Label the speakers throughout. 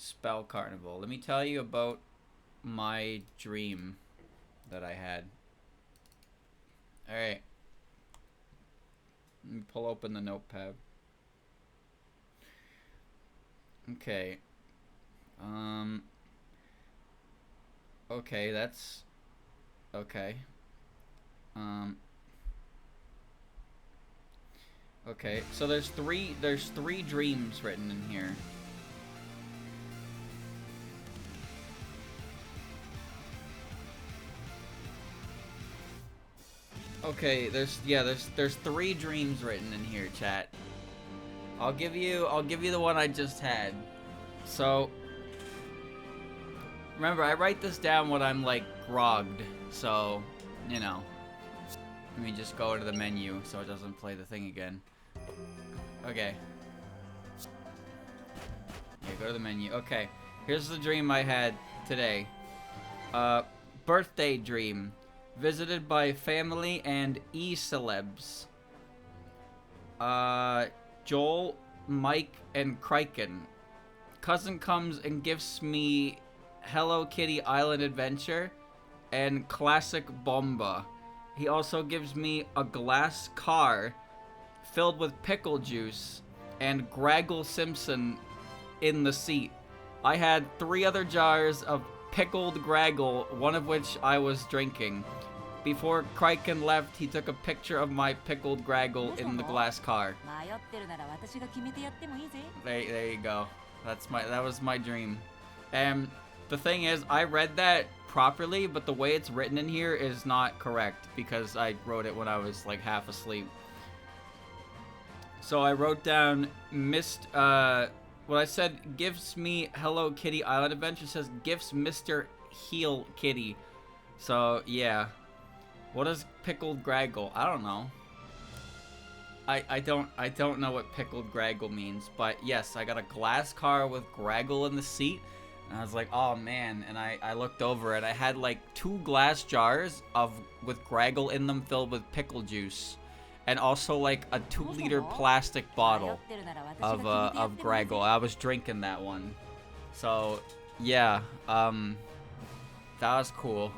Speaker 1: Spell Carnival. Let me tell you about my dream that I had. Alright. Let me pull open the notepad. Okay. Okay, that's... Okay. Okay, so there's three dreams written in here. Okay, there's three dreams written in here, chat. I'll give you the one I just had. So remember, I write this down when I'm like grogged, so you know. Let me just go to the menu so it doesn't play the thing again. Okay. Yeah, go to the menu. Okay, here's the dream I had today. Birthday dream. Visited by family and e-celebs. Joel, Mike, and Kraken. Cousin comes and gifts me Hello Kitty Island Adventure and Classic Bomba. He also gives me a glass car filled with pickle juice and Graggle Simpson in the seat. I had 3 other jars of pickled Graggle, one of which I was drinking. Before Kraken left, he took a picture of my pickled Graggle in the glass car. There you go. That was my dream. And the thing is, I read that properly, but the way it's written in here is not correct because I wrote it when I was like half asleep. So I wrote down when I said gifts me Hello Kitty Island Adventure, says gifts Mr. Heel Kitty. So yeah. What is pickled Graggle? I don't know. I don't know what pickled Graggle means, but yes, I got a glass car with Graggle in the seat, and I was like, oh man, and I looked over and I had like 2 glass jars with Graggle in them filled with pickle juice, and also like a 2-liter plastic bottle of Graggle. I was drinking that one. So yeah, that was cool.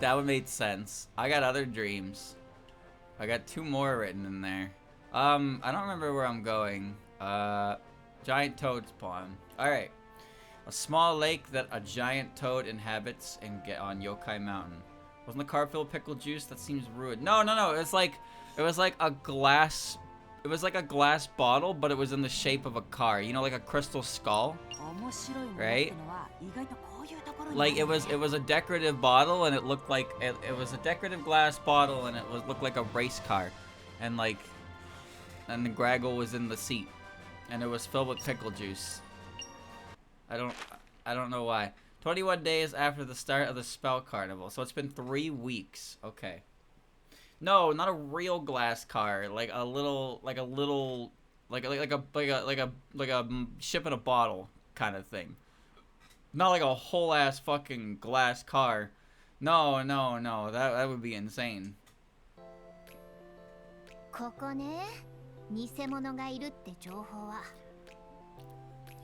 Speaker 1: That would make sense. I got other dreams. I got 2 more written in there. I don't remember where I'm going. Giant toad spawn. Alright. A small lake that a giant toad inhabits and get on Yokai Mountain. Wasn't the car filled with pickle juice? That seems rude. No. It was like a glass. It was like a glass bottle, but it was in the shape of a car. You know, like a crystal skull, right? Like it was a decorative bottle, and it looked like it was a decorative glass bottle, and looked like a race car, and the Graggle was in the seat, and it was filled with pickle juice. I don't know why. 21 days after the start of the Spell Carnival, so it's been 3 weeks. Okay. No, not a real glass car, like a ship in a bottle kind of thing. Not like a whole ass fucking glass car. No, that would be insane.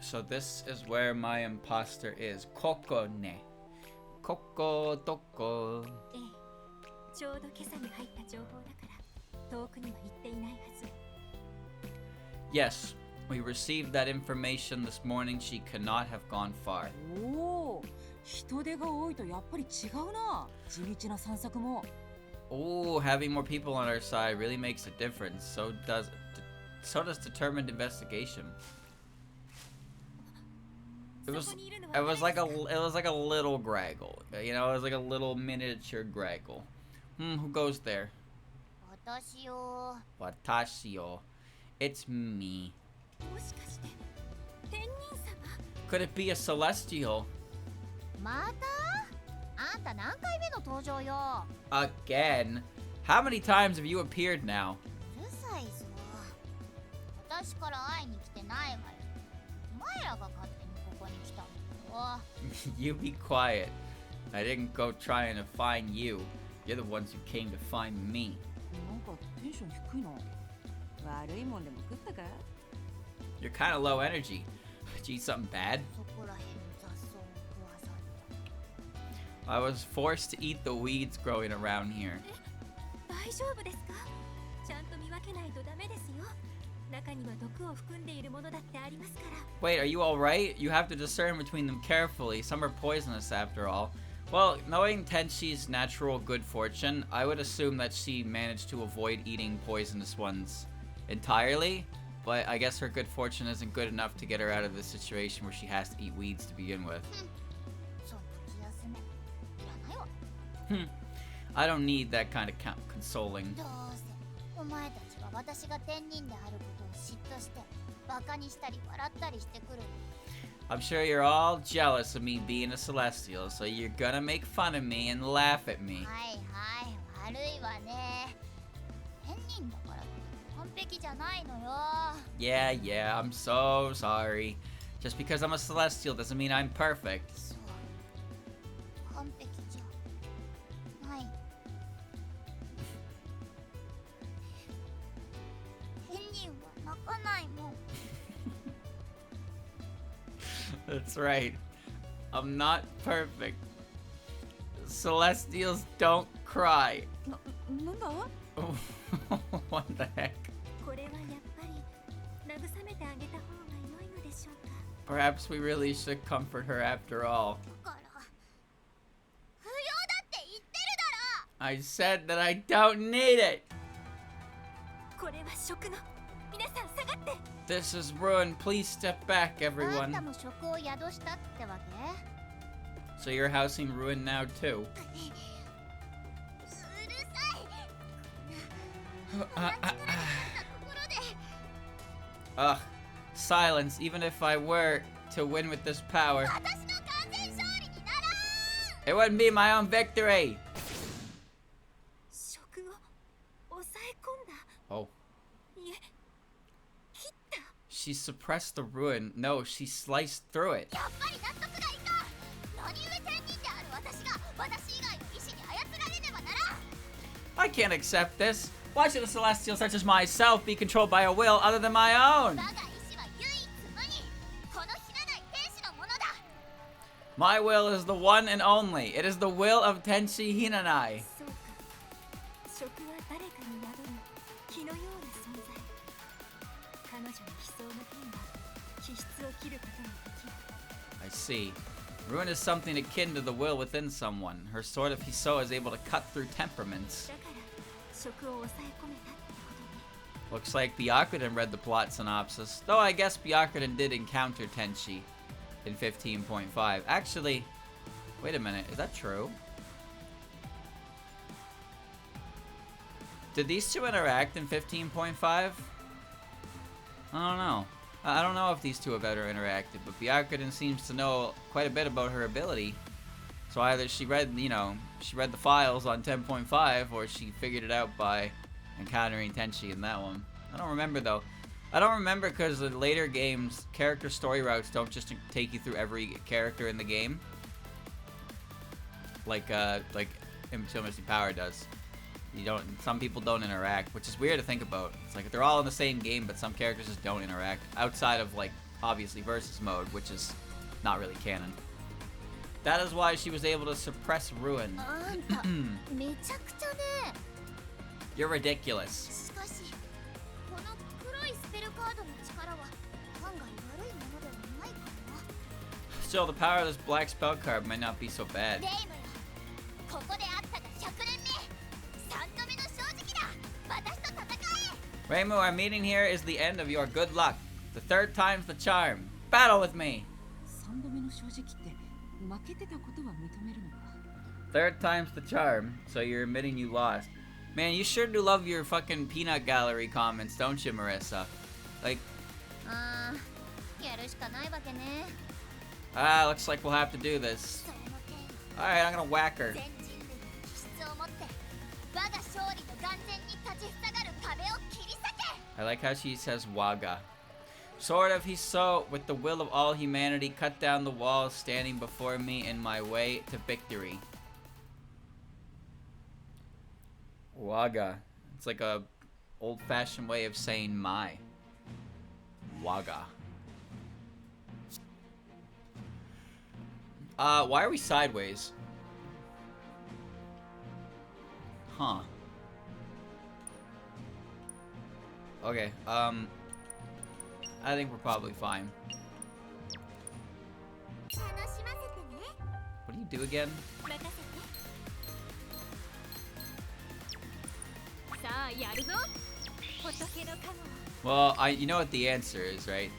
Speaker 1: So this is where my imposter is. Koko ne. Koko toko. Yes, we received that information this morning. She cannot have gone far. Oh, having more people on our side really makes a difference. So does determined investigation. It was like a little Graggle. You know, it was like a little miniature Graggle. Who goes there? Watashio. It's me. Could it be a celestial? Again? How many times have you appeared now? You be quiet. I didn't go trying to find you. You're the ones who came to find me. You're kind of low energy. Did you eat something bad?
Speaker 2: そこらへん雑草を食わされた。
Speaker 1: I was forced to eat the weeds growing around here.
Speaker 3: 大丈夫ですか？ちゃんと見分けないとダメですよ。中には毒を含んでいるものだってありますから。
Speaker 1: Wait, are you alright? You have to discern between them carefully. Some are poisonous after all. Well, knowing Tenshi's natural good fortune, I would assume that she managed to avoid eating poisonous ones entirely. But I guess her good fortune isn't good enough to get her out of this situation where she has to eat weeds to begin with.
Speaker 2: その気休めいらないわ。
Speaker 1: I don't need that kind of consoling.
Speaker 2: どうせお前たちは私が天人であることを嫉妬してバカにしたり笑ったりしてくる。
Speaker 1: I'm sure you're all jealous of me being a celestial, so you're gonna make fun of me and laugh at me.
Speaker 2: はいはい、悪いわね。天人だからって完璧じゃないのよ。
Speaker 1: Yeah, I'm so sorry. Just because I'm a celestial doesn't mean I'm perfect.
Speaker 2: そう、完璧じゃない。天人は泣かないもん。
Speaker 1: That's right. I'm not perfect. Celestials don't cry.
Speaker 3: なんだ？
Speaker 1: What the heck?
Speaker 3: これはやっぱり慰めてあげた方が良いのでしょうか。
Speaker 1: Perhaps we really should comfort her after all.
Speaker 2: だから不要だって言ってるだろ。
Speaker 1: I said that I don't need it.
Speaker 3: これは食の。皆さん下がって。
Speaker 1: This is ruin. Please step back,
Speaker 2: あんた
Speaker 1: everyone.
Speaker 2: も職を宿したってわけ？
Speaker 1: So you're housing ruin now too.
Speaker 2: うるさい。
Speaker 1: Ugh. Silence. Even if I were to win with this power,
Speaker 2: 私の完全勝利にならん。
Speaker 1: it wouldn't be my own victory.
Speaker 3: 食を抑え込んだ。
Speaker 1: Oh.
Speaker 3: いえ、切った。
Speaker 1: She suppressed the ruin. No, she sliced through it.
Speaker 2: やっぱり納得がいかん。何故天人である私が私以外の意志に操られねばならん。
Speaker 1: I can't accept this. Why should a celestial such as myself be controlled by a will other than my own?
Speaker 2: 我が意志は唯一無二。このひなない天使のものだ。
Speaker 1: My will is the one and only. It is the will of Tenshi Hinanai.
Speaker 3: そうか。食は誰かに宿る気のような存在。彼女の悲壮な剣は気質を切ることができる。
Speaker 1: I see. Ruin is something akin to the will within someone. Her sword of Hiso is able to cut through temperaments.
Speaker 3: だから食を抑え込めたってことね。
Speaker 1: Looks like Byakuren read the plot synopsis. Though I guess Byakuren did encounter Tenshi in 15.5. Actually, wait a minute. Is that true? Did these two interact in 15.5? I don't know. I don't know if these two have ever interacted, but Byakuren seems to know quite a bit about her ability. So either she read, she read the files on 10.5, or she figured it out by encountering Tenshi in that one. I don't remember though. I don't remember because the later games, character story routes don't just take you through every character in the game. Like Until Missing Power does. Some people don't interact, which is weird to think about. It's like they're all in the same game, but some characters just don't interact outside of obviously versus mode, which is not really canon. That is why she was able to suppress ruin.
Speaker 2: あんためちゃくちゃね。
Speaker 1: You're ridiculous.
Speaker 2: しかしこの黒いスペルカードの力は案外悪いものではないかな。
Speaker 1: Still, the power of this black spell card might not be so bad.
Speaker 2: レイムよ、ここであったが100年目。3度目の正直だ。私と戦え。
Speaker 1: Reimu, our meeting here is the end of your good luck. The third time's the charm. Battle with me.
Speaker 4: 3度目の正直って負けてたことは認めるのか。
Speaker 1: Third time's the charm, so you're admitting you lost. Man, you sure do love your fucking peanut gallery comments, don't you, Marissa? Like,
Speaker 2: ああ、やるしかないわけね。
Speaker 1: looks like we'll have to do this.
Speaker 2: その剣、
Speaker 1: Alright, I'm gonna whack her.
Speaker 2: 全人類の気質を持って我が勝利の眼前に立ちふさがる壁を切り裂け。
Speaker 1: I like how she says waga. Sword of Hiso, with the will of all humanity, cut down the walls standing before me in my way to victory. Waga. It's like a old-fashioned way of saying my. Waga. Why are we sideways? Huh. Okay, I think we're probably fine. What do you do again? Well, you know what the answer is, right?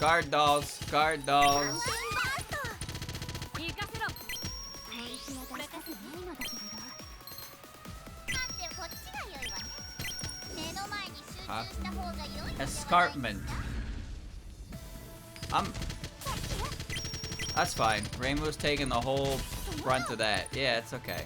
Speaker 1: Guard dolls, guard dolls. Huh? Escarpment. That's fine. Rainbow's taking the whole brunt of that. Yeah, it's okay.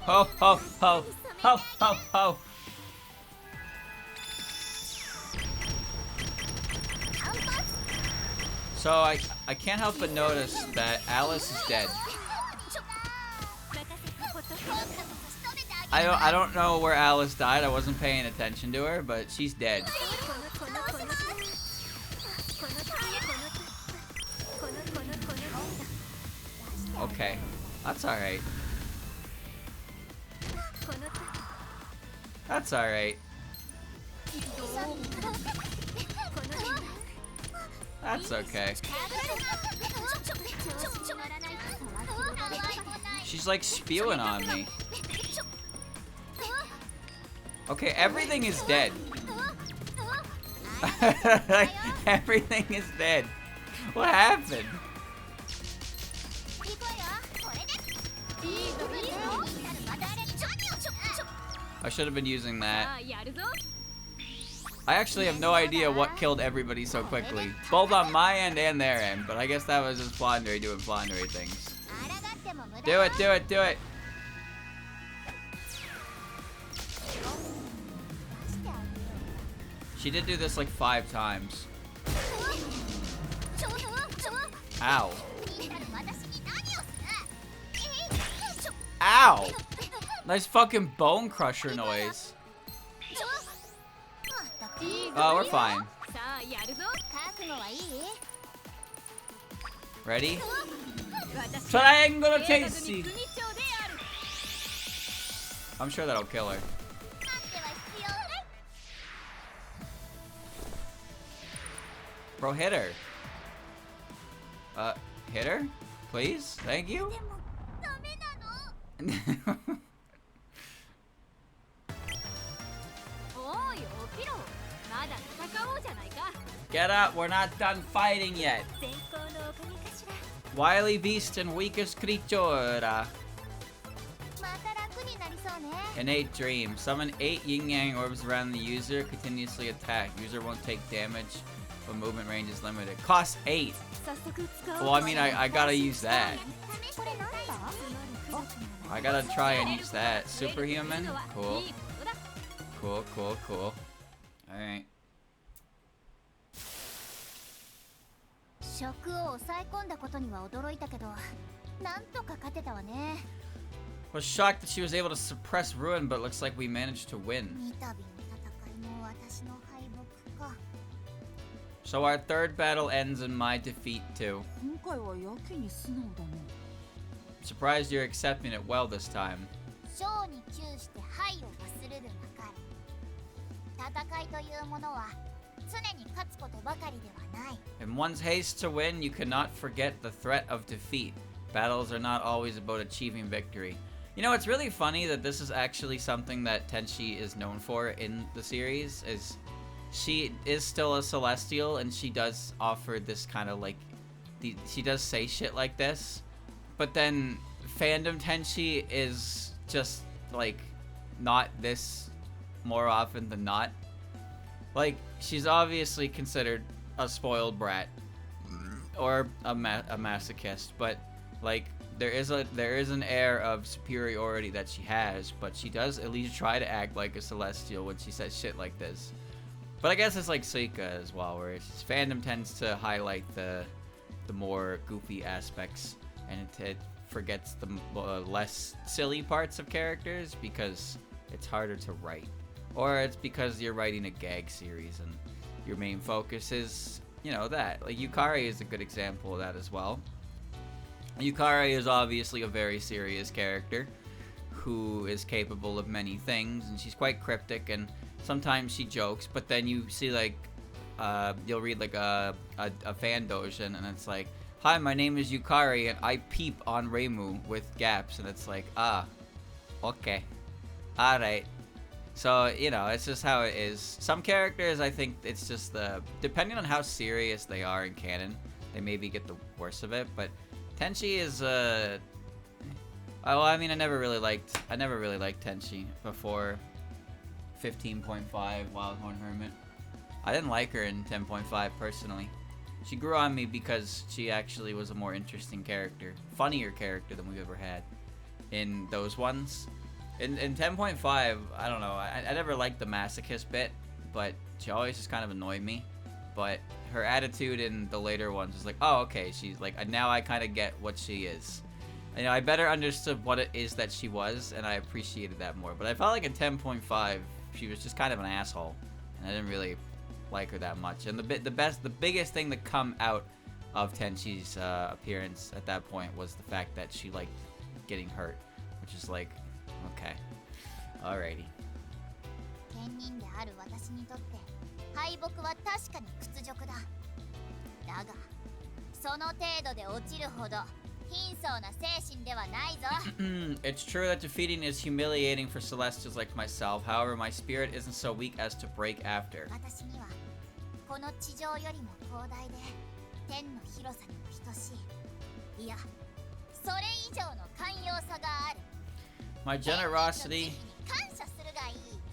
Speaker 1: Ho ho ho ho ho ho. So I can't help but notice that Alice is dead. I don't know where Alice died. I wasn't paying attention to her, but she's dead. Okay, that's all right. That's all right. That's okay. She's like spewing on me. Okay, everything is dead. Like, everything is dead. What happened? I should have been using that. I actually have no idea what killed everybody so quickly. Both on my end and their end, but I guess that was just Flaundry doing Flaundry things. Do it, do it, do it! She did do this like 5 times. Ow. Ow! Nice fucking bone crusher noise. Oh, we're fine. Ready? Triangle Casey! I'm sure that'll kill her. Bro, hit her. Hit her? Please? Thank you? Get up, we're not done fighting yet. Wily beast and weakest creature. Innate dream. Summon 8 yin-yang orbs around the user. Continuously attack. User won't take damage, but movement range is limited. Costs 8. Well, I mean, I gotta use that. I gotta try and use that. Superhuman? Cool. Cool, cool, cool. Alright. Was shocked that she was able to suppress ruin, but looks like we managed to win. So our third battle ends in my defeat too. Surprised you're accepting it well this time. In one's haste to win, you cannot forget the threat of defeat. Battles are not always about achieving victory. You know, it's really funny that this is actually something that Tenchi is known for in the series, is she is still a Celestial, and she does offer this kind of like, she does say shit like this, but then fandom Tenchi is just like not this more often than not. Like, she's obviously considered a spoiled brat or a masochist, but like there is an air of superiority that she has, but she does at least try to act like a celestial when she says shit like this. But I guess it's like Suika as well, where fandom tends to highlight the more goofy aspects, and it forgets the less silly parts of characters because it's harder to write. Or it's because you're writing a gag series and your main focus is, you know, that. Like, Yukari is a good example of that as well. Yukari is obviously a very serious character who is capable of many things, and she's quite cryptic, and sometimes she jokes, but then you see, like, you'll read, like, a fan dojin, and it's like, "Hi, my name is Yukari, and I peep on Reimu with gaps," and it's like, ah, okay, alright. So, you know, it's just how it is. Some characters, I think it's just depending on how serious they are in canon, they maybe get the worst of it, but Tenchi is, well, I mean, I never really liked Tenchi before 15.5 Wildhorn Hermit. I didn't like her in 10.5 personally. She grew on me because she actually was a more interesting character, funnier character than we've ever had in those ones. In 10.5, I don't know, I never liked the masochist bit, but she always just kind of annoyed me. But her attitude in the later ones was like, oh, okay, she's like, now I kind of get what she is. You know, I better understood what it is that she was, and I appreciated that more. But I felt like in 10.5, she was just kind of an asshole, and I didn't really like her that much. And the biggest thing to come out of Tenchi's appearance at that point was the fact that she liked getting hurt, which is like, okay, alrighty.
Speaker 2: 天人である私にとって敗北は確かに屈辱だ。だが、その程度で落ちるほど貧相な精神ではないぞ。
Speaker 1: It's true that defeating is humiliating for Celestials like myself. However, my spirit isn't so weak as to break after.
Speaker 2: 私にはこの地上よりも広大で天の広さにも等しい。いや、それ以上の寛容さがある。
Speaker 1: My generosity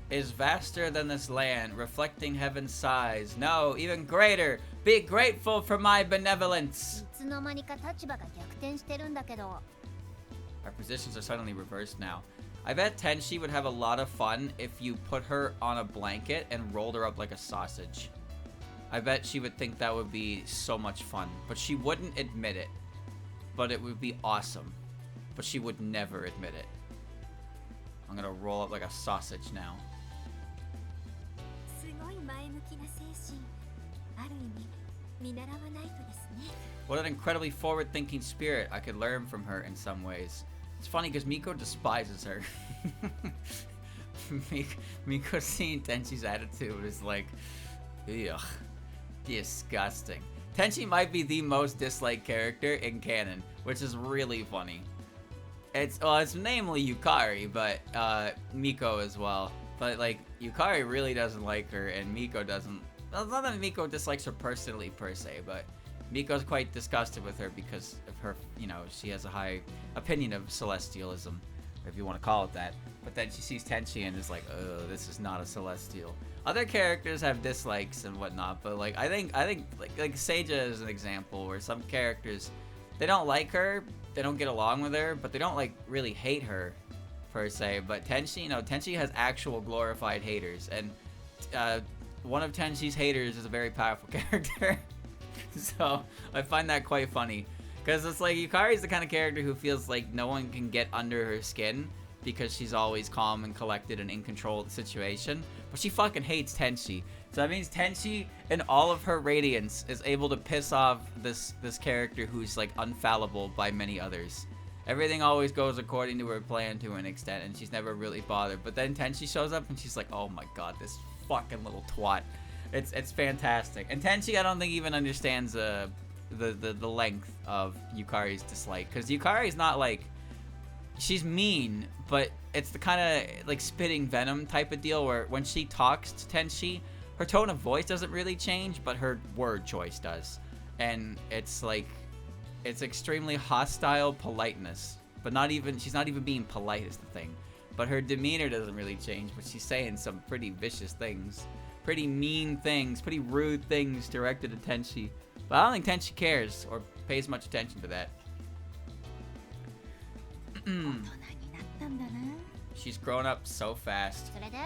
Speaker 1: is vaster than this land, reflecting heaven's size. No, even greater. Be grateful for my benevolence.
Speaker 2: いつの間にか立場が逆転してるんだけど。
Speaker 1: Our positions are suddenly reversed now. I bet Tenchi would have a lot of fun if you put her on a blanket and rolled her up like a sausage. I bet she would think that would be so much fun, but she wouldn't admit it. But it would be awesome. But she would never admit it. I'm gonna roll up like a sausage now.
Speaker 3: すごい前向きな精神。ある意味見習わないとですね。
Speaker 1: What an incredibly forward-thinking spirit. I could learn from her in some ways. It's funny because Miko despises her. Miko seeing Tenchi's attitude is like, ugh, disgusting. Tenchi might be the most disliked character in canon, which is really funny. It's namely Yukari, but Miko as well. But like Yukari really doesn't like her, and Miko doesn't. Well, not that Miko dislikes her personally per se, but Miko's quite disgusted with her because of her. You know, she has a high opinion of celestialism, if you want to call it that. But then she sees Tenchi and is like, oh, this is not a celestial. Other characters have dislikes and whatnot, but like I think like Seija is an example where some characters, they don't like her, they don't get along with her, but they don't like really hate her per se. But Tenchi, you know, Tenchi has actual glorified haters, and one of Tenchi's haters is a very powerful character. So I find that quite funny, because it's like Yukari's the kind of character who feels like no one can get under her skin because she's always calm and collected and in control of the situation, but she fucking hates Tenchi. So that means Tenchi, in all of her radiance, is able to piss off this character who's like unfallible by many others. Everything always goes according to her plan to an extent, and she's never really bothered. But then Tenchi shows up and she's like, oh my god, this fucking little twat. It's fantastic. And Tenchi, I don't think even understands the length of Yukari's dislike, because Yukari's not like, she's mean, but it's the kind of like spitting venom type of deal where when she talks to Tenchi, her tone of voice doesn't really change, but her word choice does. And it's like, it's extremely hostile politeness, but she's not even being polite is the thing. But her demeanor doesn't really change, but she's saying some pretty vicious things, pretty mean things, pretty rude things directed at Tenchi. But I don't think Tenchi cares or pays much attention to that. She's grown up so fast.
Speaker 2: それで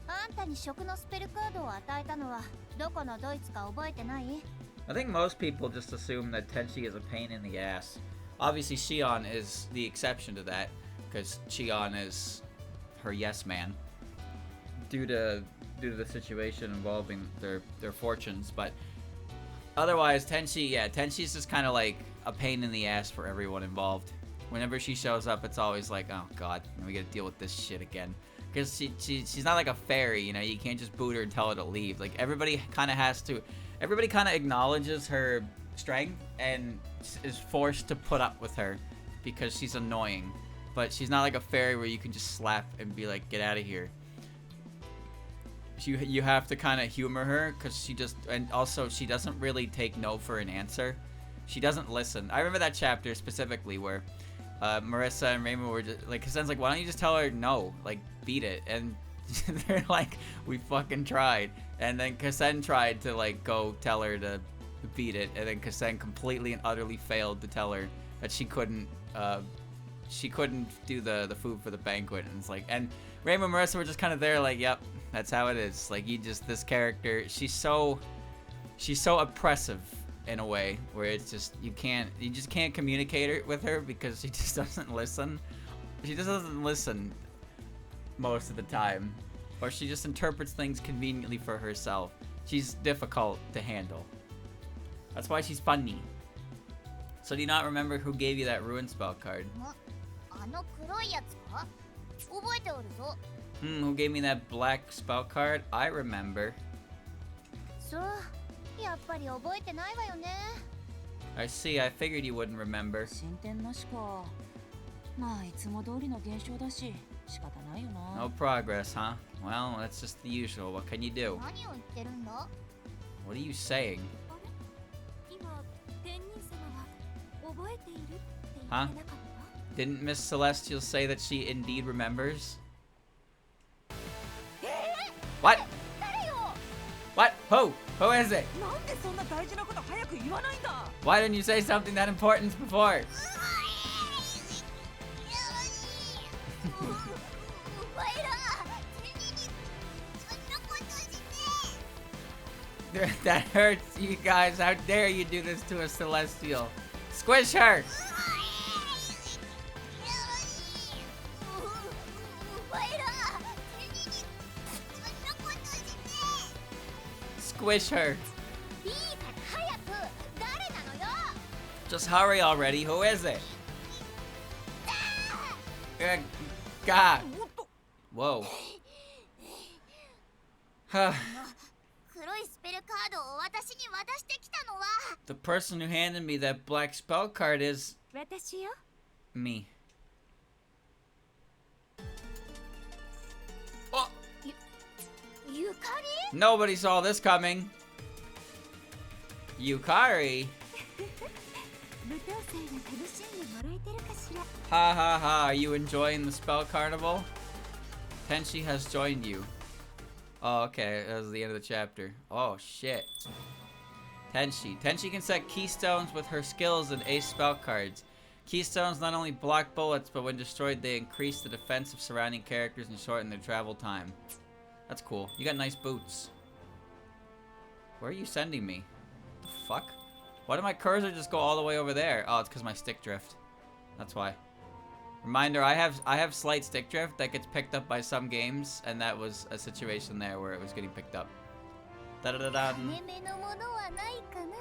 Speaker 2: あんたに食のスペルカードを与えたのはどこのドイツか覚えてない？
Speaker 1: I think most people just assume that Tenchi is a pain in the ass. Obviously, Shion is the exception to that, because Shion is her yes man due to the situation involving their fortunes. But otherwise, Tenchi's just kind of like a pain in the ass for everyone involved. Whenever she shows up, it's always like, oh god, we gotta deal with this shit again. Because she's not like a fairy, you know. You can't just boot her and tell her to leave. Like everybody kind of acknowledges her strength and is forced to put up with her because she's annoying. But she's not like a fairy where you can just slap and be like, get out of here. You have to kind of humor her because and also she doesn't really take no for an answer. She doesn't listen. I remember that chapter specifically where Marissa and Raymond were just like, Kassen's like, why don't you just tell her no, like beat it? And they're like, we fucking tried. And then Kassen tried to like go tell her to beat it, and then Kassen completely and utterly failed to tell her that she couldn't do the food for the banquet. And it's like, and Raymond and Marissa were just kind of there like, yep, that's how it is. Like this character, she's so oppressive in a way where it's just you just can't communicate with her because she just doesn't listen. She just doesn't listen most of the time, or she just interprets things conveniently for herself. She's difficult to handle. That's why she's funny. So do you not remember who gave you that ruin spell card?
Speaker 2: あの黒いやつか？覚えておるぞ。
Speaker 1: Who gave me that black spell card? I remember.
Speaker 2: そう、やっぱり覚えてないわよね。
Speaker 1: I see. I figured you wouldn't remember.
Speaker 4: 進展なしか。まあいつも通りの現象だし仕方ないよな。
Speaker 1: No progress, huh? Well, that's just the usual. What can you do?
Speaker 2: 何を言ってるんだ？
Speaker 1: What are you saying?
Speaker 3: 今天人様は覚えているって言って
Speaker 1: Huh?
Speaker 3: なかった？
Speaker 1: Didn't Miss Celestial say that she indeed remembers? What?
Speaker 2: 誰よ？
Speaker 1: What? Who is it?
Speaker 4: なんでそんな大事なこと早く言わないんだ。
Speaker 1: Why didn't you say something that important before?
Speaker 2: お前ら、天人にそんなことして。
Speaker 1: That hurts, you guys. How dare you do this to a Celestial? Squish her!
Speaker 2: お前ら、天人にそんなことして。
Speaker 1: Squish her!
Speaker 2: いいから早く、誰なのよ。
Speaker 1: Just hurry already. Who is it? God. Whoa.
Speaker 2: 黒いスペルカードを私に渡してきたのは
Speaker 1: The person who handed me that black spell card is
Speaker 3: 私よ。
Speaker 1: me. Oh,
Speaker 2: ゆかり
Speaker 1: nobody saw this coming. Yukari.
Speaker 3: 舞踏祭が楽しんでもらえてるかしら。
Speaker 1: Ha ha ha. Are you enjoying the spell carnival? Tenchi has joined you. Oh, okay. That was the end of the chapter. Oh, shit. Tenchi. Tenchi can set keystones with her skills and ace spell cards. Keystones not only block bullets, but when destroyed, they increase the defense of surrounding characters and shorten their travel time. That's cool. You got nice boots. Where are you sending me? The fuck? Why did my cursor just go all the way over there? Oh, it's because my stick drift. That's why. Reminder, I have slight stick drift that gets picked up by some games, and that was a situation there where it was getting picked up. Da-da-da-da.
Speaker 2: 金目のものはないかな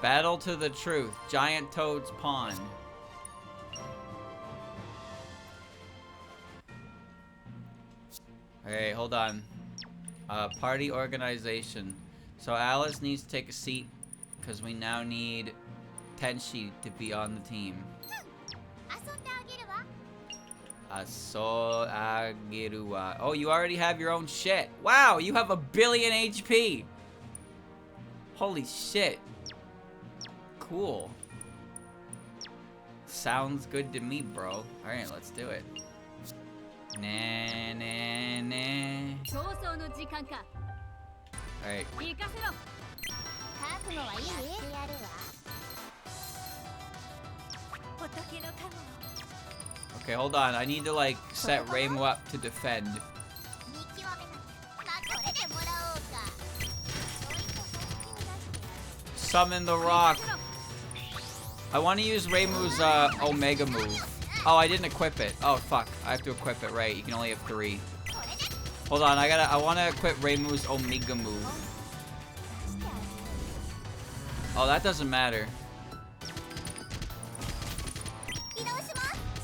Speaker 1: Battle to the truth. Giant Toad's Pawn. Okay, hold on. Party organization. So Alice needs to take a seat because we now need Tenchi to be on the team.
Speaker 2: 遊んであげるわ
Speaker 1: Aso agiruwa. Oh, you already have your own shit. Wow, you have 1 billion HP. Holy shit. Cool. Sounds good to me, bro. Alright, let's do it. Nah, nah, nah.
Speaker 3: 競争の時間か。
Speaker 1: Alright.
Speaker 3: 行かせろ。
Speaker 2: 覚悟はいいやってやるわ
Speaker 3: 仏の加護を。
Speaker 1: Okay, hold on. I need to, like, set Reimu up to defend.
Speaker 2: 見極めた。まあこれでもらおうか。ちょいと本気になってやる。
Speaker 1: Summon the rock. I want to use Reimu's Omega move. Oh, I didn't equip it. Oh, fuck. I have to equip it, right. You can only have 3. Hold on, I want to equip Reimu's Omega move. Oh, that doesn't matter.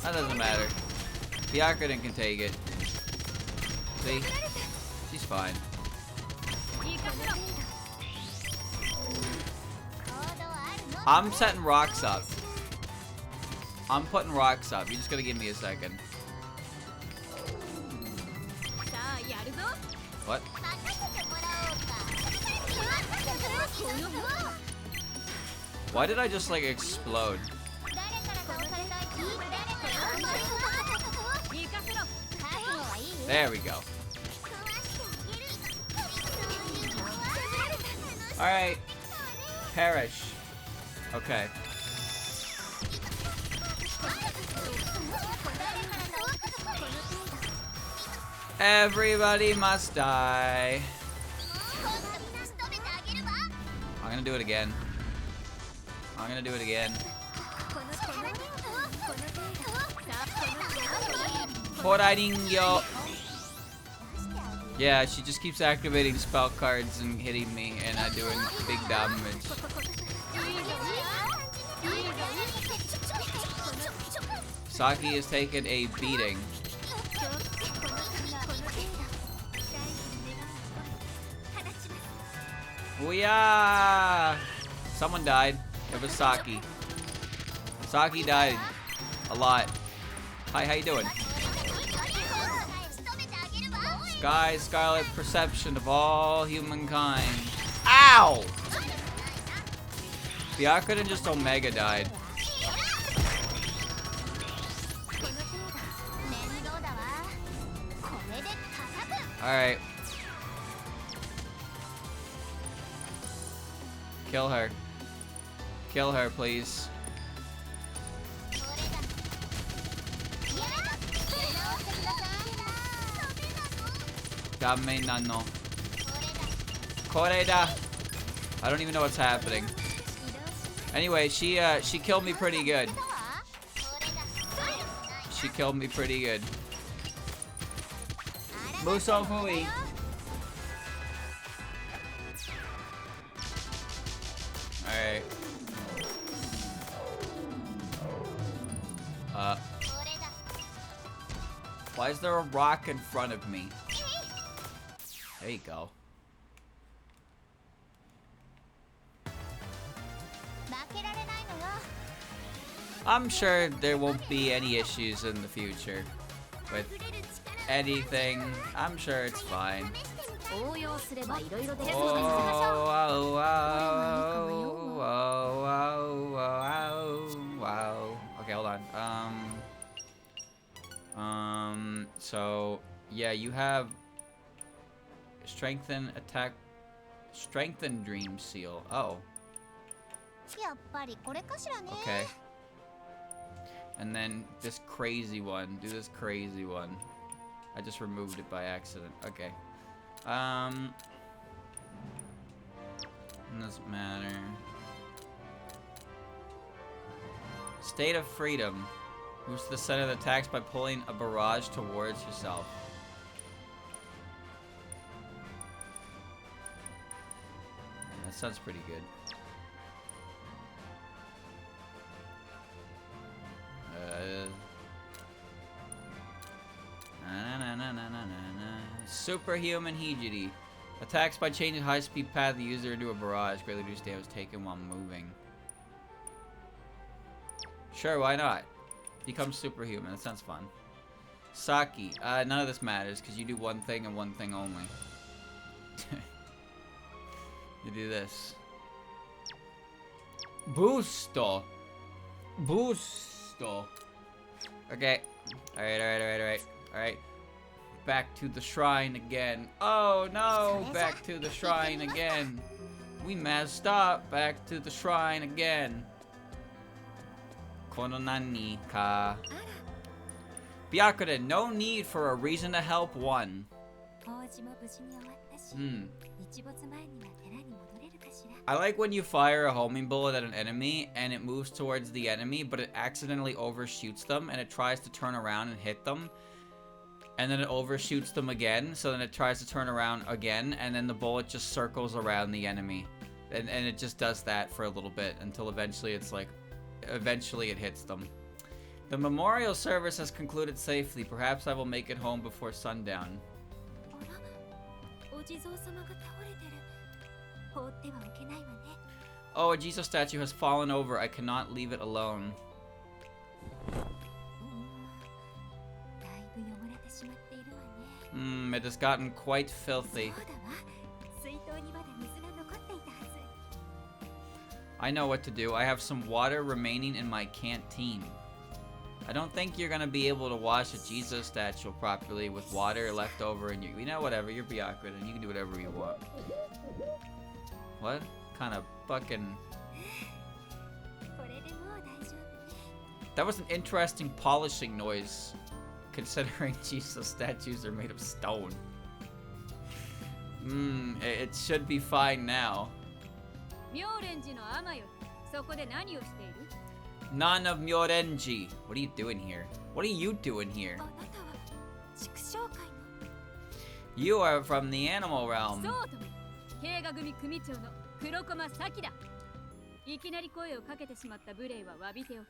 Speaker 1: That doesn't matter. Byakuren can take it. See? She's fine. I'm setting rocks up. I'm putting rocks up. You just gotta give me a second. What? Why did I just like explode? There we go. Alright. Perish. Okay. Everybody must die. I'm gonna do it again. I'm gonna do it again. Horaringyo. Yeah, she just keeps activating spell cards and hitting me, and I'm doing big damage. Saki is taking a beating. Booyah! Someone died. It was Saki. Saki died. A lot. Hi, how you doing? Sky, scarlet perception of all humankind. Ow! Byakuren just Omega died. Alright. Kill her. Kill her, please. Dame nano. Koreda. I don't even know what's happening. Anyway, she killed me pretty good. She killed me pretty good. Muso Fui. Alright. Why is there a rock in front of me? There you go. I'm sure there won't be any issues in the future with anything. I'm sure it's fine. Oh, wow. Okay, hold on. So yeah, you have strengthen attack, strengthen dream seal. Oh. Okay. And then this crazy one. Do this crazy one. I just removed it by accident. Okay. Doesn't matter. State of freedom. Boost the center of the attacks by pulling a barrage towards yourself. That sounds pretty good. Superhuman Hijiri. Attacks by changing high-speed path of the user into a barrage. Greatly reduce damage taken while moving. Sure, why not? Become superhuman. That sounds fun. Saki. None of this matters because you do one thing and one thing only. You do this. Boosto. Boosto. Okay. Alright. Back to the shrine again. Oh no! Back to the shrine again. We messed up. Back to the shrine again. Kono nani ka. Byakuren, no need for a reason to help one.
Speaker 3: 法事も無事に終わったし、
Speaker 1: Hmm.
Speaker 3: 日没前には寺に戻れるかしら。
Speaker 1: I like when you fire a homing bullet at an enemy and it moves towards the enemy, but it accidentally overshoots them and it tries to turn around and hit them. And then it overshoots them again, so then it tries to turn around again, and then the bullet just circles around the enemy. And it just does that for a little bit until eventually it's like, eventually it hits them. The memorial service has concluded safely. Perhaps I will make it home before sundown.
Speaker 3: あら、お地蔵様が倒れてる。放ってはおけないわね。
Speaker 1: Oh, a Jesus statue has fallen over. I cannot leave it alone.
Speaker 3: だいぶ汚れてしまっているわね。
Speaker 1: It has gotten quite
Speaker 3: そう
Speaker 1: filthy.
Speaker 3: だわ。水筒にまだ水が残っていたはず。
Speaker 1: I know what to do. I have some water remaining in my canteen. I don't think you're gonna be able to wash a Jesus statue properly with water left over in you. You know, whatever. You're Byakuren and you can do whatever you want. What kind of fucking...
Speaker 3: これでもう大丈夫ね。
Speaker 1: That was an interesting polishing noise, considering Jesus statues are made of stone. It should be fine now.
Speaker 3: 妙蓮寺の天よ。そこで何をしている？
Speaker 1: None of Myorenji. What are you doing here? What are you doing here?
Speaker 3: あなたは畜生界の。
Speaker 1: You are from the animal
Speaker 3: そう
Speaker 1: realm.
Speaker 3: とも。慶賀組組長の黒駒咲だ。いきなり声をかけてしまった無礼は詫びておく。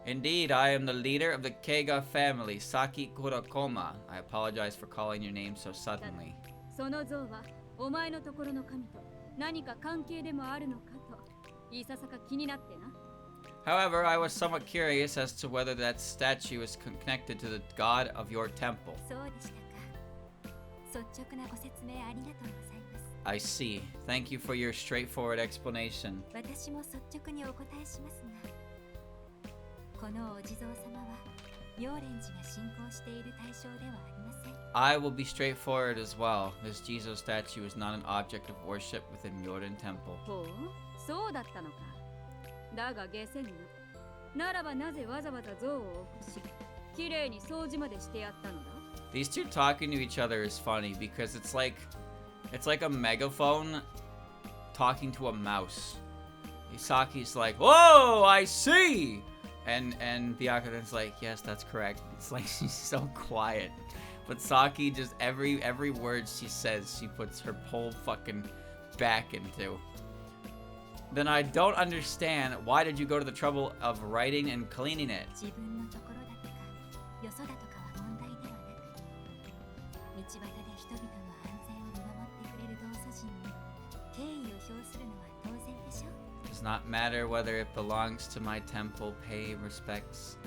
Speaker 1: Indeed, I am the leader of the Keiga family, Saki Kurokoma. I apologize for calling your name so suddenly.
Speaker 3: その像はお前のところの神と何か関係でもあるのかといささか気になってな。
Speaker 1: However, I was somewhat curious as to whether that statue is connected to the god of your temple.
Speaker 3: そうでしたか。率直なご説明ありがとうございます。
Speaker 1: I see. Thank you for your straightforward explanation.
Speaker 3: 私も率直にお答えしますが、このお地蔵様は妙蓮寺が信仰している対象ではありません。
Speaker 1: I will be straightforward as well. This Jesus statue is not an object of worship within Myoren Temple.
Speaker 3: ほう、そうだったのか。だが下船ならばなぜわざわざ像を起こし、きれいに掃除までしてやったのだ。
Speaker 1: These two talking to each other is funny because it's like a megaphone talking to a mouse. Isaki's like, "Whoa, I see," and Byakuren's like, "Yes, that's correct." It's like she's so quiet, but Saki just every word she says, she puts her whole fucking back into. Then I don't understand, why did you go to the trouble of writing and cleaning it?
Speaker 3: 自分のところだとか、よそだとかは問題ではなく、道端で人々の安全を見守ってくれる同祖人に敬意を表するのは当然でしょう。
Speaker 1: Does not matter whether it belongs to my temple, pay respects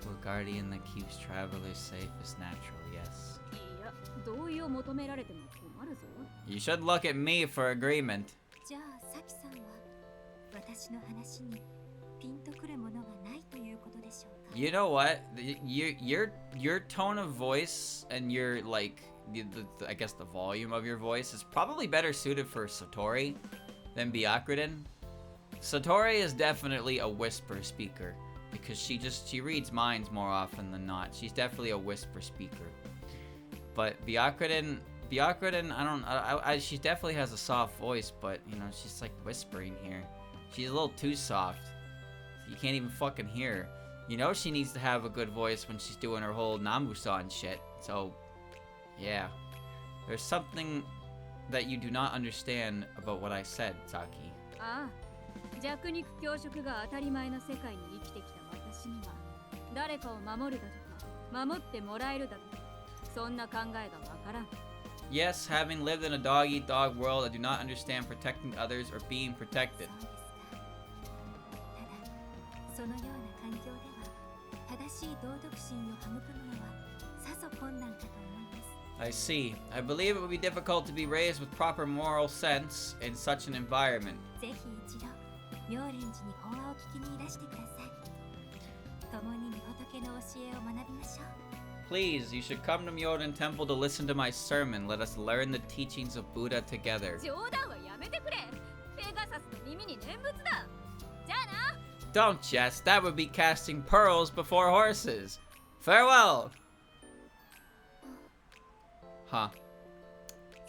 Speaker 1: to a guardian that keeps travelers safe is natural, yes.
Speaker 3: いや、同意を求められても困るぞ。
Speaker 1: You should look at me for agreement.
Speaker 3: じゃあ、サキさんは私の話にピンとくるものがないということでしょうか。
Speaker 1: You know what? Your tone of voice and your like I guess the volume of your voice is probably better suited for Satori than Byakuren. Satori is definitely a whisper speaker because she reads minds more often than not. She's definitely a whisper speaker. But Byakuren, she definitely has a soft voice, but you know, she's like whispering here. She's a little too soft. You can't even fucking hear her. You know she needs to have a good voice when she's doing her whole Namusan shit. So, yeah. There's something that you do not understand about what I said, Saki.
Speaker 3: ああ、弱肉強食が当たり前の世界に生きてきた私には、誰かを守るだとか、守ってもらえるだとか、そんな考えがわからん。
Speaker 1: Yes, having lived in a dog-eat-dog world, I do not understand protecting others or being protected.
Speaker 3: そうですか。ただ、そのような環境では、正しい道徳心を育むのはさぞ困難かと思います。
Speaker 1: I see. I believe it would be difficult to be raised with proper moral sense in such an environment.
Speaker 3: ぜひ一度、妙蓮寺に法話を聞きにいらしてください。共に御仏の教えを学びましょう。
Speaker 1: Please, you should come to Myoden Temple to listen to my sermon. Let us learn the teachings of Buddha together.
Speaker 3: 冗談はやめてくれ。ペガサスの耳に念仏だ。じゃあな。
Speaker 1: Don't jest. That would be casting pearls before horses. Farewell! Huh.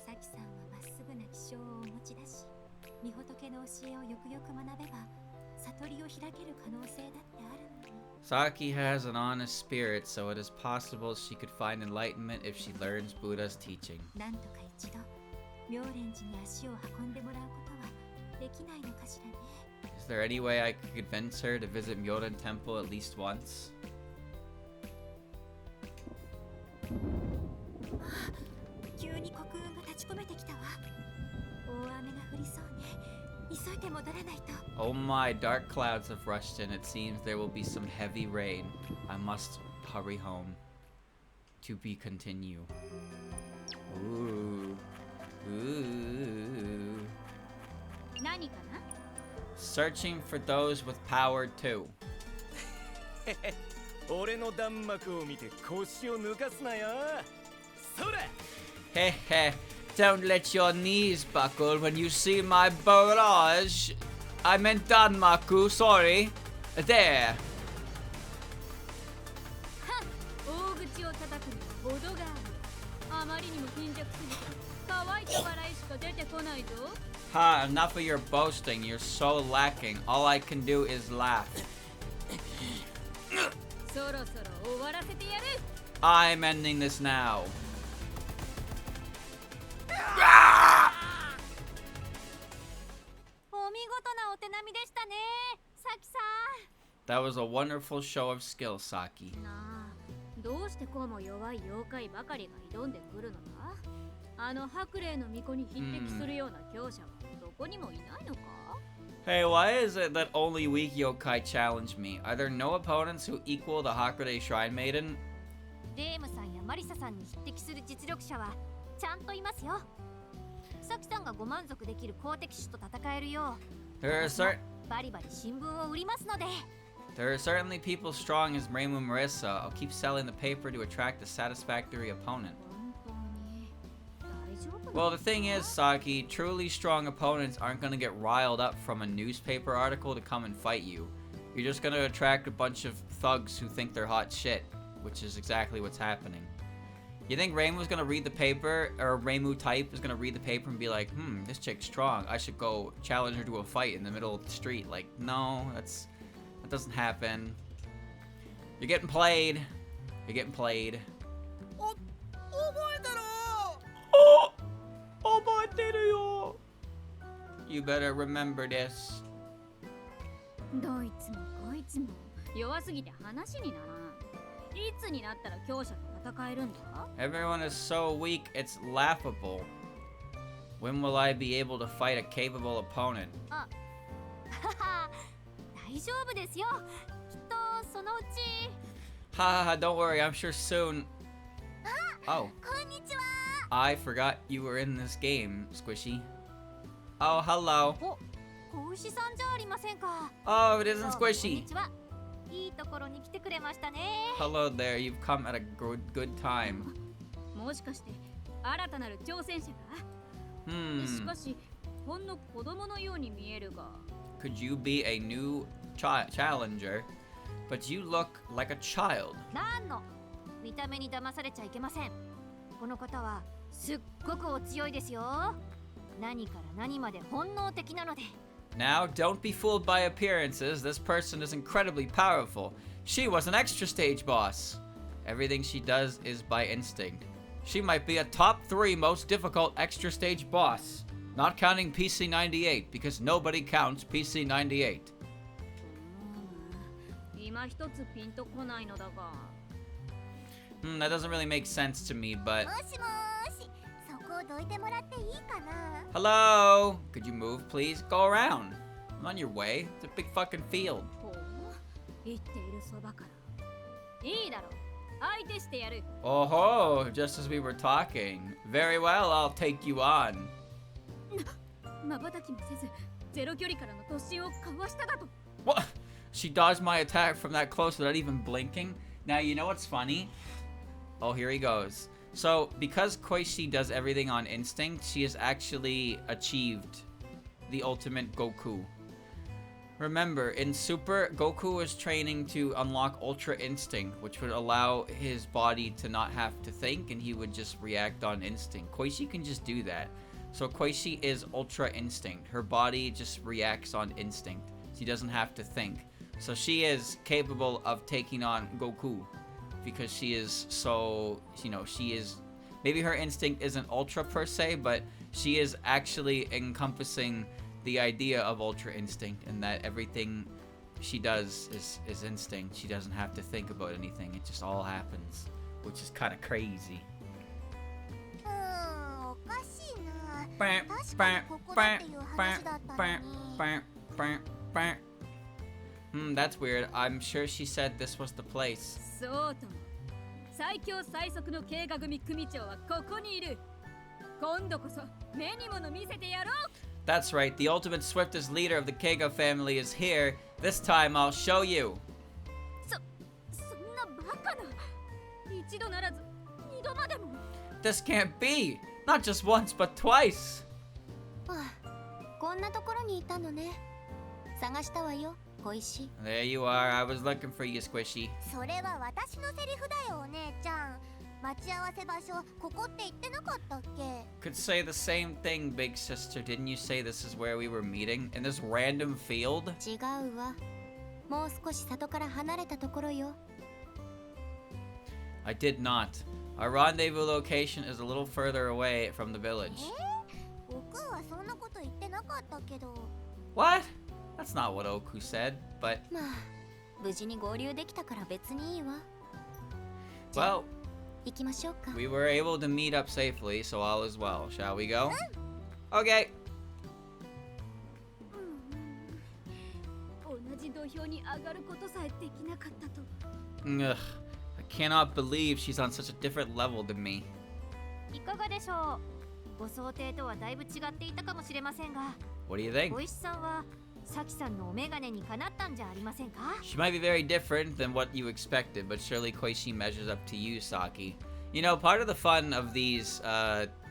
Speaker 3: サキさんはまっすぐな気性をお持ちだし、御仏の教えをよくよく学べば悟りを開ける可能性だってあるのに。
Speaker 1: Saki has an honest spirit, so it is possible she could find enlightenment if she learns Buddha's teaching.
Speaker 3: なんとか一度妙蓮寺に足を運んでもらうことはできないのかしらね。
Speaker 1: Is there any way I could convince her to visit Myoden Temple at least once?
Speaker 3: 急に黒雲が立ち込めてきたわ。大雨が降りそうね。急いで戻らないと。
Speaker 1: Oh my, dark clouds have rushed in. It seems there will be some heavy rain. I must hurry home. To be continue. Ooh. Ooh.
Speaker 3: 何かな？
Speaker 1: Searching for those with power too.
Speaker 5: 俺の弾幕を見て腰を抜かすなよ。そら
Speaker 1: Heh heh. Don't let your knees buckle when you see my barrage. I meant Danmaku, sorry. There.
Speaker 3: 大口を叩くには程がある。あまりにも貧弱すぎて乾いた笑いしか出てこないぞ。
Speaker 1: Ha, enough of your boasting. You're so lacking. All I can do is laugh.
Speaker 3: そろそろ終わらせてやる。
Speaker 1: I'm ending this now.
Speaker 3: お見事なお手並みでしたね、サキさ
Speaker 1: That was a wonderful show of skill, Saki.
Speaker 3: ん。なあ、どうしてこうも弱い妖怪ばかりが挑んでくるのだ？あの白霊の巫女に匹敵するような強者はどこにもいないのか？
Speaker 1: Hey, why is it that only weak yokai challenge me? Are there no opponents who equal the Hakurei Shrine Maiden?
Speaker 2: レームさんやマリサさんに匹敵する実力者はちゃんといますよ。サキさんがご満足できる公的種と戦えるよう
Speaker 1: There are
Speaker 2: バリバリ新聞を売りますので。
Speaker 1: There are certainly people strong as Reimu Marissa. I'll keep selling the paper to attract a satisfactory opponent.
Speaker 2: 本当に大丈夫
Speaker 1: Well, the thing is, Saki, truly strong opponents aren't gonna get riled up from a newspaper article to come and fight you. You're just gonna attract a bunch of thugs who think they're hot shit, which is exactly what's happening. You think Reimu's gonna read the paper, or Reimu type is gonna read the paper and be like, this chick's strong. I should go challenge her to a fight in the middle of the street. Like, no, that doesn't happen. You're getting played. You're getting played. Oh, you better remember this.
Speaker 3: どいつもこいつも弱すぎて話にならん。いつになったら強者と戦えるんだ？
Speaker 1: Everyone is so weak, it's laughable. When will I be able to fight a capable opponent?
Speaker 2: はは大丈夫ですよ。きっとそのうち。
Speaker 1: Ha ha, don't worry, I'm sure soon. Oh,
Speaker 2: こんにちは。
Speaker 1: I forgot you were in this game, Squishy. Oh, hello.
Speaker 2: お、小牛さんじゃありませんか。
Speaker 1: Oh, it
Speaker 2: どう
Speaker 1: isn't
Speaker 2: もこんに
Speaker 1: Squishy.
Speaker 2: ちは。いいところに来てくれましたね。
Speaker 1: Hello there, you've come at a good time.
Speaker 3: もしかして新たなる挑戦者か？ し
Speaker 1: Hmm,
Speaker 3: かしほんの子供のように見えるが。
Speaker 1: could you be a new challenger? But you look like a child.
Speaker 2: なんの見た目に騙されちゃいけません。この方はすっごくお強いですよ。何から何まで本能的なので。
Speaker 1: Now, don't be fooled by appearances. This person is incredibly powerful. She was an extra stage boss. Everything she does is by instinct. She might be a top 3 most difficult extra stage boss. Not counting PC98, because nobody counts PC98.
Speaker 3: 今一つピンとこないのだが。
Speaker 1: That doesn't really make sense to me, but...
Speaker 2: もしもーし、そこをどいてもらっていいかな。
Speaker 1: Hello? Could you move, please? Go around. I'm on your way. It's a big fucking field.
Speaker 3: ほう、言っているそばから。いいだろう。相手してやる。
Speaker 1: Oh ho, just as we were talking. Very well, I'll take you on.
Speaker 3: 瞬きもせず、ゼロ距離からの突進をかわしただと。
Speaker 1: What? She dodged my attack from that close without even blinking? Now, you know what's funny? Oh, here he goes. So, because Koishi does everything on instinct, she has actually achieved the ultimate Goku. Remember, in Super, Goku was training to unlock Ultra Instinct, which would allow his body to not have to think, and he would just react on instinct. Koishi can just do that. So Koishi is Ultra Instinct. Her body just reacts on instinct. She doesn't have to think. So she is capable of taking on Goku, because she is so, you know, she is, maybe her instinct isn't Ultra per se, but she is actually encompassing the idea of Ultra Instinct, and that everything she does is instinct. She doesn't have to think about anything. It just all happens, which is kind of crazy.
Speaker 2: おかしいな。確かにここだっていう話だったのに。
Speaker 1: That's weird. I'm sure she said this was the place.
Speaker 3: そうとも。最強最速の計画組組長はここにいる。今度こそ目に物見せてやろう。
Speaker 1: That's right. The ultimate swiftest leader of the Keigo family is here. This time I'll show you.
Speaker 3: そんなバカな。一度ならず二度までも。
Speaker 1: This can't be. Not just once, but twice.
Speaker 2: こんなところにいたのね。探したわよ、小石。
Speaker 1: There you are. I was looking for you, Squishy.
Speaker 2: それは私のセリフだよ、お姉ちゃん。待ち合わせ場所、ここって言ってなかったっけ？
Speaker 1: Could say the same thing, big sister. Didn't you say this is where we were meeting? In this random field?
Speaker 2: 違うわ。もう少し里から離れたところよ。
Speaker 1: I did not. Our rendezvous location is a little further away from the village.
Speaker 2: 僕はそんなこと言ってなかったけど。
Speaker 1: What? That's not what Oku said, but...
Speaker 2: まあ、無事に合流できたから別にいいわ。
Speaker 1: Well...
Speaker 2: 行きましょうか。
Speaker 1: We were able to meet up safely, so all is well. Shall we go? Okay.
Speaker 3: 同じ土俵に上がることさえできなかったと。
Speaker 1: Ugh. I cannot believe she's on such a different level than me.
Speaker 3: いかがでしょう。ご想定とはだいぶ違っていたかもしれませんが、
Speaker 1: What do you think?
Speaker 3: 小石さんはサキさんのお眼鏡にかなったんじゃありませんか？
Speaker 1: She might be very different than what you expected, but surely Koishi measures up to you, Saki. You know, part of the fun of these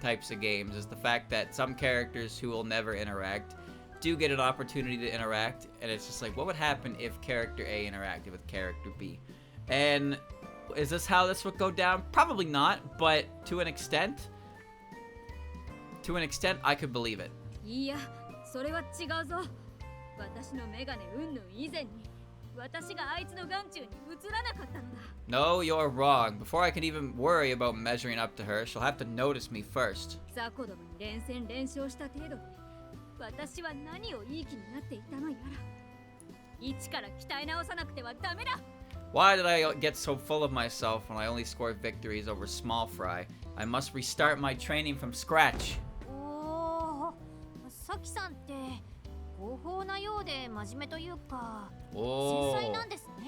Speaker 1: types of games is the fact that some characters who will never interact do get an opportunity to interact, and it's just like, what would happen if character A interacted with character B? And is this how this would go down? Probably not, but to an extent, I could believe it.
Speaker 3: いや、それは違うぞ。私の眼鏡云々以前に、私があいつの眼中に映らなかったのだ。
Speaker 1: No, you're wrong. Before I can even worry about measuring up to her, she'll have to notice me first.
Speaker 3: ザコどもに連戦連勝した程度で、私は何をいい気になっていたのやら。一から鍛え直さなくてはダメだ。
Speaker 1: Why did I get so full of myself when I only scored victories over small fry? I must restart my training from scratch.
Speaker 3: おお、サキさんって合法なようで真面目というか、繊
Speaker 1: Oh,
Speaker 3: 細なんですね。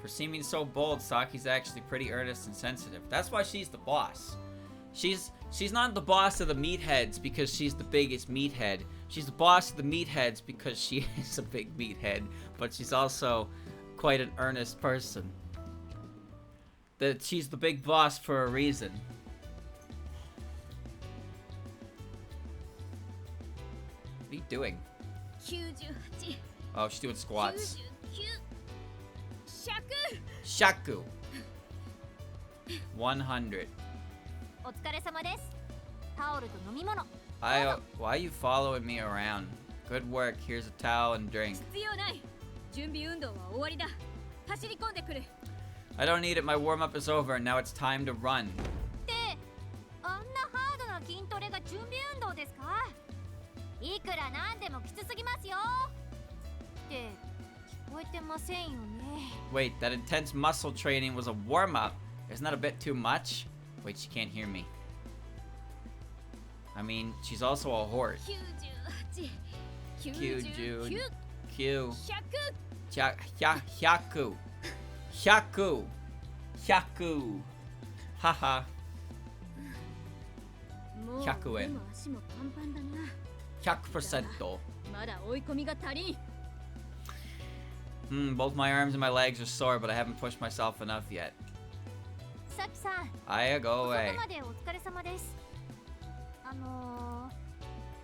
Speaker 1: for seeming so bold, Saki's actually pretty earnest and sensitive. That's why she's the boss. She's not the boss of the meatheads because she's the biggest meathead. She's the boss of the meatheads because she is a big meathead, but she's also quite an earnest person. That she's the big boss for a reason. What are you doing?
Speaker 3: 98、Oh,
Speaker 1: she's doing squats.
Speaker 3: 99、100。
Speaker 1: Shaku. 100.
Speaker 3: お疲れ様です。タオルと飲み物。
Speaker 1: Why are you following me around? Good work. Here's a towel and drink.
Speaker 3: 必要ない。準備運動は終わりだ。走り込んでくる。
Speaker 1: I don't need it. My warm-up is over, and now it's time to run.
Speaker 3: で、あんなハードな筋トレが準備運動ですか？いくらなんでもきつすぎますよ。って聞こえてませんよね。
Speaker 1: Wait, that intense muscle training was a warm-up. Isn't that a bit too much? Wait, she can't hear me. I mean, she's also a horse.
Speaker 3: 98、99 99、Q. 100。Hyaku.
Speaker 1: Hyaku. Hyaku. Haha.
Speaker 3: もう
Speaker 1: 100円
Speaker 3: 手も足もパンパンだな。
Speaker 1: 100%.
Speaker 3: まだ追い込みが足りん。
Speaker 1: Both my arms and my legs are sore, but I haven't pushed myself enough yet.
Speaker 3: さきさん、
Speaker 1: Aya, go
Speaker 3: 遅
Speaker 1: away.
Speaker 3: くまでお疲れ様です。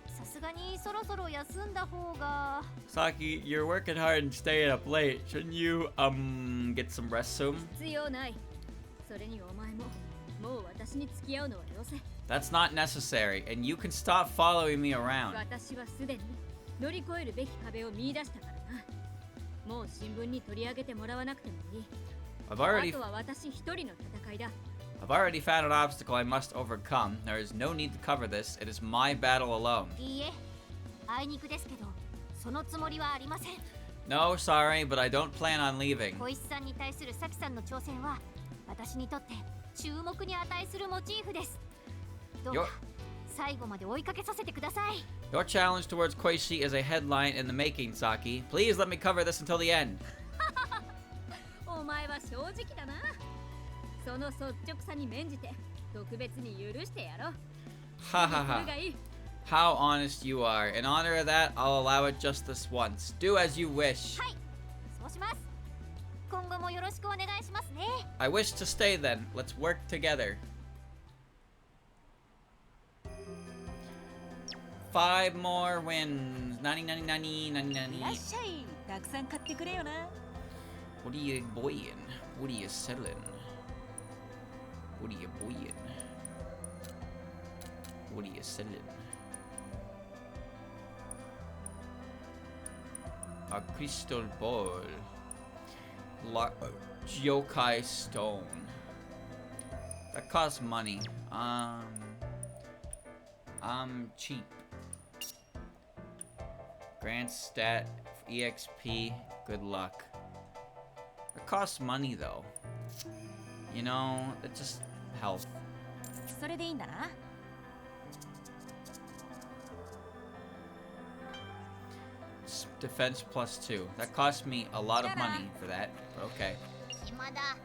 Speaker 3: さすがかにそろそろ休んだ方が。
Speaker 1: Saki, you're working hard and staying up late. Shouldn't you, get some rest soon?
Speaker 3: 必要ない。それにお前ももう私に付き合うのはよせ。
Speaker 1: That's not necessary, and you can stop following me around.
Speaker 3: 私はすでに乗り越えるべき壁を見出したからな。もう新聞に取り上げてもらわなくてもいい。
Speaker 1: I've
Speaker 3: あ
Speaker 1: already
Speaker 3: とは私一人の戦いだ。
Speaker 1: found an obstacle I must overcome. There is no need to cover this. It is my battle alone.
Speaker 2: いいえ、あいにくですけど、そのつもりはありません。
Speaker 1: No, sorry, but I don't plan on leaving.
Speaker 2: 小石さんに対するサキさんの挑戦は、私にとって注目に値するモチーフです。どうか最後まで追いかけさせてください。
Speaker 1: Your challenge towards Koishi is a headline in the making, Saki. Please let me cover this until the end.
Speaker 3: お前は正直だな。その率直さに免じて特別に許してやろう。
Speaker 1: Ha ha
Speaker 3: それ
Speaker 1: ha.
Speaker 3: がいい。
Speaker 1: How honest you are. In honor of that, I'll allow it just this once. Do as you wish.
Speaker 2: はい、そうします。今後もよろしくお願いしますね。
Speaker 1: I wish to stay then. Let's work together. 5 more wins. 何々何々何々。
Speaker 4: いらっしゃい。たくさん買ってくれよな。
Speaker 1: What are you boying? What are you selling? What are you boying? What are you selling? A crystal ball. Yokai stone. That costs money. Cheap. Grant stat EXP. Good luck. It costs money though. You know, it just helps.
Speaker 4: それでいいんだな。
Speaker 1: Defense plus 2. That cost me a lot of money for that. But okay.
Speaker 2: 暇だ。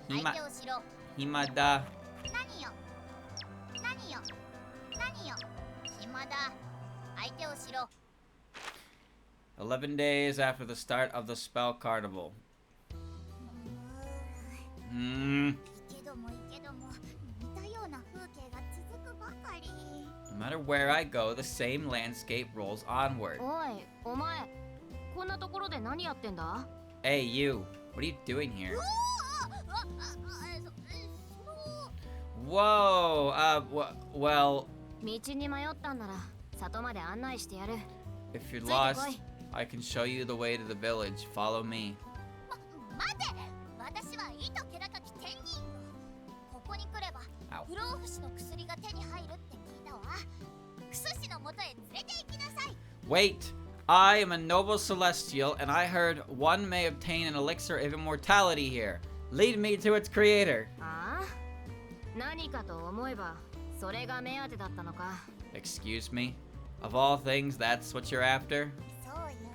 Speaker 2: 相手をしろ。
Speaker 1: Himada.
Speaker 2: 何よ。何よ。何よ。暇だ。相手をしろ。
Speaker 1: 11 days after the start of the spell carnival.
Speaker 2: けども似たような風景が続くばかり。
Speaker 1: No matter where I go, the same landscape rolls onward.
Speaker 2: おい、お前、こんなところで何やってんだ？
Speaker 1: Hey, you. What are you doing here? Whoa. Well,
Speaker 2: 道に迷ったんなら里まで案内してやる。
Speaker 1: if you're lost, I can show you the way to the village. Follow me.
Speaker 2: 待て！私は糸気高き天人。ここに来れば不老不死の薬が手に入るって聞いたわ。クスシの元へ連れて行きなさい。
Speaker 1: Wait. I am a noble celestial, and I heard one may obtain an elixir of immortality here. Lead me to its creator.
Speaker 2: ああ？何かと思えばそれが目当てだったのか。
Speaker 1: Excuse me? Of all things, that's what you're after?
Speaker 2: そうよ。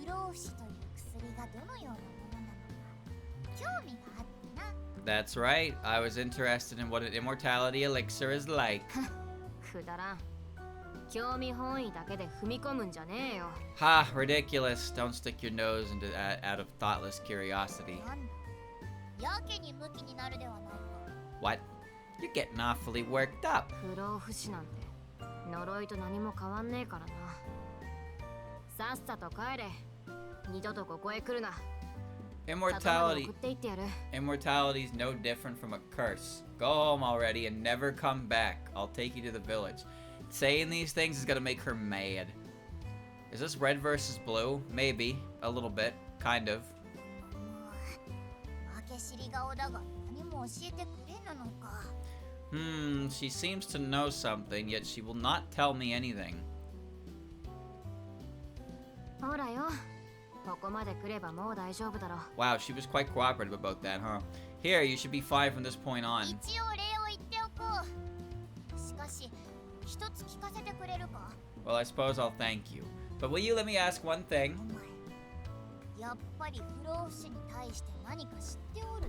Speaker 2: 不老不死という薬がどのようなものなのか興味があってな。
Speaker 1: That's right. I was interested in what an immortality elixir is like.
Speaker 2: くだらん。興味本位だけで踏み込むんじゃねえよ。
Speaker 1: Ha, ridiculous. Don't stick your nose into that out of thoughtless curiosity.
Speaker 2: なんだ。やけにムキになるではないか。
Speaker 1: What? You're getting awfully worked up.
Speaker 2: 不老不死なんて呪いと何も変わんねえからな。さっさと帰れ。二度とここへ来るな。
Speaker 1: Immortality.
Speaker 2: 送っていってやる。
Speaker 1: Immortality is no different from a curse. Go home already and never come back. I'll take you to the village. Saying these things is gonna make her mad. Is this red versus blue? Maybe. A little bit. Kind of.
Speaker 2: 負け知り顔だが何も教えてくれぬのか。
Speaker 1: She seems to know something, yet she will not tell me anything.
Speaker 2: ほらよ。ここまで来ればもう大丈夫だろう。
Speaker 1: Wow, she was quite cooperative about that, huh? Here, you should be fine from this point on.
Speaker 2: 一応礼を言っておこう。しかし、一つ聞かせてくれるか？
Speaker 1: Well, I suppose I'll thank you. But will you let me ask one thing?
Speaker 2: お前、やっぱり不老不死に対して何か知っておるな。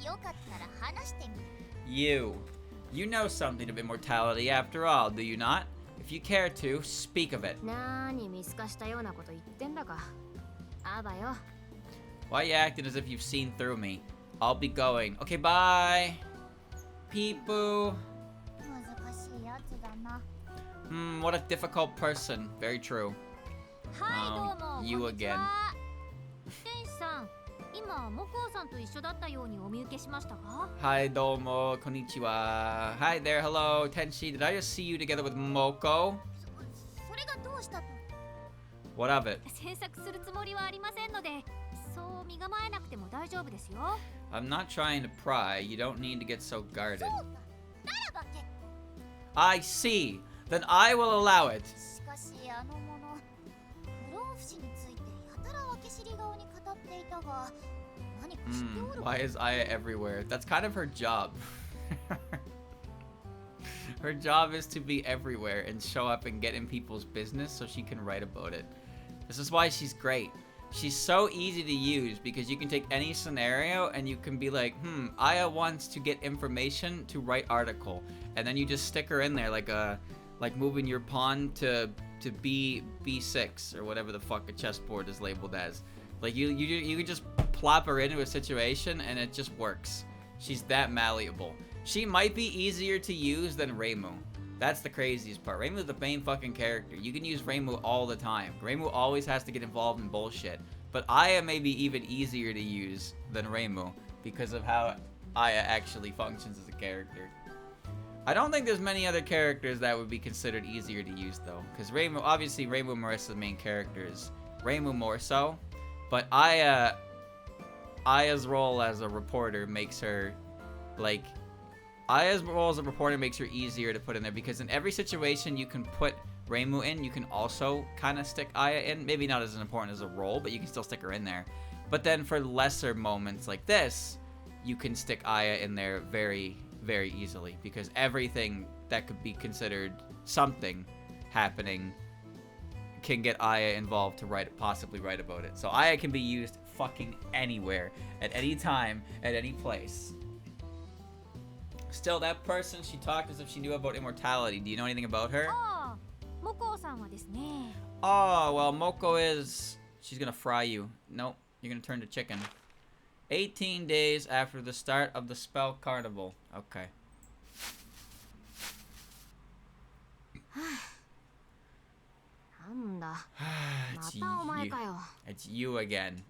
Speaker 2: よかったら話してみる。
Speaker 1: You know something of immortality after all, do you not? If you care to, speak of it.
Speaker 2: なーに見透かしたようなこと言ってんだか。あばよ。
Speaker 1: Why are you acting as if you've seen through me? I'll be going. Okay, bye. Peepoo.
Speaker 2: 難しいよ。やつだな。
Speaker 1: What a difficult person. Very true.
Speaker 3: はい、どうも
Speaker 1: You
Speaker 3: こんにち
Speaker 1: again.
Speaker 3: は。天使さん、今モコさんと一緒だったようにお見受けしましたか？
Speaker 1: Hi, domo, konnichiwa. Hi there, hello, Tenshi. Did I just see you together with Moko?
Speaker 2: それがどうしたと？
Speaker 1: What of it?
Speaker 3: 詮索するつもりはありませんので、そう身構えなくても大丈夫ですよ。
Speaker 1: I'm not trying to pry. You don't need to get so guarded.
Speaker 2: そうか。ならば結構。
Speaker 1: I see. Then I will allow it.
Speaker 2: しかしあの者、不老不死についてやたら分け知り顔に語っていたが、何か知っておるか？
Speaker 1: Why is Aya everywhere? That's kind of her job. Her job is to be everywhere and show up and get in people's business so she can write about it. This is why she's great. She's so easy to use because you can take any scenario and you can be like, Aya wants to get information to write article, and then you just stick her in there like moving your pawn to B6 or whatever the fuck a chessboard is labeled as. Like you can just plop her into a situation and it just works. She's that malleable. She might be easier to use than Reimu. That's the craziest part. Reimu's the main fucking character. You can use Reimu all the time. Reimu always has to get involved in bullshit. But Aya may be even easier to use than Reimu because of how Aya actually functions as a character. I don't think there's many other characters that would be considered easier to use though. Because Reimu, obviously Reimu and Marissa are the main characters. Reimu more so. But Aya's role as a reporter makes her, like, Aya's role as a reporter makes her easier to put in there because in every situation you can put Reimu in, you can also kind of stick Aya in. Maybe not as important as a role, but you can still stick her in there. But then for lesser moments like this, you can stick Aya in there very, very easily because everything that could be considered something happening can get Aya involved to possibly write about it. So Aya can be used fucking anywhere, at any time, at any place. Still, that person, she talked as if she knew about immortality. Do you know anything about her?
Speaker 3: ああ、モコさんはですね。
Speaker 1: Oh, well, Moko is... She's gonna fry you. Nope, you're gonna turn to chicken. 18 days after the start of the spell carnival. Okay.
Speaker 3: なんだ、ま
Speaker 1: It's
Speaker 3: たお前
Speaker 1: you.
Speaker 3: かよ。
Speaker 1: It's you again.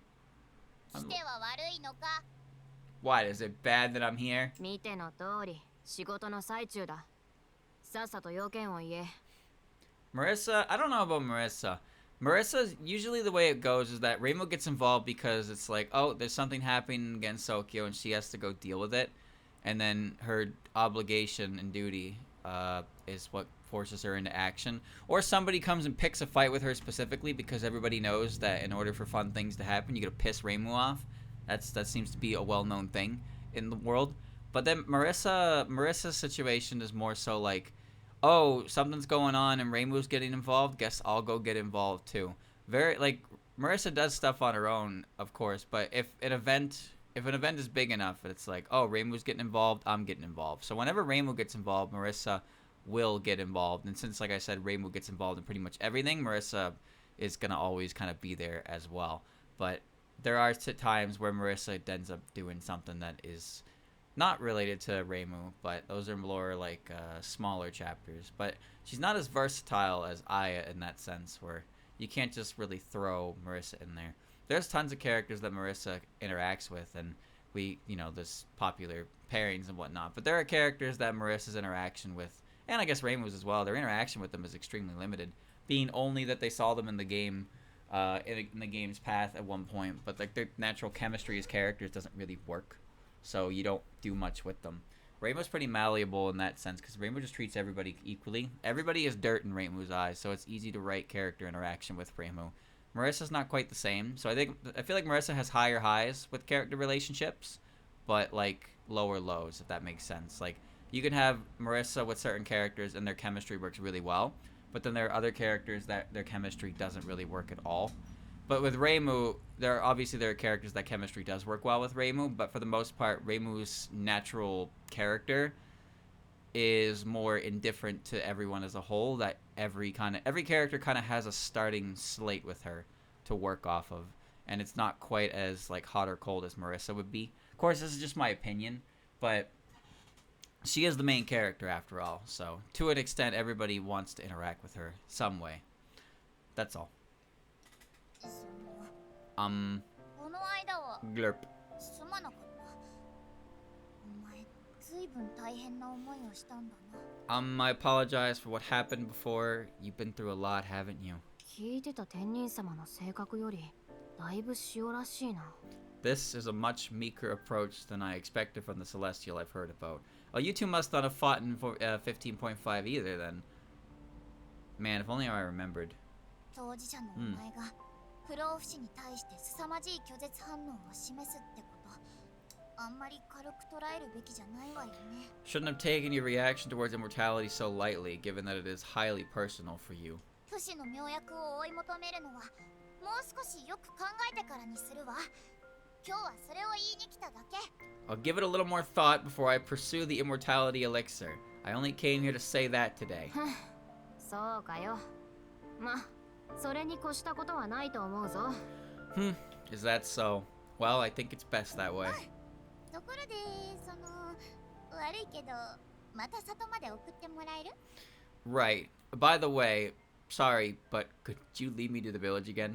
Speaker 2: 来ては悪いのか？
Speaker 1: What, is it bad that I'm here?
Speaker 3: 見ての通り、仕事の最中だ。さっさと要件を言え。
Speaker 1: Marissa, I don't know about Marissa. Marissa, usually the way it goes is that Reimu gets involved because it's like, oh, there's something happening against Sokyo and she has to go deal with it. And then her obligation and duty is what forces her into action. Or somebody comes and picks a fight with her specifically because everybody knows that in order for fun things to happen, you gotta piss Reimu off. That seems to be a well-known thing in the world. But then Marissa's situation is more so like, oh, something's going on and Reimu's getting involved, guess I'll go get involved too. Very, like, Marissa does stuff on her own, of course, but if an event is big enough, it's like, oh, Reimu's getting involved, I'm getting involved. So whenever Reimu gets involved, Marissa will get involved. And since, like I said, Reimu gets involved in pretty much everything, Marissa is going to always kind of be there as well. But there are times where Marissa ends up doing something that is not related to Reimu, but those are more like smaller chapters. But she's not as versatile as Aya in that sense, where you can't just really throw Marissa in there. There's tons of characters that Marissa interacts with, and there's popular pairings and whatnot. But there are characters that Marissa's interaction with, and I guess Reimu's as well, their interaction with them is extremely limited, being only that they saw them in the game, in the game's path at one point. But like their natural chemistry as characters doesn't really work. So you don't do much with them. Reimu's pretty malleable in that sense because Reimu just treats everybody equally. Everybody is dirt in Reimu's eyes, so it's easy to write character interaction with Reimu. Marissa's not quite the same, so I feel like Marissa has higher highs with character relationships, but like lower lows, if that makes sense. Like you can have Marissa with certain characters and their chemistry works really well, but then there are other characters that their chemistry doesn't really work at all. But with Reimu, there are characters that chemistry does work well with Reimu, but for the most part, Reimu's natural character is more indifferent to everyone as a whole. That every character kind of has a starting slate with her to work off of, and it's not quite as like hot or cold as Marissa would be. Of course, this is just my opinion, but she is the main character after all, so to an extent everybody wants to interact with her some way. That's all.
Speaker 2: その
Speaker 1: Um
Speaker 2: この間は
Speaker 1: glurp.
Speaker 2: すまなかった。お前ずいぶん大変な思いをしたんだな。
Speaker 1: I apologize for what happened before. You've been through a lot, haven't you?
Speaker 6: 聞いてた天人様の性格よりだいぶ塩らしいな。
Speaker 1: This is a much meeker approach than I expected from the Celestial I've heard about. Oh, you two must not have fought in 15.5 either then. Man, if only I remembered.
Speaker 2: 当事者のお前が不老不死に対して凄まじい拒絶反応を示すってこと、あんまり軽く捉えるべきじゃないわよね。
Speaker 1: Shouldn't have taken your reaction towards immortality so lightly, given that it is highly personal for you.
Speaker 2: 不死の妙薬を追い求めるのはもう少しよく考えてからにするわ。今日はそれを言いに来ただけ。
Speaker 1: I'll give it a little more thought before I pursue the immortality elixir. I only came here to say that today.
Speaker 6: そうかよ。まあそれに越したことはないと思うぞ。
Speaker 1: Is that so? Well, I think it's best that way.
Speaker 2: ところでその悪いけどまた里まで送ってもらえる？
Speaker 1: Right. By the way, sorry, but could you lead me to the village again?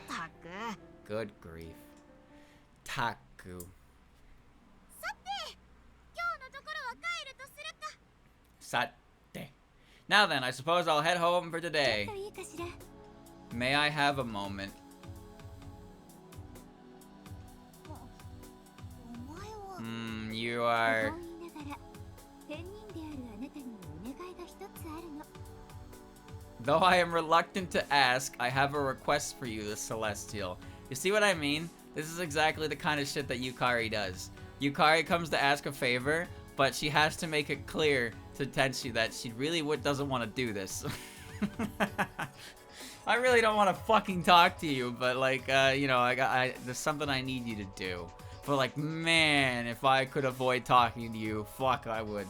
Speaker 6: たく。
Speaker 1: Good grief. Taku.
Speaker 2: さて、今日のところは帰るとするか。
Speaker 1: Sate. Now then, I suppose I'll head home for
Speaker 3: ちょっ
Speaker 1: today.
Speaker 3: といいかしら。
Speaker 1: May I have a moment?
Speaker 2: お前は
Speaker 1: You
Speaker 3: こ
Speaker 1: are...
Speaker 3: う言いながら天人であるあなたにもお願いが一つあるの。
Speaker 1: Though I am reluctant to ask, I have a request for you, the Celestial. You see what I mean? This is exactly the kind of shit that Yukari does. Yukari comes to ask a favor, but she has to make it clear to Tenchi that she really doesn't want to do this. I really don't want to fucking talk to you, but like, you know, there's something I need you to do. But like, man, if I could avoid talking to you, fuck, I would.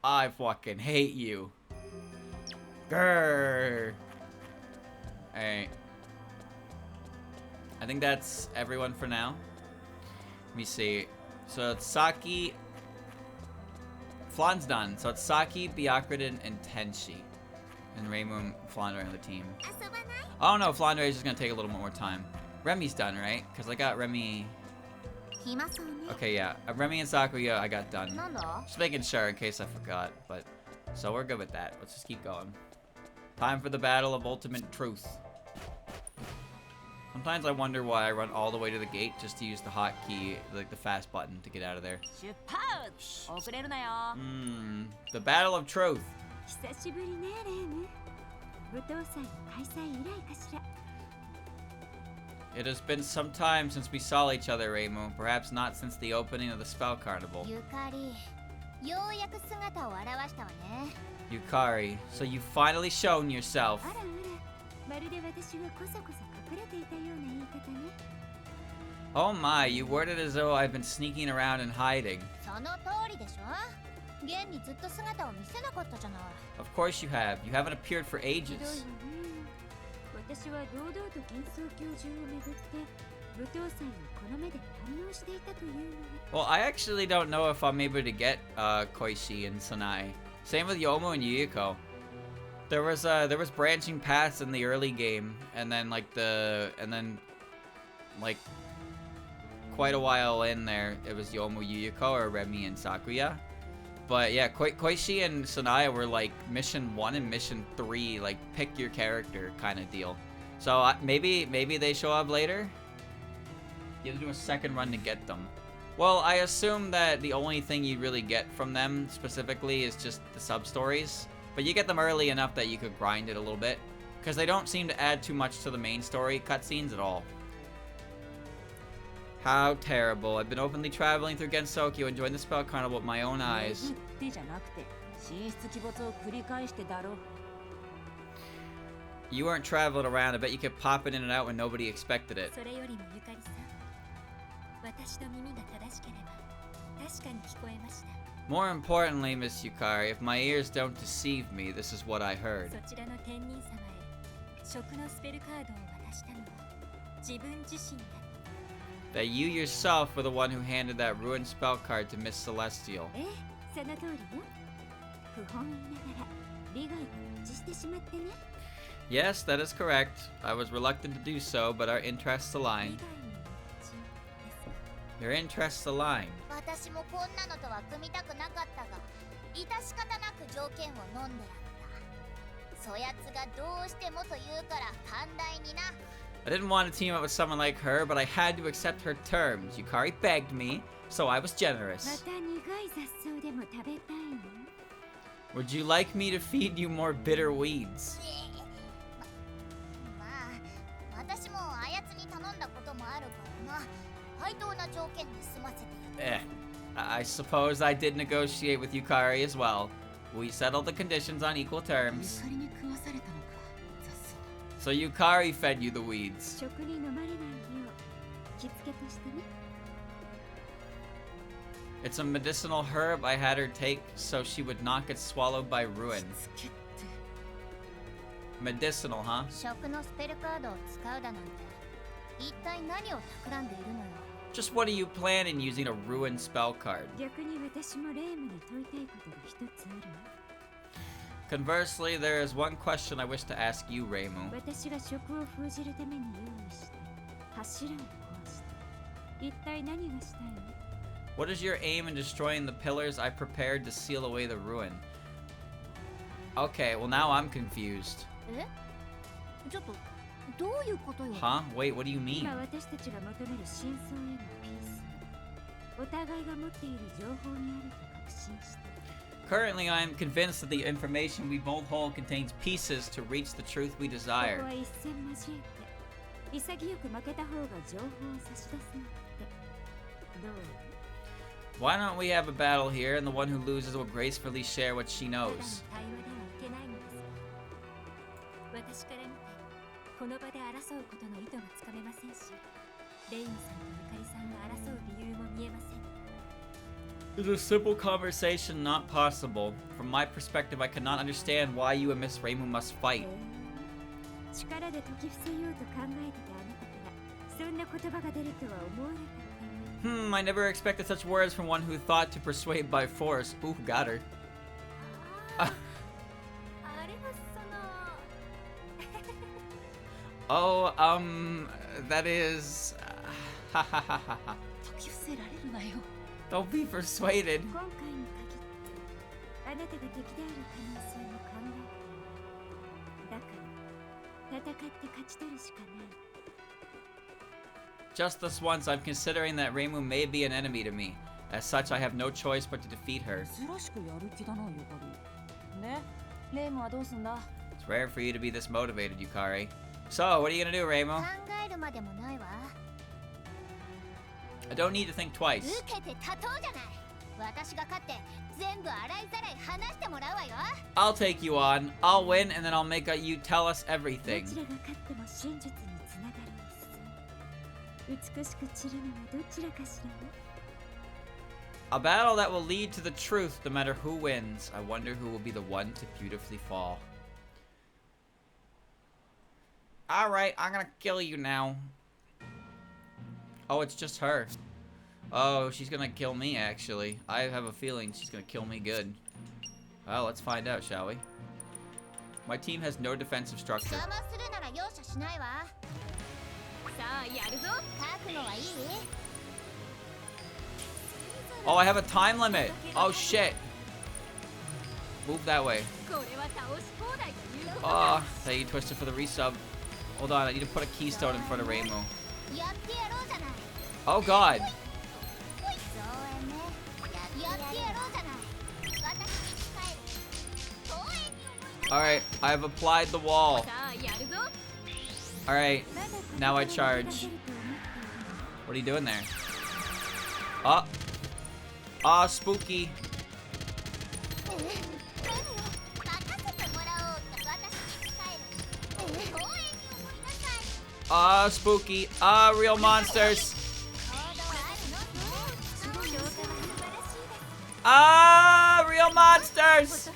Speaker 1: I fucking hate you. Grrr. Alright. I think that's everyone for now. Let me see. So it's Saki. Flan's done. So it's Saki, Byakuren, and Tenshi. And Reimu and Flandre on the team.
Speaker 2: 遊ばない？
Speaker 1: Oh no, Flandre is just gonna take a little bit more time. Remy's done, right? Because I got Remy.
Speaker 2: 暇そうね。
Speaker 1: Okay, yeah. Remy and Sakuya, I got done.
Speaker 6: なんだ？
Speaker 1: Just making sure in case I forgot. But so we're good with that. Let's just keep going. Time for the battle of ultimate truth. Sometimes I wonder why I run all the way to the gate just to use the hotkey, like the fast button, to get out of there.
Speaker 6: 出発。遅れるなよ。
Speaker 1: The battle of truth.
Speaker 3: 久しぶりねレーム。舞踏祭開催以来かしら。
Speaker 1: It has been some time since we saw each other, Reimu. Perhaps not since the opening of the Spell Carnival.
Speaker 2: ゆかり、ようやく姿を現したわね。
Speaker 1: Yukari, so you've finally shown yourself.
Speaker 3: あらあら、まるで私がこそこそ隠れていたような言い方ね。
Speaker 1: Oh my, you worded as though I've been sneaking around and hiding.
Speaker 2: その通りでしょ。現にずっと姿を見せなかったじゃない。
Speaker 1: Of course you have. You haven't appeared for
Speaker 3: ひどい
Speaker 1: ages.
Speaker 3: わね。私は堂々と幻想郷中を巡って舞踏祭をこの目で堪能していたというのに。
Speaker 1: Well, I actually don't know if I'm able to get Koishi and Sanai. Same with Yomo and Yuyuko. There was branching paths in the early game, and then like quite a while in there, it was Yomo, Yuyuko, or Remy and Sakuya. But yeah, Koishi and Sanaya were like mission 1 and mission 3, like pick your character kind of deal. So maybe they show up later. You have to do a second run to get them. Well, I assume that the only thing you really get from them specifically is just the sub-stories. But you get them early enough that you could grind it a little bit. Because they don't seem to add too much to the main story cutscenes at all. How terrible. I've been openly traveling through Gensokyo, enjoying the Spell Carnival with my own eyes.
Speaker 6: でじゃなくて神出鬼没を繰り返してだろう。
Speaker 1: You weren't traveling around. I bet you kept popping in and out when nobody expected it.
Speaker 3: それよりもゆかりさん、私の耳が正しければ確かに聞こえました。
Speaker 1: More importantly, Miss Yukari, if my ears don't deceive me, this is what I heard.
Speaker 3: そちらの天人様へ食のスペルカードを渡したのは自分自身だ。
Speaker 1: that you yourself were the one who handed that ruined spell card to Miss Celestial.
Speaker 3: ええ、その通りよ。不本意ながら利害が一致してしまってね。
Speaker 1: Yes, that is correct. I was reluctant to do so, but our interests
Speaker 3: 利
Speaker 1: align.
Speaker 3: 害の一致ですか。
Speaker 1: Your interests align.
Speaker 2: 私もこんなのとは組みたくなかったが、致し方なく条件を飲んでやった。そやつがどうしてもと言うから寛大にな。
Speaker 1: I didn't want to team up with someone like her, but I had to accept her terms. Yukari begged me, so I was
Speaker 3: ま
Speaker 1: generous.
Speaker 3: た苦い雑草でも食べたいの？
Speaker 1: Would you like me to feed you more bitter weeds?
Speaker 2: まあ、私もあやつに頼んだこともあるからな。対等な条件で済ませてやる。
Speaker 1: I suppose I did negotiate with Yukari as well. We settled the conditions on equal terms.
Speaker 4: ゆかりに食わされたのか、雑草。
Speaker 1: So Yukari fed you the weeds.
Speaker 3: 食に飲まれないよう気付けとしてね。
Speaker 1: It's a medicinal herb I had her take so she would not get swallowed by ruin.
Speaker 4: つけって。
Speaker 1: Medicinal, huh?
Speaker 2: 食のスペルカードを使うだなんて、一体何を企んでいるのよ。
Speaker 1: Just what do you plan in using a ruined spell card?
Speaker 3: 逆に私もレイムに問いたいことが一つあるわ。
Speaker 1: Conversely, there is one question I wish to ask you, Reimu.
Speaker 3: 私が食を封じるために用意して柱を壊した一体何がしたいの？
Speaker 1: What is your aim in destroying the pillars I prepared to seal away the ruin? Okay, well now I'm confused.
Speaker 2: え？ちょっとどういうことよ？
Speaker 1: Huh? Wait, what do you mean?
Speaker 3: 今私たちが求める真相へのピースお互いが持っている情報にあると確信して
Speaker 1: Currently, I am convinced that the information we both hold contains pieces to reach the truth we
Speaker 3: ここ
Speaker 1: desire.
Speaker 3: は一戦交えて潔く負けた方が情報を差し出すのってどう？
Speaker 1: Why don't we have a battle here, and the one who loses will gracefully share what she
Speaker 3: ただの
Speaker 1: knows?
Speaker 3: 対話ではいけないのです私から見てこの場で争うことの意図がつかめませんしレイムさんとゆかりさんが争う理由も見えません
Speaker 1: Is a simple conversation not possible? From my perspective, I cannot understand why you and Miss Reimu must fight.
Speaker 3: 力で解き伏せようと考えてたあなたからそんな言葉が出るとは思わなかったわ
Speaker 1: I never expected such words from one who thought to persuade by force. Ooh, got her.
Speaker 3: あれはその
Speaker 1: Oh, that is... Ha ha ha ha ha.
Speaker 4: 解き伏せられるなよ。
Speaker 1: Don't be persuaded.
Speaker 3: 今回に限ってあなたが敵である可能性も考えているだから戦って勝ち取るしかない
Speaker 1: Just this once, I'm considering that Reimu may be an enemy to me. As such, I have no choice but to defeat her.
Speaker 4: 珍しくやる気だな、ゆかり。ね、レイムはどうすんだ？
Speaker 1: It's rare for you to be this motivated, Yukari. So, what are you gonna do,
Speaker 2: 考
Speaker 1: Reimu?
Speaker 2: えるまでもないわ。
Speaker 1: I don't need to think twice.
Speaker 2: 受けて立とうじゃない。私が勝って全部洗いざらい話してもらうわよ。
Speaker 1: I'll take you on. I'll win, and then I'll make you tell us
Speaker 3: ど
Speaker 1: everything.
Speaker 3: ちらが勝っても真実につながる一戦美しく散るのはどちらかしらね
Speaker 1: A battle that will lead to the truth no matter who wins. I wonder who will be the one to beautifully fall. Alright, I'm gonna kill you now. Oh, it's just her. Oh, she's gonna kill me, actually. I have a feeling she's gonna kill me good. Well, let's find out, shall we? My team has no defensive structure.
Speaker 2: 邪魔するなら容赦しないわ。さあやるぞ。書くのはいい？
Speaker 1: Oh, I have a time limit. Oh, shit. Move that way.
Speaker 2: これは倒し放題ということ。
Speaker 1: Oh, thank you, Twister, for the resub. Hold on, I need to put a keystone in front of Reimu.
Speaker 2: やってやろうじゃない。
Speaker 1: Oh, God.
Speaker 2: 造園ね。やってやろうじゃない。私に使える。造園に思い出
Speaker 1: Alright, I've applied the wall.
Speaker 2: さあやるぞ。
Speaker 1: Alright, now I charge. What are you doing there? Oh. Ah, spooky.
Speaker 2: 何よ。任せてもらおうって私に使える。造園に思いなさい。
Speaker 1: Ah, spooky. Ah, real monsters.
Speaker 2: 行動あるの？すごいよ。素晴らしいです。
Speaker 1: Ah, real monsters.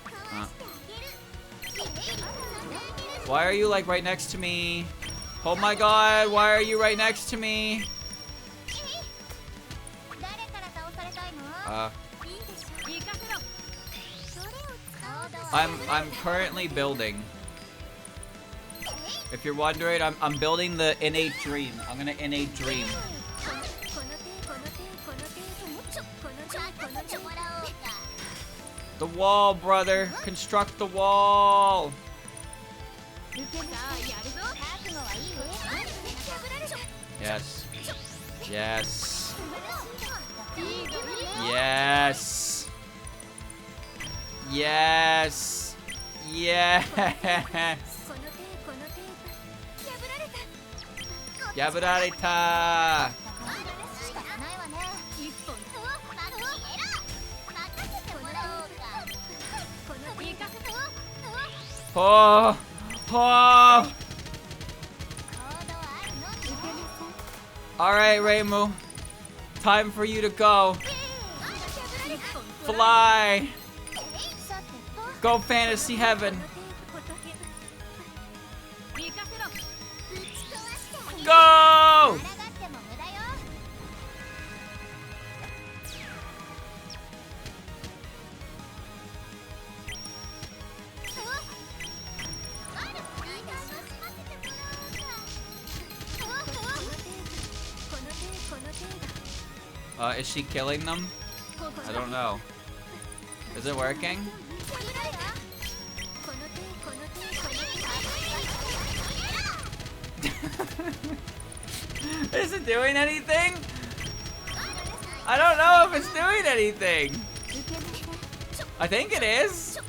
Speaker 2: かわしてあげる。
Speaker 1: Why are you like right next to me? Oh my god, why are you right next to me?
Speaker 2: 誰から倒されたいの？ いいでしょ。行かせろ。どれを使おうと？
Speaker 1: I'm currently building. If you're wondering, I'm building the innate dream. I'm gonna innate dream. The wall, brother. Construct the wall. Yes. Yes. Yes. Yes. Yes. Yaburareta. Oh. Oh. All right, Reimu. Time for you to go. Fly. Go fantasy heaven. Go! Is she killing them? I don't know. Is it working? Is it doing anything? I don't know if it's doing anything. I think it is.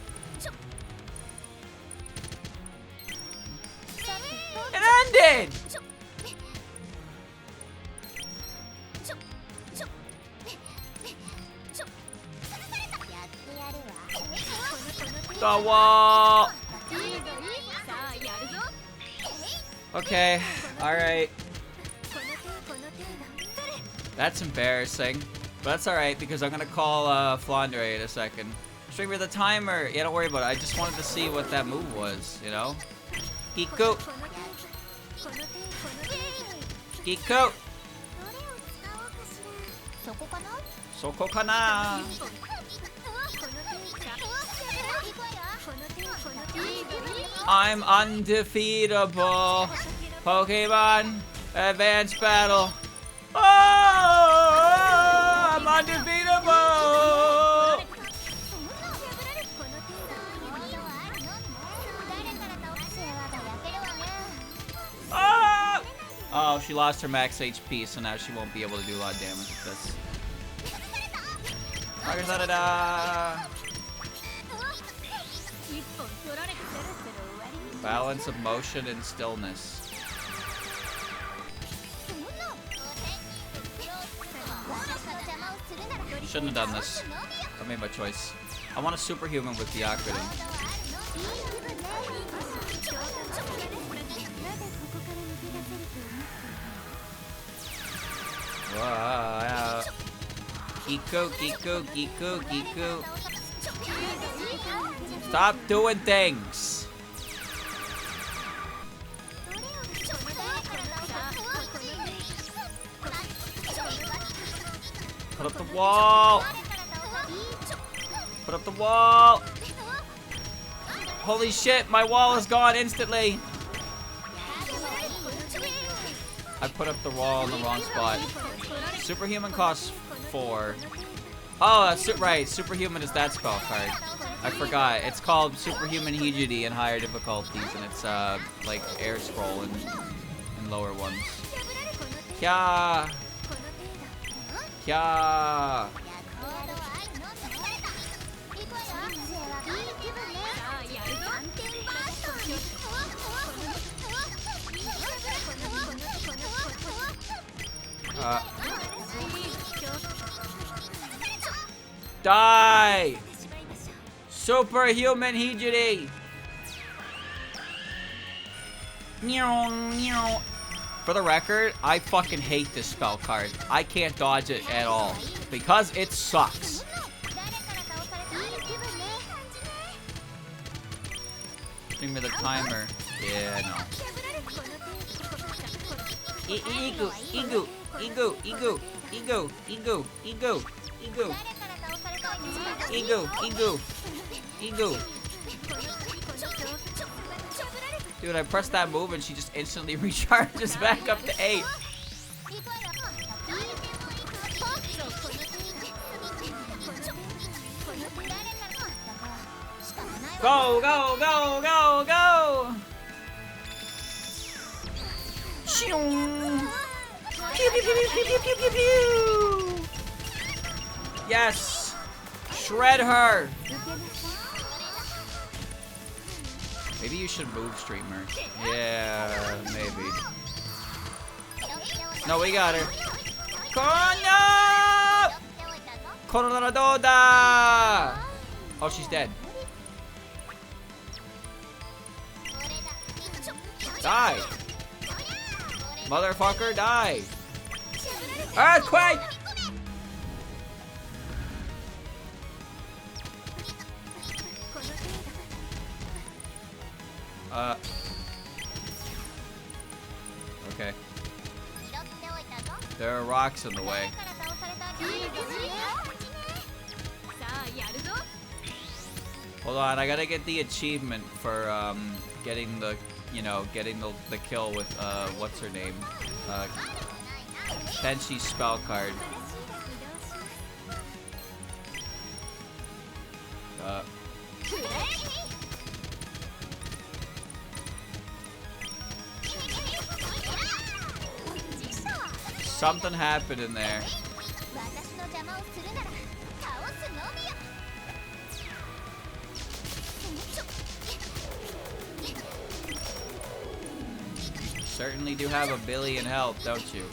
Speaker 1: It ended! The wall! Okay, alright. That's embarrassing. But that's alright, because I'm gonna call Flandre in a second. String me the timer! Yeah, don't worry about it. I just wanted to see what that move was, you know? Giku! Giku! Soko kana! I'm undefeatable. Pokemon Advanced Battle. Oh, I'm undefeatable. Oh! Oh, she lost her max HP, so now she won't be able to do a lot of damage with this. Balance of motion and stillness. Shouldn't have done this. I made my choice. I want a superhuman with the Aquadin. Wow. Giku, Giku, Giku, Giku. Stop doing things. Put up the wall. Put up the wall. Holy shit, my wall is gone instantly. I put up the wall in the wrong spot. Superhuman costs 4. Oh, that's right. Superhuman is that spell card. I forgot. It's called Superhuman Hijiri in higher difficulties, and it's like air scroll in lower ones. Kya. Kya. Die! Superhuman Hijiri! For the record, I fucking hate this spell card. I can't dodge it at all. Because it sucks. Give me the timer. Yeah, no. Ego, ego, ego, ego, ego, ego, ego, ego, ego, ego, ego. Dude, I pressed that move and she just instantly recharges back up to 8. Go, go, go, go, go! Shoo! Pew, pew, pew, pew, pew, pew, pew, pew! Yes! Shred her! Maybe you should move, streamer. Yeah, maybe. No, we got her. Kono! Kono! Oh, she's dead. Die! Motherfucker, die! Earthquake! Okay. There are rocks in the way. Hold on, I gotta get the achievement for getting the, getting the kill with what's her name? Tenshi's spell card. Something happened in there. You certainly do have a billion health, don't you?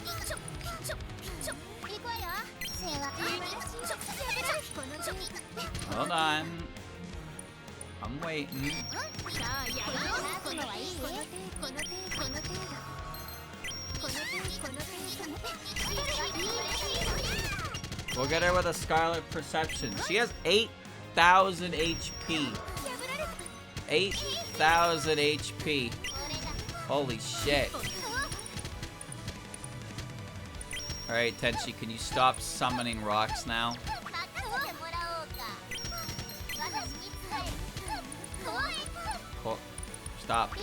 Speaker 1: Hold on. I'm waiting. We'll get her with a Scarlet Perception. She has 8,000 HP. 8,000 HP. Holy shit. Alright, Tenchi, can you stop summoning rocks now? Oh, stop.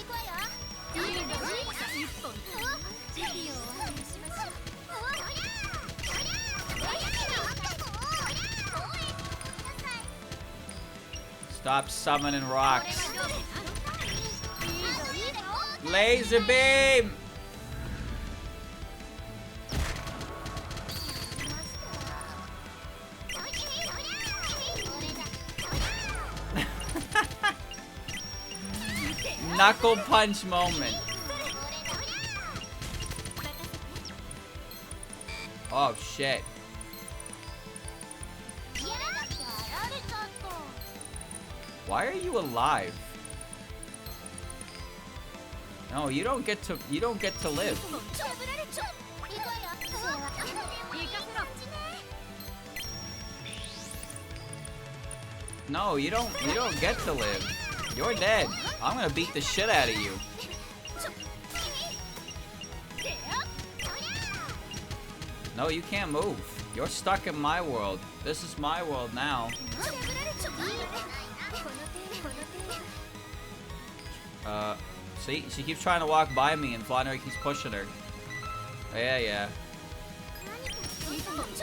Speaker 1: Stop summoning rocks. Laser beam! Knuckle punch moment. Oh shit. Why are you alive? No, you don't get to live. No, you don't get to live. You're dead. I'm gonna beat the shit out of you. No, you can't move. You're stuck in my world. This is my world now. See? She keeps trying to walk by me and Flannery keeps pushing her. Yeah, yeah.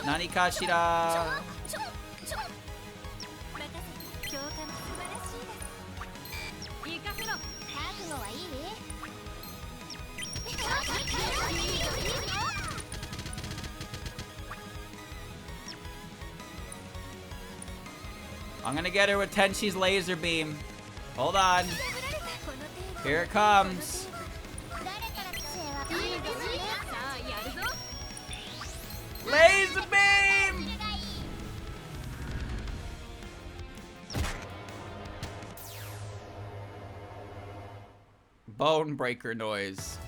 Speaker 1: Nani kashira? I'm gonna get her with Tenshi's laser beam. Hold on. Here it comes. Laser beam! Bone breaker noise.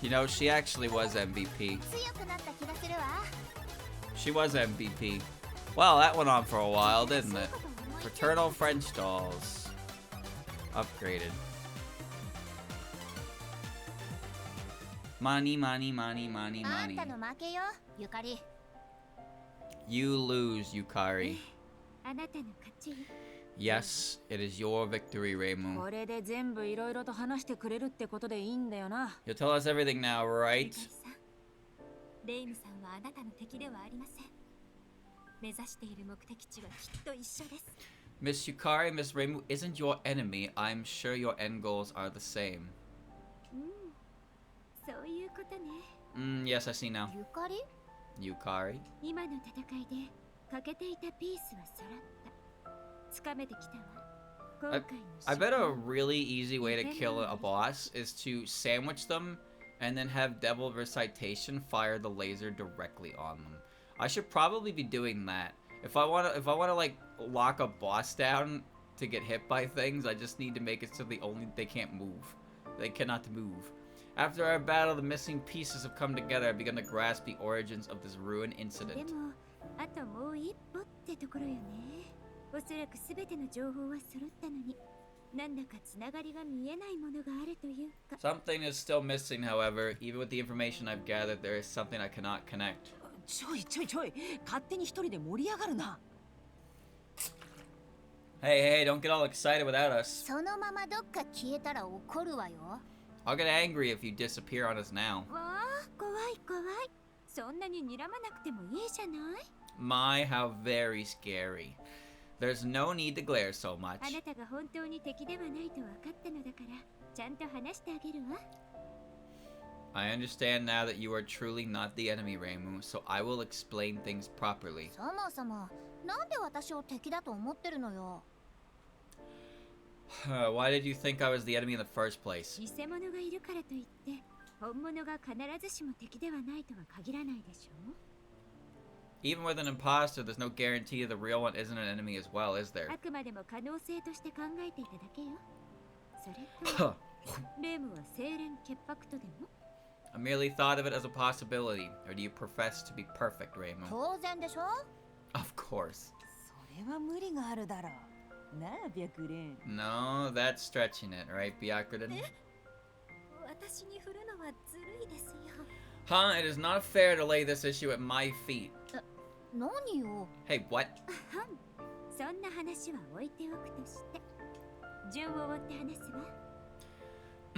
Speaker 1: You know, she actually was MVP. She was MVP. Well, that went on for a while, didn't it? Fraternal French dolls. upgraded. Money, money, money, money,
Speaker 2: あん
Speaker 1: money.
Speaker 2: たの負けよゆかり。
Speaker 1: You lose, Yukari.
Speaker 3: あなたの勝ちよ。
Speaker 1: Yes, it is your victory,
Speaker 4: こ
Speaker 1: Reimu.
Speaker 4: れで全部いろいろと話してくれるってことでいいんだよな。
Speaker 1: You'll tell us everything now,
Speaker 3: ユ
Speaker 1: right?
Speaker 3: カリさん、レイムさんはあなたの敵ではありません。目指している目的地はきっと一緒です。
Speaker 1: Miss Yukari, Miss Reimu isn't your enemy. I'm sure your end goals are the same.
Speaker 3: そういうことね。
Speaker 1: Yes, I see now.
Speaker 2: ゆかり
Speaker 1: Yukari.
Speaker 3: 今の戦いで欠けていたピースは揃った。つかめてきたわ。今回の
Speaker 1: I bet a
Speaker 3: 失敗
Speaker 1: really easy way to kill a boss is to sandwich them and then have Devil Recitation fire the laser directly on them. I should probably be doing that. If I wanna like lock a boss down to get hit by things, I just need to make it so they can't move. They cannot move. After our battle, the missing pieces have come together. I've begun to grasp the origins of this ruin
Speaker 3: で
Speaker 1: incident.
Speaker 3: もあともう一歩ってところよね。おそらくすべての情報は揃ったのに、なんだかつながりが見えないものがあるというか。
Speaker 1: Something is still missing, however. Even with the information I've gathered, there is something I cannot connect.
Speaker 4: ちょいちょいちょい、勝手に一人で盛り上がるな。
Speaker 1: Hey, don't get all excited without us.
Speaker 2: そのままどっか消えたら怒るわよ。
Speaker 1: I'll get angry if you disappear on us now.
Speaker 3: わあ、怖い怖い。そんなに睨まなくてもいいじゃない。
Speaker 1: My, how very scary. There's no need to glare so
Speaker 3: あ
Speaker 1: much.
Speaker 3: なたが本当に敵ではないと分かったのだから、ちゃんと話してあげるわ。
Speaker 1: I understand now that you are truly not the enemy, Reimu, so I will explain things properly.
Speaker 2: そもそもなんで私を敵だと思ってるのよ。
Speaker 1: Why did you think I was the enemy in the first place?
Speaker 3: 偽物がいるからといって、本物が必ずしも敵ではないとは限らないでしょ。
Speaker 1: Even with an imposter, there's no guarantee the real one isn't an enemy as well, is there?
Speaker 3: あくまでも可能性として考えていただけよ。それと、レームは清廉潔白とでも
Speaker 1: I merely thought of it as a possibility. Or do you profess to be perfect, Reimu?
Speaker 2: 当然でしょ。
Speaker 1: Of course.
Speaker 4: それは無理があるだろう。なあ、白蓮。
Speaker 1: No, that's stretching it, right, Byakuren?
Speaker 3: 私に振るのはずるいですよ。
Speaker 1: Huh? It is not fair to lay this issue at my feet.
Speaker 2: 何よ。
Speaker 1: Hey, what?
Speaker 3: そんな話は置いておくとして、順を追って話すわ。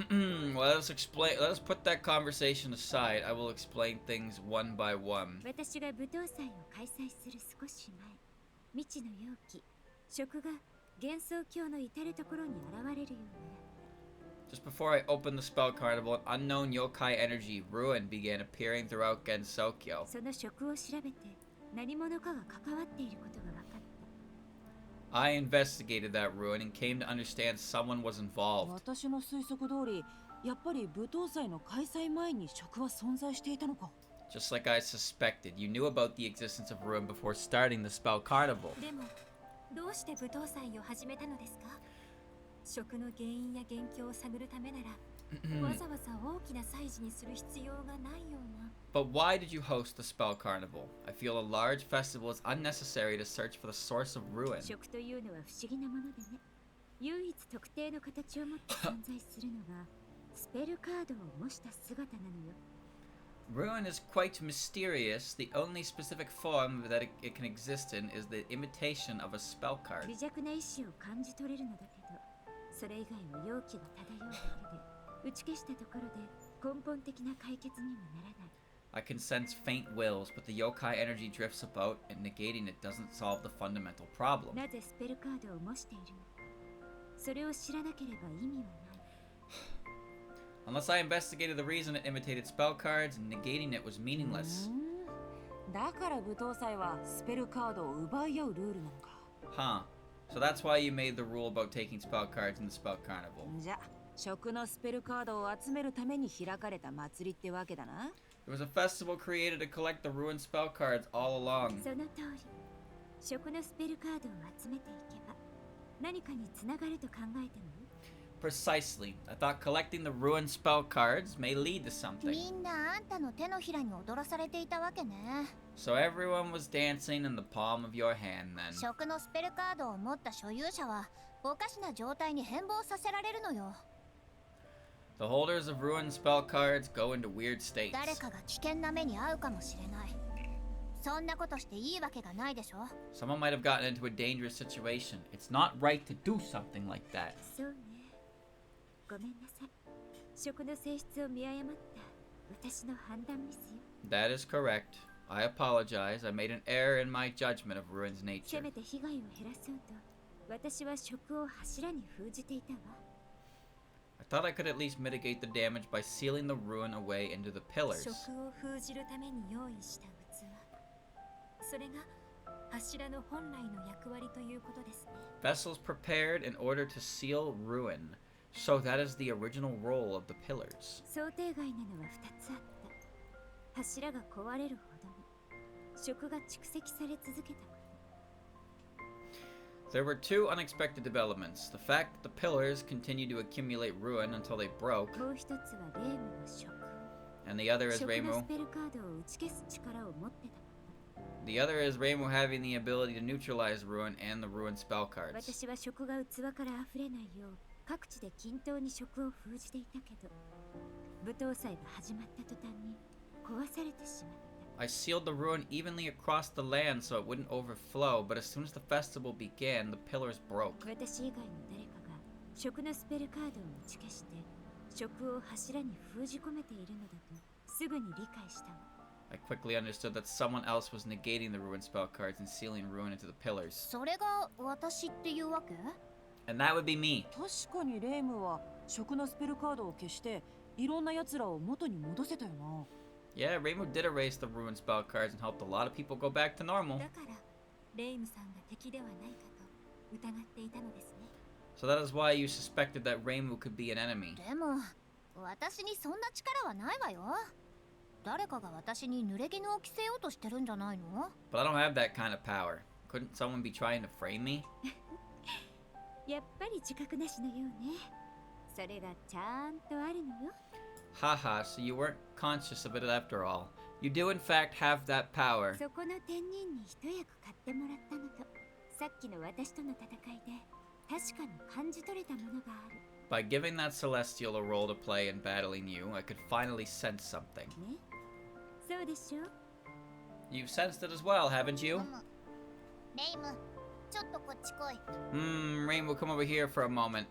Speaker 1: Well, let us put that conversation aside. I will explain things one by one.
Speaker 3: 私が舞踏祭を開催する少し前、未知の容器、食が幻想郷の至るところに現れるようになった。
Speaker 1: Just before I opened the spell carnival, an unknown yokai energy, Ruin, began appearing throughout Gensokyo.
Speaker 3: その食を調べて何者かが関わっていることが分かった。
Speaker 1: I investigated that ruin and came to understand someone was involved.
Speaker 4: 私の推測通り、やっぱり舞踏祭の開催前に職は存在していたのか。
Speaker 1: Just like I suspected, you knew about the existence of Ruin before starting the spell carnival.
Speaker 3: でも、どうして舞踏祭を始めたのですか？食の原因や元凶を探るためなら、わざわざ大きな祭事にする必要がないような。
Speaker 1: But why did you host the spell carnival? I feel a large festival is unnecessary to search for the source of Ruin.
Speaker 3: 食というのは不思議なものでね。唯一特定の形を持って存在するのがスペルカードを模した姿なのよ。
Speaker 1: Ruin is quite mysterious. The only specific form that it can exist in is the imitation of a spell card.
Speaker 3: 微弱な意志を感じ取れるのだけど、それ以外は容器が漂うだけで、打ち消したところで根本的な解決にはならない。
Speaker 1: I can sense faint wills, but the yokai energy drifts about, and negating it doesn't solve the fundamental problem.
Speaker 3: なぜスペルカードを模しているのか、それを知らなければ意味はない。
Speaker 1: Unless I investigated the reason it imitated spell cards, negating it was meaningless.
Speaker 4: だから舞踏祭はスペルカードを奪い合うルールなのか。
Speaker 1: Huh. So that's why you made the rule about taking spell cards in the spell carnival.
Speaker 4: じゃ、食のスペルカードを集めるために開かれた祭りってわけだな。
Speaker 1: It was a festival created to collect the ruined spell cards all along.
Speaker 3: その通り、食のスペルカードを集めていけば何かにつながると考えても。
Speaker 1: Precisely. I thought collecting the ruined spell cards may lead to
Speaker 2: み
Speaker 1: something.
Speaker 2: んなあんたの手のひらに踊らされていたわけね。
Speaker 1: So everyone was dancing in the palm of your hand then.
Speaker 2: 食のスペルカードを持った所有者はおかしな状態に変貌させられるのよ。
Speaker 1: The holders of ruined spell cards go into weird states.
Speaker 2: 誰かが危険な目に遭うかもしれない。そんなことしていいわけがないでしょ。
Speaker 1: Someone might have gotten into a dangerous situation. It's not right to do something like that.
Speaker 3: そうね。ごめんなさい。食の性質を見誤った私の判断ミスよ。
Speaker 1: That is correct. I apologize. I made an error in my judgment of ruin's
Speaker 3: せ
Speaker 1: nature.
Speaker 3: めて被害を減らそうと私は食を柱に封じていたわ。
Speaker 1: I thought I could at least mitigate the damage by sealing the ruin away into the pillars.
Speaker 3: 食を封じるために用意した器。それが柱の本来の役割ということですね。
Speaker 1: Vessels prepared in order to seal ruin. So that is the original role of the pillars.
Speaker 3: 想定外なのは2つあった。柱が壊れるほどに食が蓄積され続けたこと。
Speaker 1: There were two unexpected developments. The fact that the pillars continued to accumulate ruin until they broke,
Speaker 3: もう一つはレームの食。
Speaker 1: and the other is
Speaker 3: 食の
Speaker 1: Reimu.
Speaker 3: スペルカードを打ち消す力を持ってた。
Speaker 1: The other is Reimu having the ability to neutralize ruin and the ruin spell cards.
Speaker 3: 私は食が器から溢れないよう各地で均等に食を封じていたけど、舞踏祭が始まった途端に壊されてしまった。
Speaker 1: I sealed the ruin evenly across the land so it wouldn't overflow, but as soon as the festival began, the pillars broke.
Speaker 3: 私以外の誰かが食のスペルカードを打ち消して食を柱に封じ込めているのだとすぐに理解したわ。
Speaker 1: I quickly understood that someone else was negating the ruin spell cards and sealing ruin into the pillars.
Speaker 2: それが私っていうわけ？
Speaker 1: And that would be me.
Speaker 4: 確かにレイムは食のスペルカードを消していろんな奴らを元に戻せたよな。
Speaker 1: Yeah, Reimu did erase the ruin spell cards and helped a lot of people go back to normal.
Speaker 3: だからレイムさんが敵ではないかと疑っていたのですね。
Speaker 1: So that is why you suspected that Reimu could be an enemy.
Speaker 2: でも私にそんな力はないわよ。誰かが私に濡れ衣を着せようとしてるんじゃないの？
Speaker 1: But I don't have that kind of power. Couldn't someone be trying to frame me?
Speaker 3: やっぱり自覚なしのようね。それがちゃんとあるのよ。
Speaker 1: Haha, so you weren't conscious of it after all. You do in fact have that power.
Speaker 3: そこの天人に一役買ってもらったのと、さっきの私との戦いで確かに感じ取れたものがある。
Speaker 1: By giving that Celestial a role to play in battling you, I could finally sense something.
Speaker 3: ね。そうでしょ？
Speaker 1: You've sensed it as well, haven't you?
Speaker 2: レイム、ちょっとこっち来い。
Speaker 1: Reimu, come over here for a moment.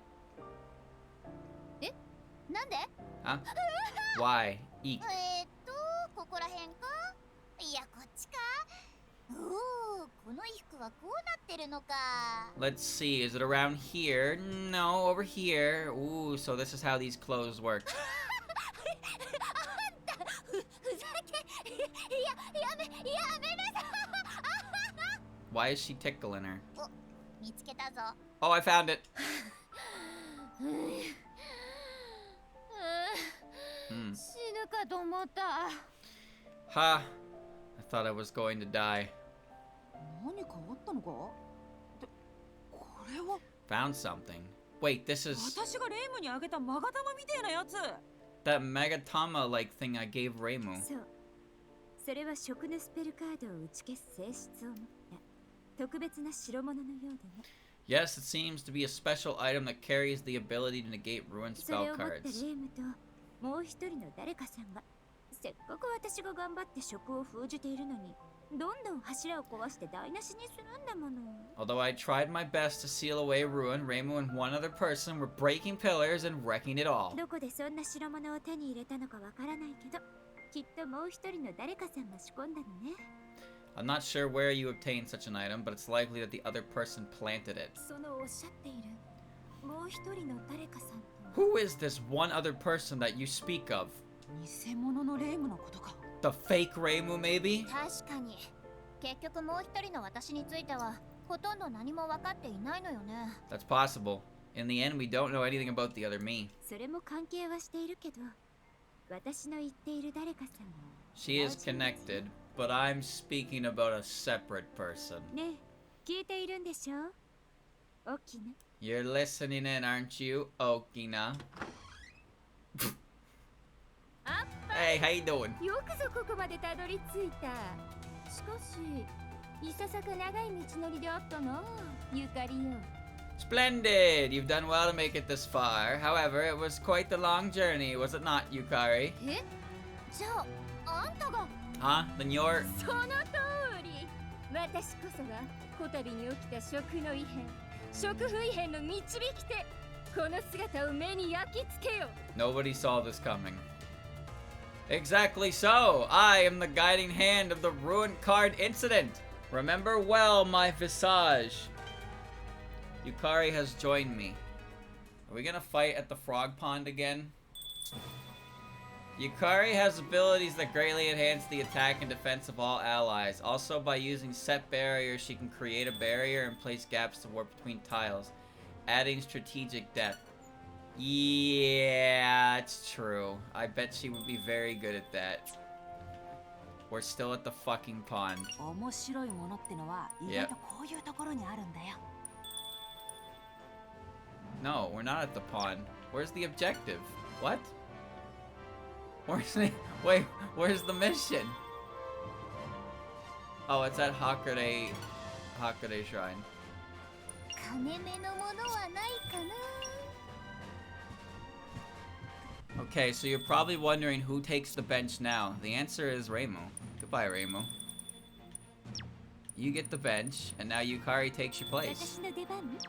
Speaker 2: なんで？
Speaker 1: Huh? Why? Eek.
Speaker 2: ここらへんか？いや、こっちか？おお、この衣服はこうなってるのか。
Speaker 1: Let's see, is it around here? No, over here. Ooh, so this is how these clothes work.
Speaker 2: あんた、ふざけ、やめなさい。
Speaker 1: Why is she tickling her?
Speaker 2: お、見つけたぞ。
Speaker 1: Oh, I found it.
Speaker 2: 死ぬかと思った。
Speaker 1: Ha. I thought I was going to die.
Speaker 4: 何かあったのか？ってこれは
Speaker 1: Found something. Wait, this is
Speaker 4: 私がレイムにあげたマガタマみてえなやつ。
Speaker 1: that Megatama-like thing I gave Reimu.
Speaker 3: そう。それは食のスペルカードを打ち消す性質を持った特別な代物のようでね。
Speaker 1: Yes, it seems to be a special item that carries the ability to negate ruined
Speaker 3: それ
Speaker 1: spell
Speaker 3: を持ったレ
Speaker 1: cards.
Speaker 3: イムともう一人の誰かさんがせっかく私が頑張って食を封じているのにどんどん柱を壊して台無しにするんだもの。
Speaker 1: Although I tried my best to seal away ruin, Reimu and one other person were breaking pillars and wrecking it all.
Speaker 3: どこでそんな代物を手に入れたのかわからないけどきっともう一人の誰かさんが仕込んだのね。
Speaker 1: I'm not sure where you obtained such an item, but it's likely that the other person planted it.
Speaker 3: そのおっしゃっているもう一人の誰かさんと
Speaker 1: Who is this one other person that you speak of?
Speaker 4: 偽物のレイムのことか。
Speaker 1: The fake Reimu, maybe?
Speaker 2: 確かに。結局もう一人の私についてはほとんど何も分かっていないのよね。
Speaker 1: That's possible. In the end, we don't know anything about the other me.
Speaker 3: それも関係はしているけど私の言っている誰かさんは
Speaker 1: She is connected, but I'm speaking about a separate person.
Speaker 3: ねえ聞いているんでしょ大きな
Speaker 1: You're listening in, aren't you, Okina? Hey, how you doing?
Speaker 3: よくぞここまでたどり着いた。しかしいささか長い道のりであったなゆかりよ。
Speaker 1: Splendid! You've done well to make it this far. However, it was quite the long journey, was it not, Yukari?
Speaker 2: えじゃああんたが
Speaker 1: Huh? Then you're...
Speaker 3: その通り。私こそがこたびに起きた食の異変、食不異変の導き手。この姿を目に焼き付けよ。
Speaker 1: Nobody saw this coming. Exactly so! I am the guiding hand of the ruined card incident! Remember well my visage. Yukari has joined me. Are we gonna fight at the frog pond again? Yukari has abilities that greatly enhance the attack and defense of all allies. Also, by using set barriers, she can create a barrier and place gaps to warp between tiles, adding strategic depth. Yeah, it's true. I bet she would be very good at that. We're still at the fucking pond.
Speaker 4: 面白いものってのは意外とこういうところにあるんだよ。
Speaker 1: No, we're not at the pond. Where's the objective? What? Where's the... Wait, where's the mission? Oh, it's at Hakude Shrine.
Speaker 2: 金目のものはないかな
Speaker 1: Okay, so you're probably wondering who takes the bench now. The answer is Reimu. Goodbye, Reimu. You get the bench, and now Yukari takes your place.
Speaker 3: 私の出番？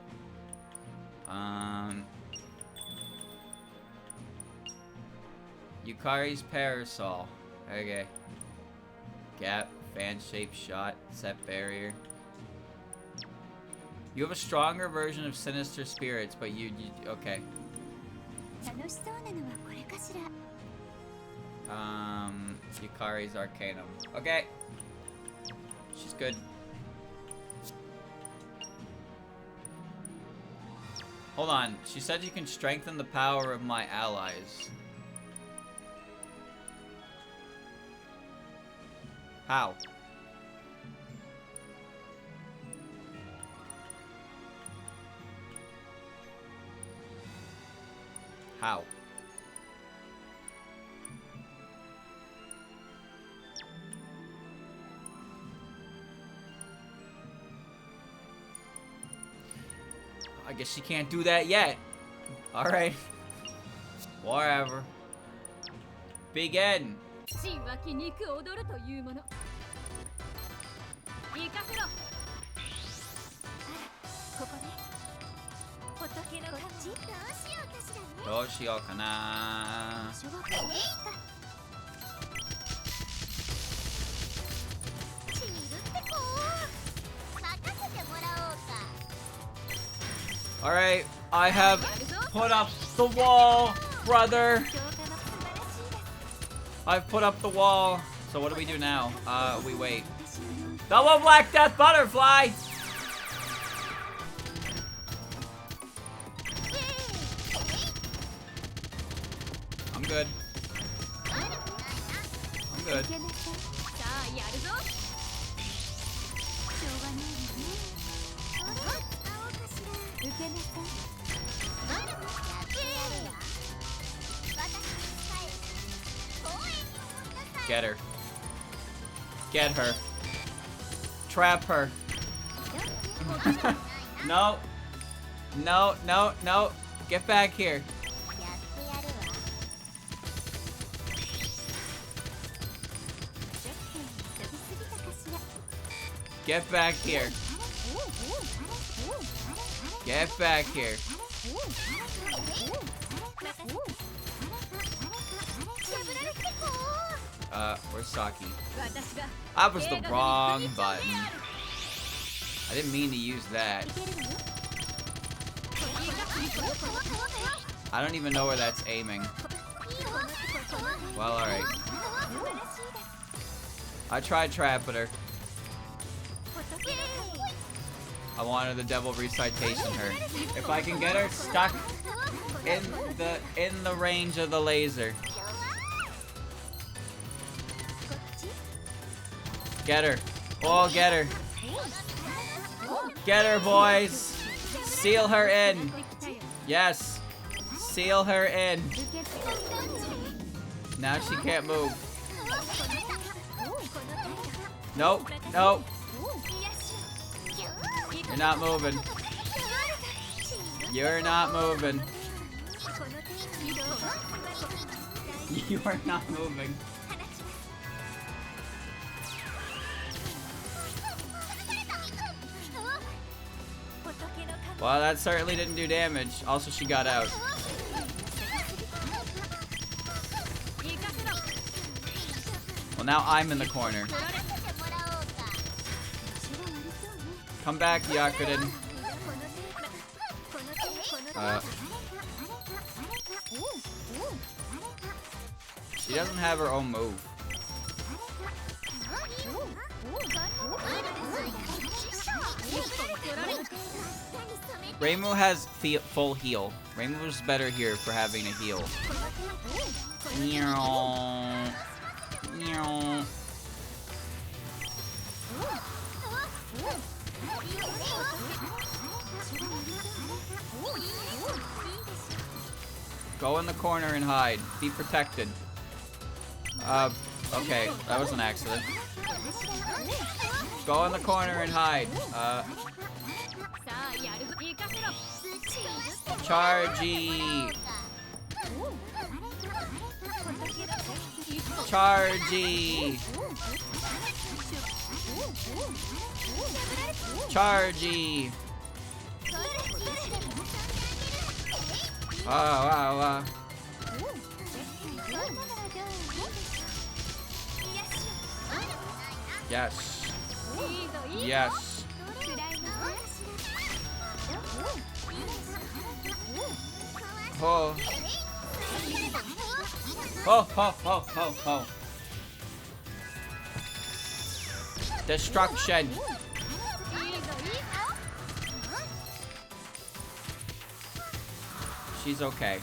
Speaker 1: Yukari's parasol. Okay. Gap, fan-shaped shot, set barrier. You have a stronger version of sinister spirits, but you okay.
Speaker 3: 楽しそうなのはこれかしら。
Speaker 1: Yukari's Arcanum. Okay. She's good. Hold on. She said you can strengthen the power of my allies. How? How? I guess she can't do that yet. Alright. Whatever. Begin.
Speaker 3: 血湧き肉踊るというもの。行かせろ。ここね。仏の勝ち。
Speaker 1: どうしようかな。
Speaker 3: 場所はここね。
Speaker 2: チールってこう任せてもらおうか
Speaker 1: Alright, I have put up the wall, brother. I've put up the wall. So what do we do now? We wait. Double Black Death Butterfly! I'm good. I'm good.
Speaker 3: さあやるぞ。しょうがないよね。受けなさい。
Speaker 1: Get her. Get her. Trap her. No. No, no, no. Get back here. Get back here. Get back here. Where's Saki? That was the wrong button. I didn't mean to use that. I don't even know where that's aiming. Well, alright. I tried trapping her. I wanted the devil recitation her. If I can get her stuck in the range of the laser. Get her. Oh, get her. Get her, boys. Seal her in. Yes. Seal her in. Now she can't move. Nope. Nope. You're not moving. You're not moving. You are not moving. Well, that certainly didn't do damage. Also, she got out. Well, now I'm in the corner. Come back, Yakuden. She doesn't have her own move. Reimu has full heal. Reimu's better here for having a heal. Go in the corner and hide. Be protected. Okay, that was an accident. Go in the corner and hide. Chargy. Chargy. Chargy. Wow. Yes. Yes. Oh. Oh. Destruction. She's okay.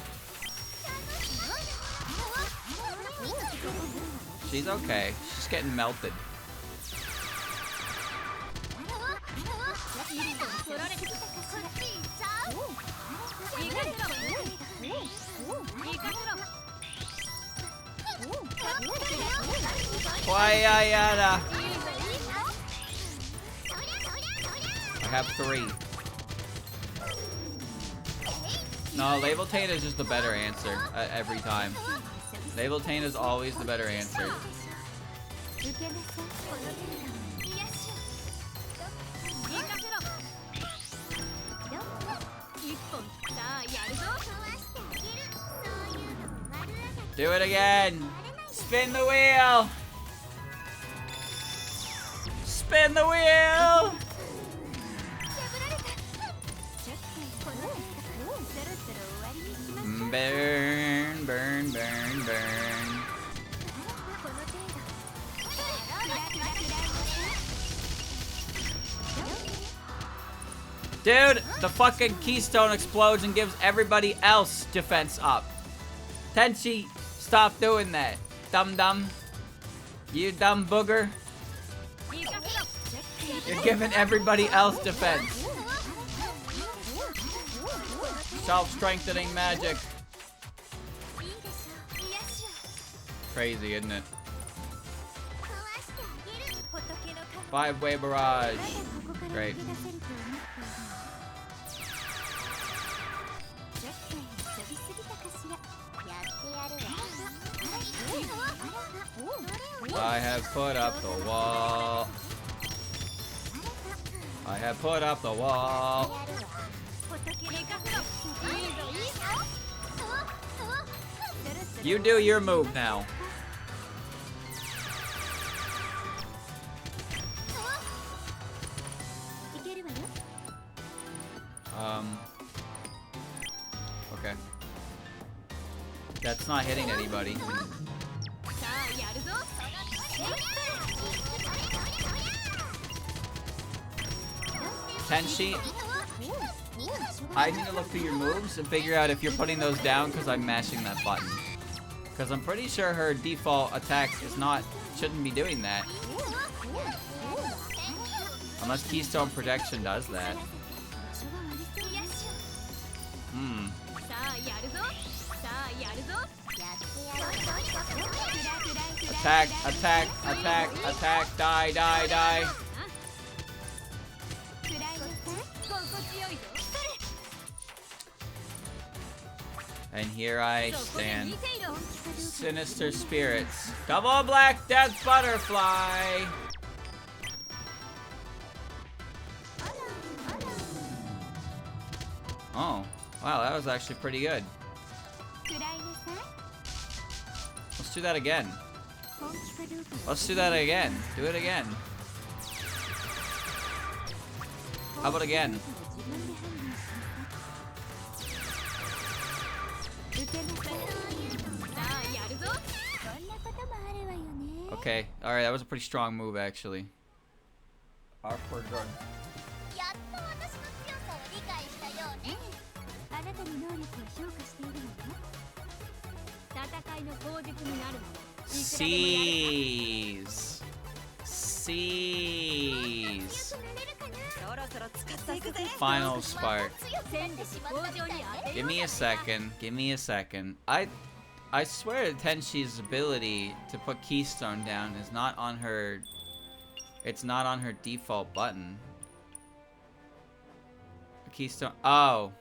Speaker 1: She's okay. She's getting melted. Quiet. I have 3. No, Labeltain is just the better answer every time. Labeltain is always the better answer. Do it again! Spin the wheel! Spin the wheel! Burn, burn, burn, burn. Dude, the fucking keystone explodes and gives everybody else defense up. Tenchi, stop doing that. Dum-dum. You dumb booger. You're giving everybody else defense. Self-strengthening magic. Crazy, isn't it? 5-way barrage. Great. I have put up the wall. I have put up the wall. You do your move now. Okay. That's not hitting anybody. Tenchi, I need to look through your moves and figure out if you're putting those down because I'm mashing that button. Because I'm pretty sure her default attack is not, shouldn't be doing that. Unless Keystone Protection does that. Attack, attack, attack, attack, die, die, die. And here I stand. Sinister spirits. Double black death butterfly. Oh, wow, that was actually pretty good. Let's do that again. Let's do that again. Do it again. How about again? Okay, alright, that was a pretty strong move actually. Our poor drug.
Speaker 2: やっと私の強さを理解したようね。
Speaker 3: あなたの能力を評価しているのよ。戦いの口実になるの。
Speaker 1: Seize. Seize. Final spark. Give me a second. Give me a second. I swear Tenshi's ability to put Keystone down is not on her. It's not on her default button. Keystone. Oh.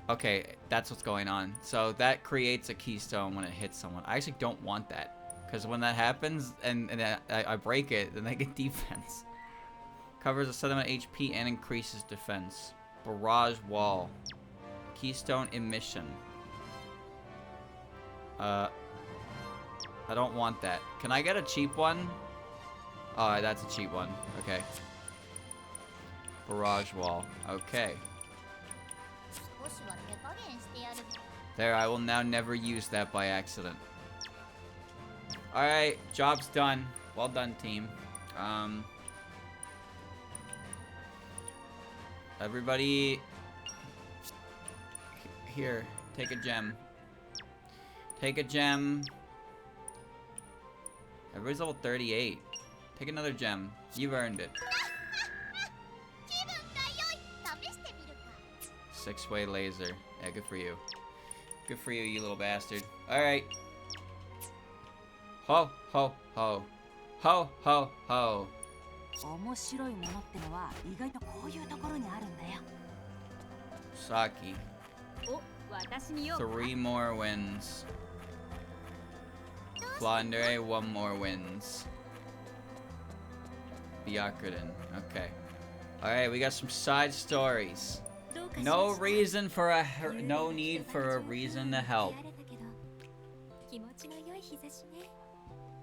Speaker 1: Okay, that's what's going on. So that creates a keystone when it hits someone. I actually don't want that. Because when that happens and I break it, then they get defense. Covers a set amount of HP and increases defense. Barrage wall. Keystone emission. I don't want that. Can I get a cheap one? Oh, that's a cheap one. Okay. Barrage wall. Okay. There, I will now never use that by accident. Alright, job's done. Well done, team. Everybody... Here, take a gem. Take a gem. Everybody's level 38. Take another gem. You've earned it. 6-way laser. Yeah, good for you. Good for you, you little bastard. Alright. Ho, ho, ho. Ho, ho, ho.
Speaker 4: 面白いものってのは意外とこういうところにあるんだよ。
Speaker 1: Saki.
Speaker 3: 私によ。
Speaker 1: 3 more wins. Flandre, 1 more wins. Byakuren. Okay. Alright, we got some side stories. No reason for a no need for a reason to help.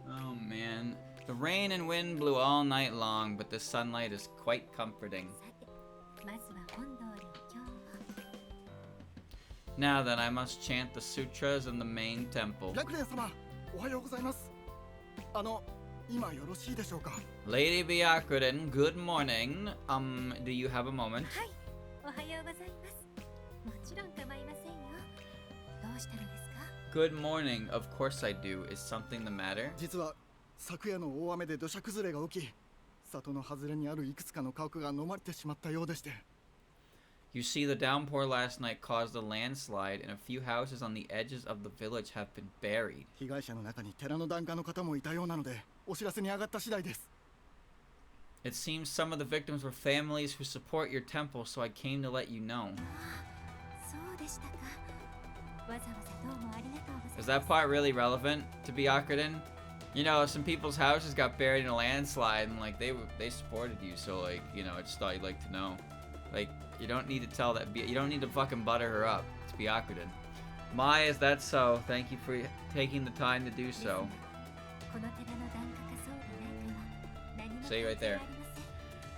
Speaker 1: Oh man. The rain and wind blew all night long, but the sunlight is quite comforting. Now then, I must chant the sutras in the main temple. Lady Byakuren, good morning. Do you have a moment?
Speaker 3: おはようございます。もちろん構いませんよ。どうしたのですか?
Speaker 1: Good morning. Of course I do. Is something the matter?
Speaker 7: 実は昨夜の大雨で土砂崩れが起き、里の外れにあるいくつかの家屋が飲まれてしまったようでして。
Speaker 1: You see, the downpour last night caused a landslide, and a few houses on the edges of the village have been buried.
Speaker 7: 被害者の中に寺の檀家の方もいたようなので、お知らせに上がった次第です。
Speaker 1: It seems some of the victims were families who support your temple, so I came to let you know.
Speaker 3: そうでしたか。わざわざどうもありがとうございます。
Speaker 1: Is that part really relevant to Byakuren? You know, some people's houses got buried in a landslide, and like they supported you, so like, you know, I just thought you'd like to know. Like, you don't need to tell that. You don't need to fucking butter her up. It's Byakuren. Mai, is that so? Thank you for taking the time to do so. See right there.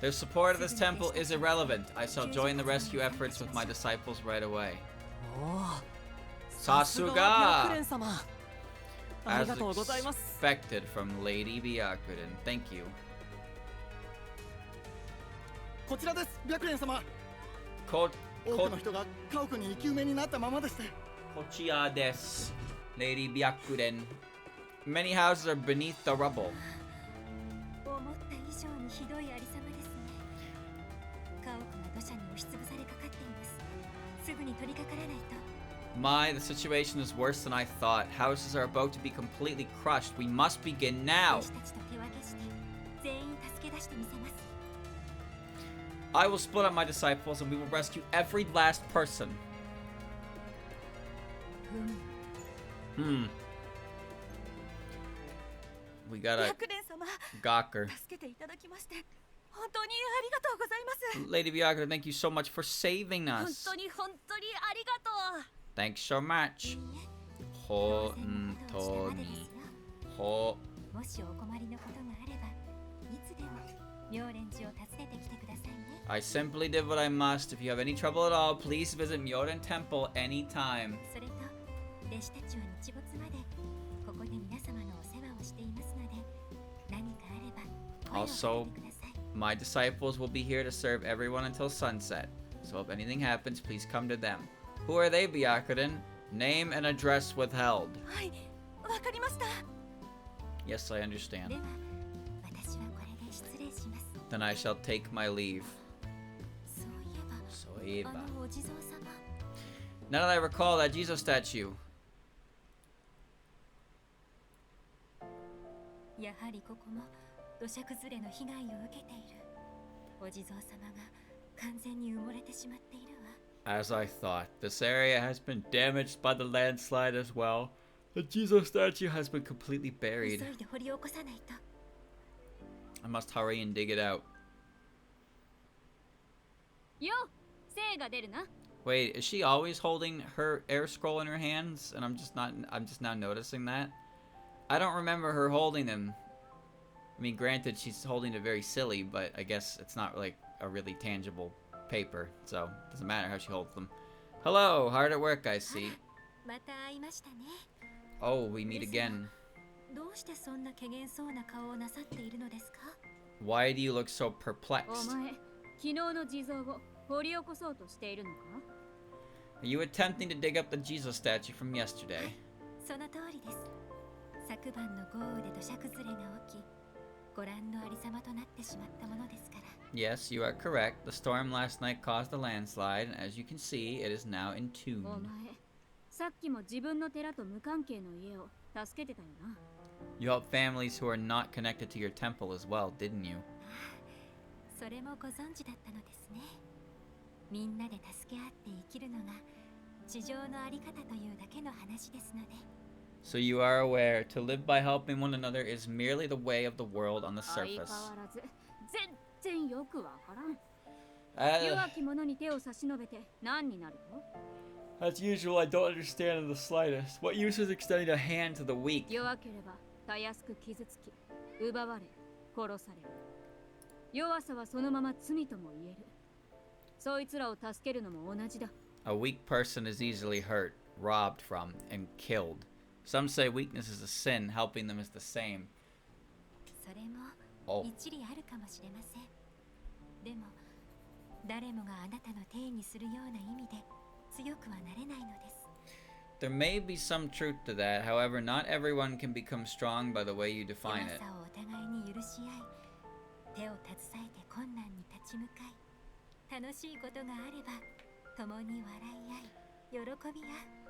Speaker 1: Their support of this temple is irrelevant. I shall join the rescue efforts with my disciples right away. Sasuga! As expected from Lady Byakuren. Thank you.
Speaker 7: こちらです、白蓮様。
Speaker 1: 多
Speaker 7: くの人が家屋に生き埋めになったままでして。
Speaker 1: こちらです、Lady Byakuren. Many houses are beneath the rubble.
Speaker 3: 思った以上にひどいありさまですね。家屋が土砂に押しつぶされかかっています。すぐに取り掛からないと。
Speaker 1: My, the situation is worse than I thought. Houses are about to be completely crushed. We must begin now.
Speaker 3: 私たちと手分けして全員助け出してみせます。
Speaker 1: I will split up my disciples and we will rescue every last person. Hmm. We got a
Speaker 4: 白蓮様
Speaker 1: Gawker.
Speaker 4: 助けていただきまして本当にありがとうございます
Speaker 1: Lady Byakuya, thank you so much for saving
Speaker 4: 本
Speaker 1: us.
Speaker 4: 当にありがとう
Speaker 1: Thanks so much.
Speaker 3: 当然のことをしたまでですよ。
Speaker 1: ほ
Speaker 3: もしお困りのことがあればいつでも妙蓮寺を訪ねてきてくださいね。
Speaker 1: I simply did what I must. If you have any trouble at all, please visit Myoden Temple anytime.
Speaker 3: それと弟子たちは日没までここで皆様のお世話をしていますので何かあれば声をか
Speaker 1: Also,
Speaker 3: けてください。
Speaker 1: my disciples will be here to serve everyone until sunset. So if anything happens, please come to them. Who are they, Byakuya? Name and address withheld.
Speaker 4: はいわかりました
Speaker 1: Yes, I understand.
Speaker 3: では私はこれで失礼します。
Speaker 1: Then I shall take my leave.
Speaker 3: そういえば
Speaker 1: So,
Speaker 3: あのお地蔵様
Speaker 1: now that I recall that Jesus statue.
Speaker 3: やはりここも土砂崩れの被害を受けている。お地蔵様が完全に埋もれてしまっているわ。
Speaker 1: As I thought, this area has been damaged by the landslide as well. The Jesus statue has been completely
Speaker 3: 急
Speaker 1: buried.
Speaker 3: いで掘り起こさないと。
Speaker 1: I must hurry and dig it out.
Speaker 6: よ、精が出るな。
Speaker 1: Wait, is she always holding her air scroll in her hands? And I'm just now noticing that. I don't remember her holding them. I mean, granted, she's holding it very silly, but I guess it's not like a really tangible paper, so it doesn't matter how she holds them. Hello, hard at work, I see.
Speaker 3: また会いましたね。
Speaker 1: Oh, we meet again.
Speaker 3: どうしてそんな怪げそうな顔をなさっているのですか？
Speaker 1: Why do you look so
Speaker 6: お
Speaker 1: perplexed?
Speaker 6: 前、昨日の地蔵を掘り起こそうとしているのか？
Speaker 1: Are you attempting to dig up the Jesus statue from yesterday?
Speaker 3: その通りです。昨晩の豪雨で土砂崩れが起き、ご覧のありさまとなってしまったものですから。
Speaker 1: Yes, you are correct. The storm last night caused a landslide, and as you can see, it is now
Speaker 6: お
Speaker 1: entombed.
Speaker 6: 前、さっきも自分の寺と無関係の家を助けてたよな。
Speaker 1: You help families who are not connected to your temple as well, didn't you?
Speaker 3: それもご存知だったのですね。みんなで助け合って生きるのが地上のあり方というだけの話ですので。
Speaker 1: So you are aware, to live by helping one another is merely the way of the world on the
Speaker 6: 相変
Speaker 1: surface.
Speaker 6: わらず、全然よくわからん。
Speaker 1: Uh,
Speaker 6: 弱き者に手を差し伸べて何になると？
Speaker 1: as usual, I don't understand in the slightest. What use is extending a hand to the weak?
Speaker 6: 弱ければたやすく傷つき、奪われ、殺される。弱さはそのまま罪とも言える。そいつらを助けるのも同じだ。
Speaker 1: A weak person is easily hurt, robbed from, and killed. Some say weakness is a sin, helping them is the same.
Speaker 3: それも
Speaker 1: Oh.
Speaker 3: 一理あるかもしれません。でも誰もがあなたの定義するような意味で強くはなれないのです。
Speaker 1: There may be some truth to that, however, not everyone can become strong by the way you
Speaker 3: 弱
Speaker 1: define it.
Speaker 3: さをお互いに許し合い、手を携えて困難に立ち向かい、楽しいことがあれば共に笑い合い、喜び合う。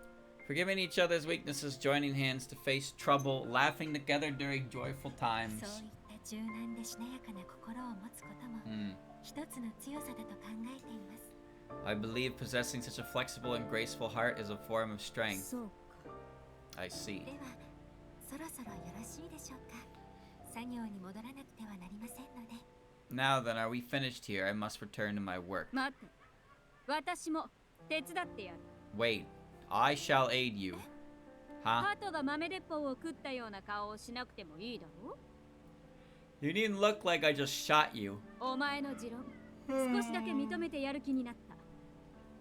Speaker 1: Forgiving each other's weaknesses, joining hands to face trouble, laughing together during joyful
Speaker 3: そう
Speaker 1: times.
Speaker 3: いった柔軟でしなやかな心を持つことも 一つの強さだと考えています。
Speaker 1: I believe possessing such a flexible and graceful heart is a form of strength.
Speaker 6: そうか。
Speaker 1: I see.
Speaker 3: ではそろそろよろしいでしょうか。作業に戻らなくてはなりませんので。
Speaker 1: Now then, are we finished here? I must return to my work.
Speaker 6: 待って。私も手伝ってやる。
Speaker 1: Wait, I shall aid you. Huh?
Speaker 6: 鳩が豆鉄砲を食ったような顔をしなくてもいいだろ
Speaker 1: You needn't look like I just shot you.
Speaker 6: お前の持論、少しだけ認めてやる気になった。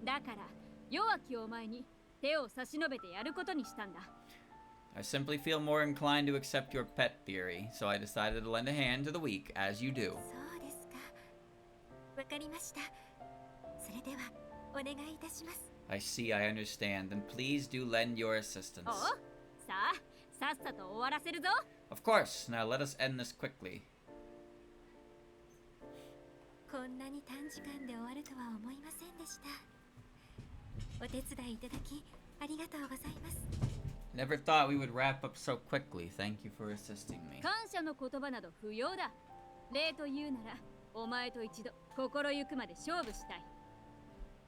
Speaker 6: だから、弱きお前に手を差し伸べてやることにしたんだ。
Speaker 1: I simply feel more inclined to accept your pet theory, so I decided to lend a hand to the weak, as you do.
Speaker 3: そうですか。わかりました。それではお願いいたします。
Speaker 1: I see, I understand. Then please do lend your assistance.
Speaker 6: おさあ、さっさと終わらせるぞ。
Speaker 1: Of course. Now let us end this quickly.
Speaker 3: こんなに短時間で終わるとは思いませんでした。お手伝いいただきありがとうございます。
Speaker 1: Never thought we would wrap up so quickly. Thank you for assisting me.
Speaker 6: 感謝の言葉など不要だ。例と言うなら、お前と一度心ゆくまで勝負したい。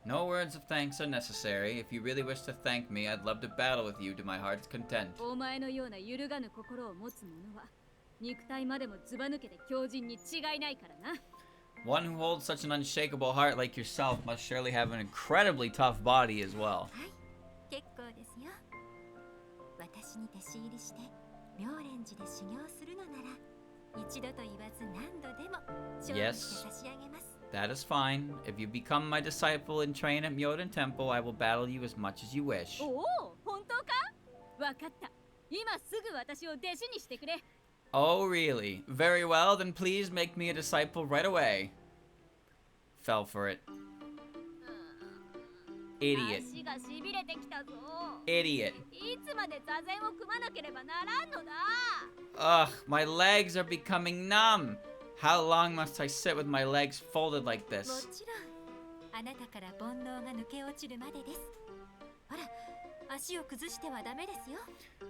Speaker 1: No words of thanks are necessary. If you really wish to thank me, I'd love to battle with you to my heart's content.
Speaker 6: お前のような揺るがぬ心を持つ者は肉体までもずば抜けて強靭に違いないからな。
Speaker 1: One who holds such an unshakable heart like yourself must surely have an incredibly tough body as well.
Speaker 3: 結構ですよ。私に弟子入りして妙蓮寺で修行するのなら一度と言わず何度でも勝利して差し上げます。
Speaker 1: That is fine. If you become my disciple and train at Myoden Temple, I will battle you as much as you wish.
Speaker 6: おお、本当か？わかった。今すぐ私を弟子にしてくれ。
Speaker 1: Oh, really? Very well, then please make me a disciple right away. Fell for it. Idiot.
Speaker 6: 足がしびれてきたぞ。
Speaker 1: Idiot.
Speaker 6: いつまで座禅を組まなければならんのだ。
Speaker 1: Ugh, my legs are becoming numb. How long must I sit with my legs folded like
Speaker 3: も
Speaker 1: this?
Speaker 3: ちろんあなたから煩悩が抜け落ちるまでです。ほら、足を崩してはダメですよ。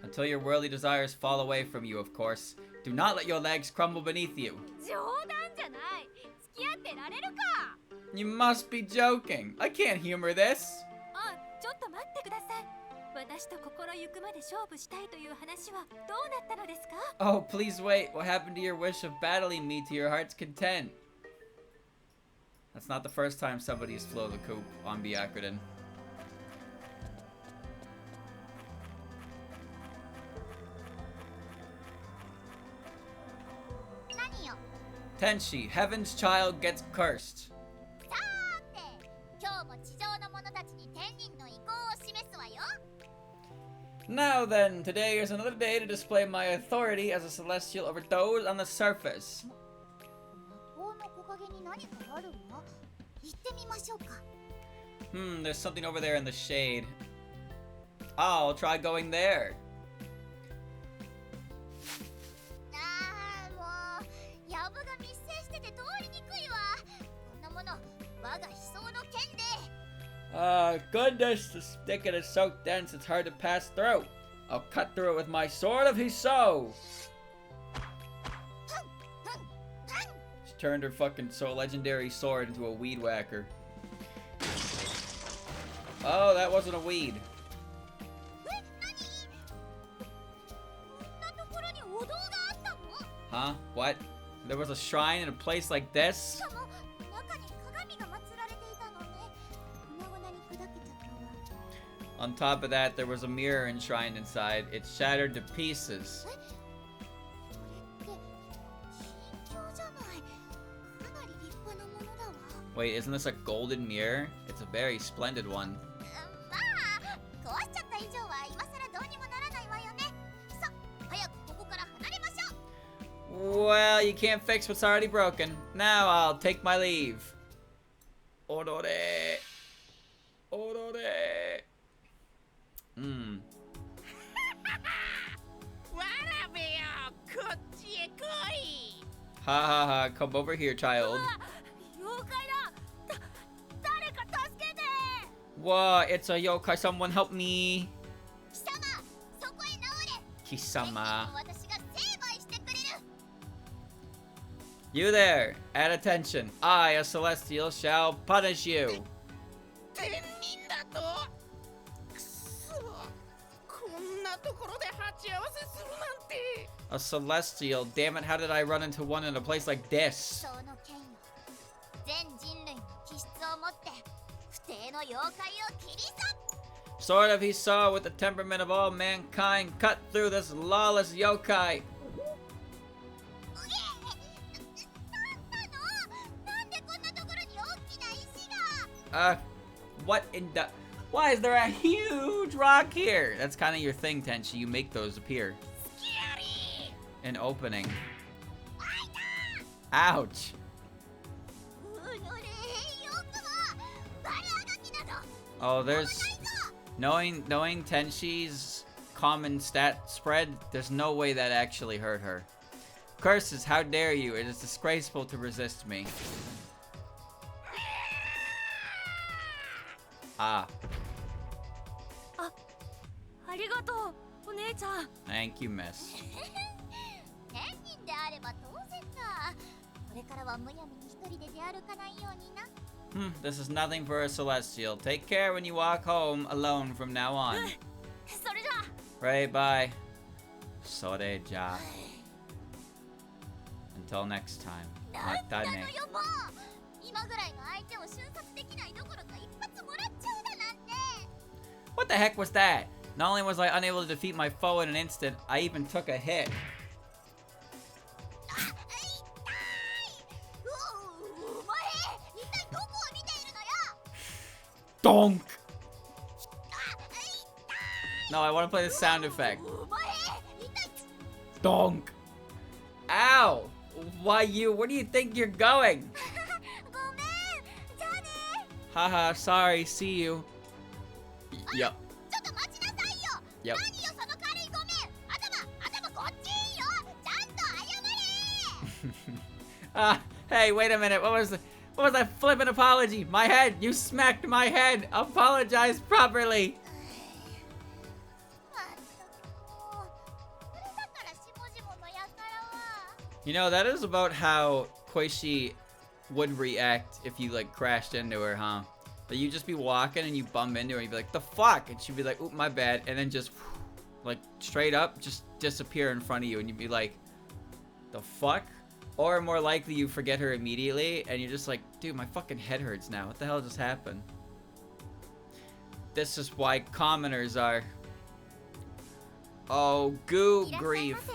Speaker 1: Until your worldly desires fall away from you, of course. Do not let your legs crumble beneath you.
Speaker 6: 冗談じゃない。付き合ってられるか。
Speaker 1: You must be joking. I can't humor this.
Speaker 3: あ、ちょっと待ってください。私と心ゆくまで勝負したいという話はどうなったのですか？
Speaker 1: Oh, please wait. What happened to your wish of battling me to your heart's content? That's not the first time somebody has flown the coop on Byakuren. Tenshi, Heaven's child gets cursed.
Speaker 2: さーて、今日も地上の者たちに天人の意向を示すわよ。
Speaker 1: Now then, today is another day to display my authority as a celestial over those on the surface.
Speaker 2: 魔法の木陰に何かあるわ。行ってみましょうか。
Speaker 1: There's something over there in the shade. I'll try going there.
Speaker 2: ああ、もう藪が密生してて通りにくいわ。こんなもの、我が悲壮の剣で。
Speaker 1: Goodness, the thicket is so dense it's hard to pass through. I'll cut through it with my sword of Hiso. She turned her fucking so legendary sword into a weed whacker. Oh, that wasn't a weed.
Speaker 2: え、何？こんなところにお堂があったの？
Speaker 1: Huh? What? There was a shrine in a place like this?
Speaker 2: しかも中に鏡が祀られていたのね。粉々に砕けちゃったわ。
Speaker 1: On top of that, there was a mirror enshrined inside. It shattered to pieces.
Speaker 2: それって金鏡じゃない。かなり立派なものだわ。
Speaker 1: Wait, isn't this a golden mirror? It's a very splendid one.
Speaker 2: まあ、壊しちゃった以上は今更どうにもならないわよね。さ、早くここから離れましょう。
Speaker 1: Well, you can't fix what's already broken. Now I'll take my leave. Orore. Orore.
Speaker 5: わらべよ、こっちへ来い。
Speaker 1: Ha ha ha, come over here, child.
Speaker 6: 妖怪だ。誰か助けて。
Speaker 1: Whoa, it's a yokai. Someone help me.
Speaker 2: 貴様、そこへ直れ。
Speaker 1: Kisama.
Speaker 2: 私が成敗してくれる。
Speaker 1: You there. At attention. I, a celestial, shall punish you.
Speaker 5: 天人だと。くそ、こんなところで鉢合わせするなんて。
Speaker 1: A celestial? Damn it, how did I run into one in a place like this?
Speaker 2: その剣よ。全人類の気質を持って不定の妖怪を切り裂く。
Speaker 1: Sword of Hiso with the temperament of all mankind, cut through this lawless yokai.
Speaker 2: なんなの？なんでこんなところに大きな石が？
Speaker 1: What in the... Why is there a huge rock here? That's kind of your thing, Tenchi. You make those appear.
Speaker 5: スキャリー。
Speaker 1: An opening.
Speaker 2: あいた！
Speaker 1: Ouch.
Speaker 2: うぬれよくもバレあがきなど。
Speaker 1: Oh, there's...
Speaker 2: ないぞ。
Speaker 1: Knowing Tenshi's common stat spread, there's no way that actually hurt her. Curses, how dare you? It is disgraceful to resist me. Ah,
Speaker 6: ありがとう、お姉ちゃん。
Speaker 1: thank you, miss.
Speaker 2: 天人であれば当然だ。これからはむやみに一人で出歩かないようにな。
Speaker 1: This is nothing for a celestial. Take care when you walk home alone from now on.
Speaker 2: それじゃ
Speaker 1: Right, bye. Sore ja. Until next time.
Speaker 2: なんなの
Speaker 1: Matane.
Speaker 2: よもう今ぐらいの相手を瞬殺できないどころか一発もらっちゃうだなんて
Speaker 1: What the heck was that? Not only was I unable to defeat my foe in an instant, I even took a hit.
Speaker 2: あ、痛いお前一体どこを見ているのよ
Speaker 1: Donk!
Speaker 2: あ、痛い
Speaker 1: No, I want to play the sound effect.
Speaker 2: お前痛い
Speaker 1: Donk! Ow! Why you? Where do you think you're going?
Speaker 2: ごめんじゃあね
Speaker 1: Haha, sorry, see you. Yep.
Speaker 2: ちょっと待ちなさいよ
Speaker 1: Yep.
Speaker 2: 何よその軽いごめん頭こっちよちゃんと謝れ
Speaker 1: Hey, wait a minute. What was that flippant apology? My head. You smacked my head. Apologize properly.
Speaker 2: まったくもうこれだから下々のやからは
Speaker 1: You know, that is about how Koishi would react if you, like, crashed into her, huh? That you'd just be walking and you bump into her and you'd be like, the fuck? And she'd be like, oop, my bad. And then just, like, straight up, just disappear in front of you. And you'd be like, the fuck? Or more likely, you forget her immediately and you're just like, dude, my fucking head hurts now. What the hell just happened? This is why commoners are... Oh, goo
Speaker 2: いらっしゃい
Speaker 1: grief.
Speaker 2: ませ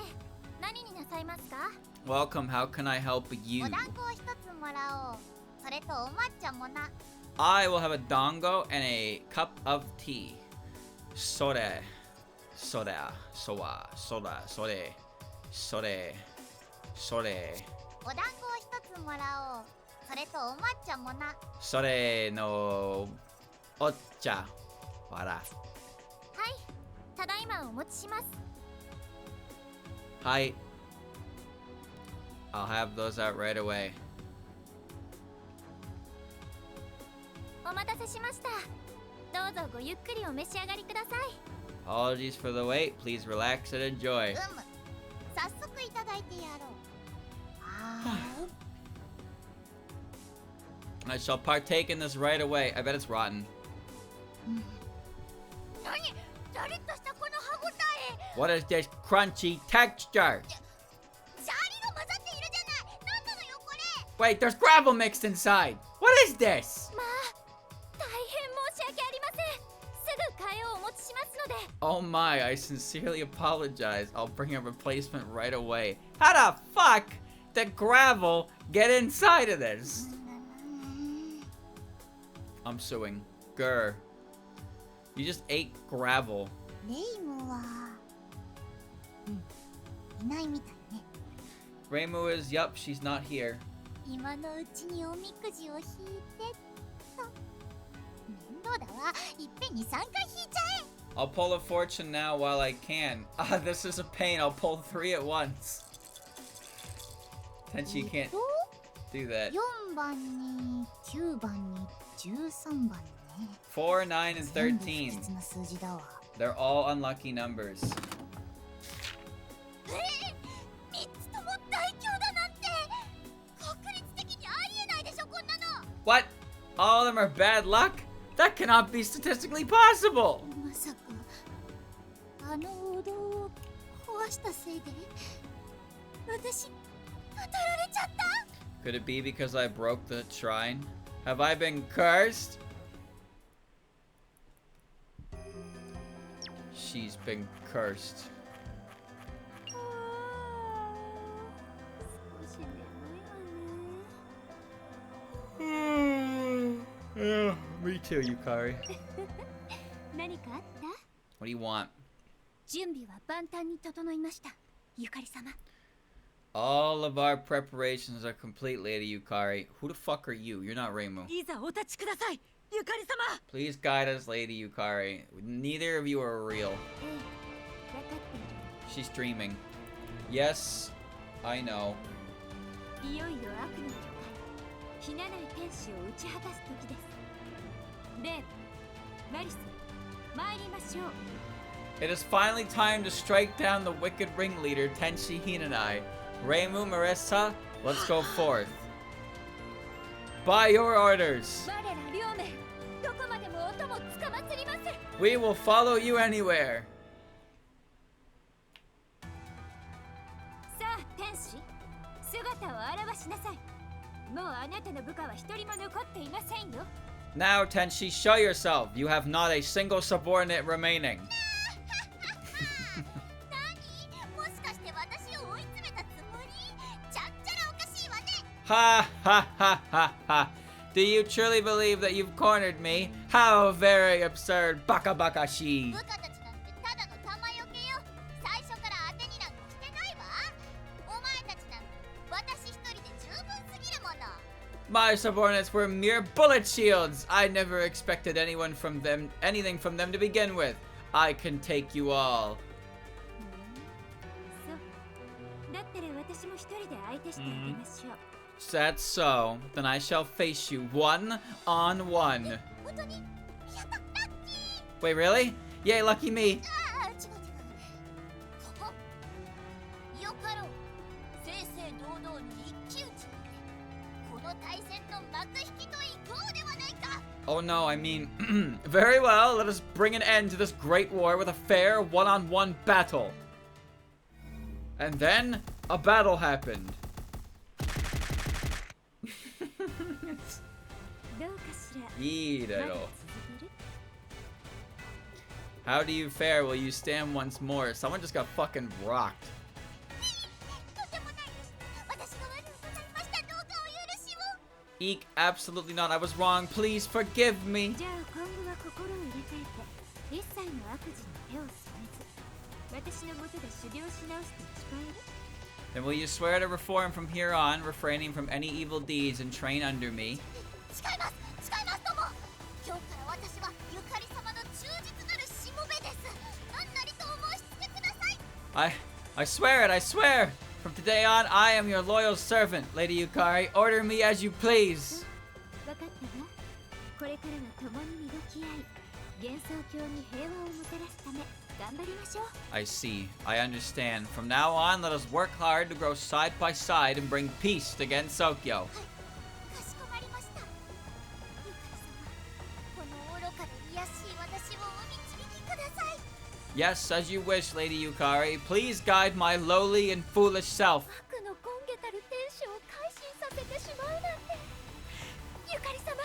Speaker 2: 何になさいますか
Speaker 1: Welcome, how can I help you?
Speaker 2: お団子を一つもらおうそれとお抹茶もな
Speaker 1: I will have a dongo and a cup of tea. Sore. Soda. Soa. Soda. Sore. Sore. Sore.
Speaker 2: お団子を一つもらおうそれとお抹茶もな
Speaker 1: Sore no ocha. Wara.
Speaker 2: はいただいまお持ちします
Speaker 1: Hi. I'll have those out right away.
Speaker 2: お待たせしましたどうぞごゆっくりお召し上がりください
Speaker 1: Apologies for the wait. Please relax and enjoy.
Speaker 2: 早速いただいてやろう
Speaker 1: I shall partake in this right away. I bet it's rotten.
Speaker 2: 何ラリッとしたこの歯ごたえ
Speaker 1: What is this crunchy texture?
Speaker 2: シャーリが混ざっているじゃない何なのよこれ
Speaker 1: Wait, there's gravel mixed inside. What is this?
Speaker 2: まあ大変申し訳ありませんすぐ替えをお持ちしますので
Speaker 1: Oh my, I sincerely apologize. I'll bring a replacement right away. How the fuck did gravel get inside of this? I'm suing. Grr. You just ate gravel.
Speaker 2: レイムは、いないみたいね
Speaker 1: Reimu is, yup, she's not here.
Speaker 2: 今のうちにおみくじを引いてと面倒だわいっぺんに3回引いちゃえ
Speaker 1: I'll pull a fortune now while I can. Ah, this is a pain. I'll pull 3 at once. Tenchi can't do that.
Speaker 2: 4番に9番に13番ね
Speaker 1: 4, 9, and
Speaker 2: 全部不
Speaker 1: 13.
Speaker 2: 吉な数字だわ
Speaker 1: They're all unlucky numbers.
Speaker 2: 3つとも大凶だなんて確率的にありえないでしょこんなの
Speaker 1: What? All of them are bad luck? That cannot be statistically possible!
Speaker 2: まさかあのお堂を壊したせいで私当たられちゃった
Speaker 1: Could it be because I broke the shrine? Have I been cursed? She's been cursed.
Speaker 2: 少し眠いわね
Speaker 1: Yeah, me too, Yukari.
Speaker 2: 何かあった
Speaker 1: What do you want?
Speaker 2: 準備は万端に整いましたゆかり様
Speaker 1: All of our preparations are complete, Lady Yukari. Who the fuck are you? You're not Reimu.
Speaker 4: いざお立ちくださいゆかり様
Speaker 1: Please guide us, Lady Yukari. Neither of you are real.
Speaker 2: ええ分かっている
Speaker 1: She's dreaming. Yes, I know.
Speaker 2: いよいよ悪の巨体ひなない天使を打ち果たす時ですレイブマリス参りましょう
Speaker 1: It is finally time to strike down the wicked ringleader, Tenshi Hinanai. Reimu Marissa, let's go forth. By your orders.
Speaker 6: 我ら両名どこまでもお供つかまつります。
Speaker 1: We will follow you anywhere.
Speaker 6: さあ天使、姿を現しなさい。もうあなたの部下は一人も残っていませんよ。
Speaker 1: Now, Tenshi, show yourself. You have not a single subordinate remaining.
Speaker 2: 何？もしかして私を追い詰めたつもり？ちゃっちゃらおかしいわね。
Speaker 1: Ha ha ha ha ha. Do you truly believe that you've cornered me? How very absurd. Baka baka shi.
Speaker 2: 部下たちなんてただの玉よけよ。最初から当てになんかしてないわ。お前たちなんて私一人で十分すぎるもの。
Speaker 1: My subordinates were mere bullet shields. I never expected anything from them to begin with. I can take you all.
Speaker 6: そうだったら私も一人で相手してあげましょう。
Speaker 1: That's so. Then I shall face you one on one.
Speaker 2: 本当に？やった、ラッキー。
Speaker 1: Wait, really? Yay, lucky me.
Speaker 2: ああ、違う違う。ここ。よかろう。正々堂々の一騎打ち。この対戦の幕引きといこうではないか。
Speaker 1: Oh no, I mean, very well. Let us bring an end to this great war with a fair one-on-one battle. And then a battle happened.
Speaker 6: どうかしら。
Speaker 1: いいだろう。
Speaker 6: まだ続ける？
Speaker 1: How do you fare? Will you stand once more? Someone just got fucking rocked.
Speaker 2: とてもないです。私が悪うございました。どうかお許しを。
Speaker 1: Eek, absolutely not. I was wrong. Please forgive me.
Speaker 6: じゃあ今後は心を入れ替えて一切の悪事に手を染めず私のもとで修行し直して誓える？
Speaker 1: Then will you swear to reform from here on, refraining from any evil deeds and train under me?
Speaker 2: 誓います。誓いますとも。今日から私はゆかり様の忠実なるしもべです。何なりとお申し付けください。
Speaker 1: I swear it, I swear! From today on, I am your loyal servant, Lady Yukari. Order me as you please.
Speaker 6: 分かったわ。これからは共に磨き合い幻想郷に平和をもたらすため頑張りましょう。
Speaker 1: I see. I understand. From now on, let us work hard to grow side by side and bring peace to Gensokyo.
Speaker 2: かしこまりました。ゆかり様、この愚かで卑しい私をお導きください。
Speaker 1: Yes, as you wish, Lady Yukari. Please guide my lowly and foolish self.
Speaker 6: 悪の権下たる天使を改心させてしまうなんてゆかり様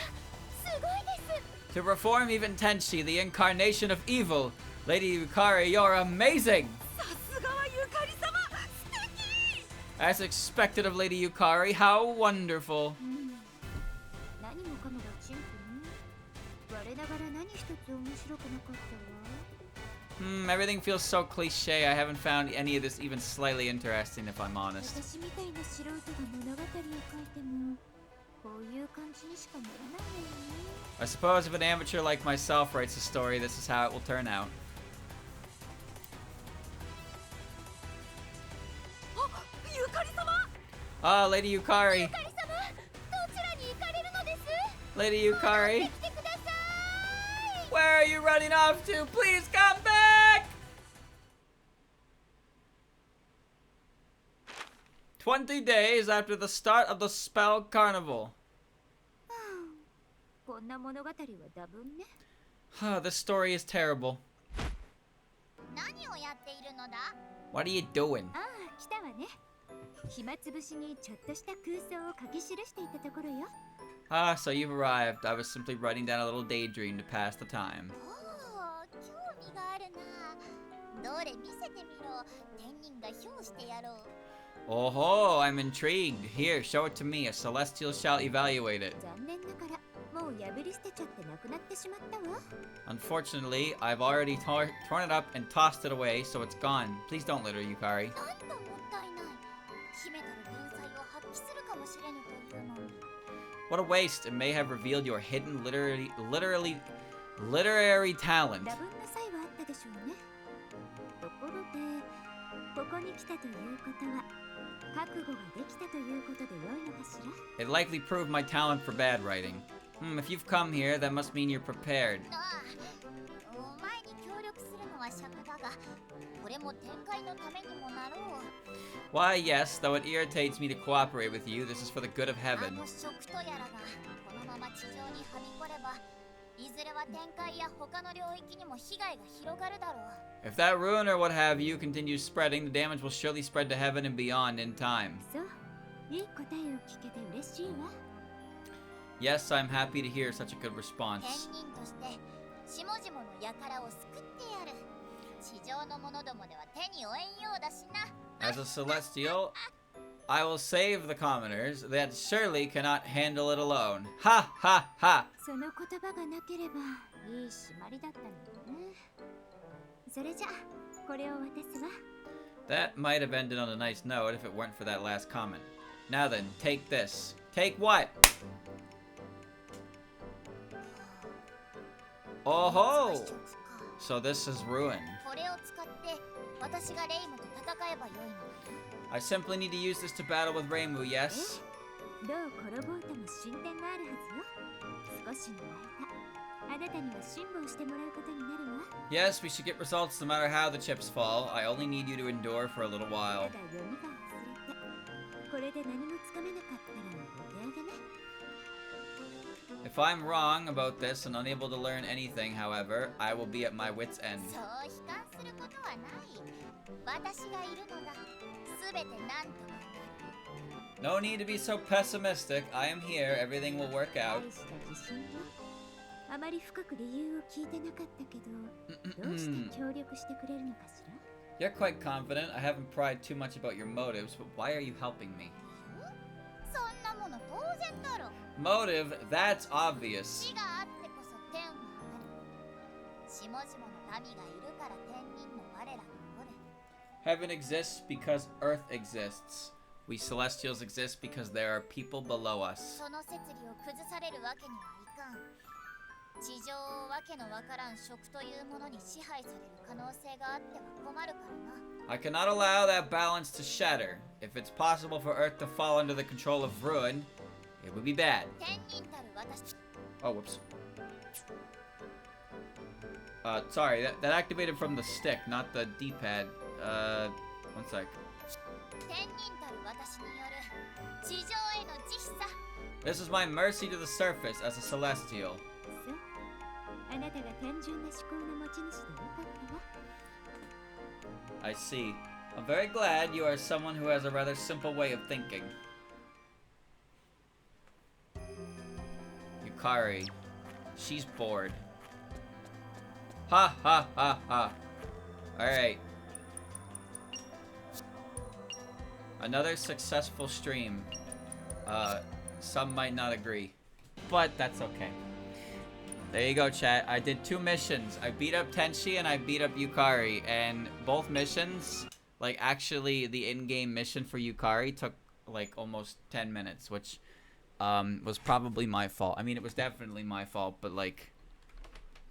Speaker 6: すごいです。
Speaker 1: To reform even Tenshi, the incarnation of evil. Lady Yukari, you're amazing!
Speaker 4: さすがはゆかり様、素敵。
Speaker 1: As expected of Lady Yukari, how wonderful.
Speaker 6: 何もかもが陳腐に我ながら何一つ面白くなかったわ。
Speaker 1: Everything feels so cliche. I haven't found any of this even slightly interesting, if I'm honest.
Speaker 6: 私みたいな素人が物語を書いてもこういう感じにしかならないのよね。
Speaker 1: I suppose if an amateur like myself writes a story, this is how it will turn out.
Speaker 4: あ、ゆかり様。
Speaker 1: Ah, Lady Yukari.
Speaker 2: ゆかり様、どちらに行かれるのです？
Speaker 1: Lady Yukari.
Speaker 2: 来てください。
Speaker 1: Where are you running off to? Please come back! 20 days after the start of the spell carnival.
Speaker 6: こんな物語は多分ね。
Speaker 1: This story is terrible.
Speaker 2: 何をやっているのだ？
Speaker 1: What are you doing?
Speaker 6: ああ、来たわね。暇つぶしにちょっとした空想を書き記していたところよ。
Speaker 1: Ah, so you've arrived. I was simply writing down a little daydream to pass the time.
Speaker 2: おお、興味があるな。どれ見せてみろ。天人が評してやろう。
Speaker 1: Oh ho, I'm intrigued. Here, show it to me. A celestial shall evaluate it.
Speaker 6: 残念ながらもう破り捨てちゃってなくなってしまったわ。
Speaker 1: Unfortunately, I've already torn it up and tossed it away, so it's gone. Please don't litter, Yukari.
Speaker 2: なんともったいない。秘めたる文才を発揮するかもしれぬというのに。
Speaker 1: What a waste. It may have revealed your hidden literary talent.
Speaker 6: 多分な際はあったでしょうね。ところでここに来たということは覚悟ができたということで良いのかしら？
Speaker 1: It likely proved my talent for bad writing. If you've come here, that must mean you're prepared.
Speaker 2: ああ、お前に協力するのは尺だが、これも展開のためにもなろう。
Speaker 1: Why, yes, though it irritates me to cooperate with you, this is for the good of
Speaker 2: あ
Speaker 1: heaven.
Speaker 2: の食とやらがこのまま地上にはびこれば、いずれは展開や他の領域にも被害が広がるだろう。
Speaker 1: If that ruin or what have you continues spreading, the damage will surely spread to heaven and beyond in time.
Speaker 3: そういい答えを聞けて嬉しいわ。
Speaker 1: Yes, I'm happy to hear such a good response.
Speaker 2: 天人として下々の輩を救ってやる。地上の者どもでは手に負えんようだしな。
Speaker 1: As a celestial, I will save the commoners that surely cannot handle it alone. Ha ha ha!
Speaker 3: その言葉がなければいい締まりだったのにね。それじゃこれを渡すわ。
Speaker 1: That might have ended on a nice note if it weren't for that last comment. Now then, take this. Take what? Oh ho! So this is ruin.
Speaker 2: これを使って私がレイムと戦えばよいのだ。
Speaker 1: I simply need to use this to battle with Reimu, yes?
Speaker 3: どう転ぼうとも進展があるはずよ。少しの間、あなたには辛抱してもらうことになるわ。
Speaker 1: Yes, we should get results no matter how the chips fall. I only need you to endure for a little
Speaker 3: た
Speaker 1: while.
Speaker 3: だ読みが忘れて、これで何もつかめなかったらお手上げね。
Speaker 1: If I'm wrong about this and unable to learn anything, however, I will be at my wit's end.
Speaker 2: そう悲観することはない。私がいるのだ。すべて何とかなる。
Speaker 1: No need to be so pessimistic. I am here. Everything will work out.
Speaker 3: 大した自信よ。あまり深く理由を聞いてなかったけど、どうして協力してくれるのかしら？
Speaker 1: You're quite confident. I haven't pried too much about your motives, but why are you helping me?
Speaker 2: そんなもの当然だろ。
Speaker 1: Motive? That's obvious.
Speaker 2: 死があってこそ天はある。下々の民がいるから天人の我らがおる。
Speaker 1: Heaven exists because Earth exists. We Celestials exist because there are people below us.
Speaker 2: その摂理を崩されるわけにはいかん。地上をわけのわからん食というものに支配される可能性があっては困るからな。
Speaker 1: I cannot allow that balance to shatter. If it's possible for Earth to fall under the control of ruin, it would be bad.
Speaker 2: 天人たる私。
Speaker 1: Oh, whoops. Sorry, that activated from the stick, not the D-pad. One sec.
Speaker 2: 天人たる私による地上への慈悲さ。
Speaker 1: This is my mercy to the surface as a Celestial.
Speaker 3: そう、あなたが単純な思考の持ち主でよかったわ。
Speaker 1: I see. I'm very glad you are someone who has a rather simple way of thinking. Yukari. She's bored. Ha ha ha ha. Alright. Another successful stream. Some might not agree. But that's okay. There you go, chat. I did 2 missions. I beat up Tenshi and I beat up Yukari. And both missions, like actually the in-game mission for Yukari took like almost 10 minutes, which was probably my fault. I mean, it was definitely my fault, but like,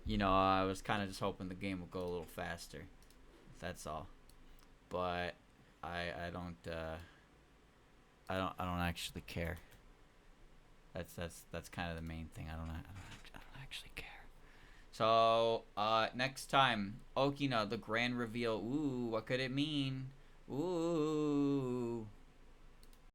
Speaker 1: you know, I was kind of just hoping the game would go a little faster. That's all. But I don't actually care. That's kind of the main thing. I don't actually care. So, next time, Okina, the grand reveal. Ooh, what could it mean? Ooh.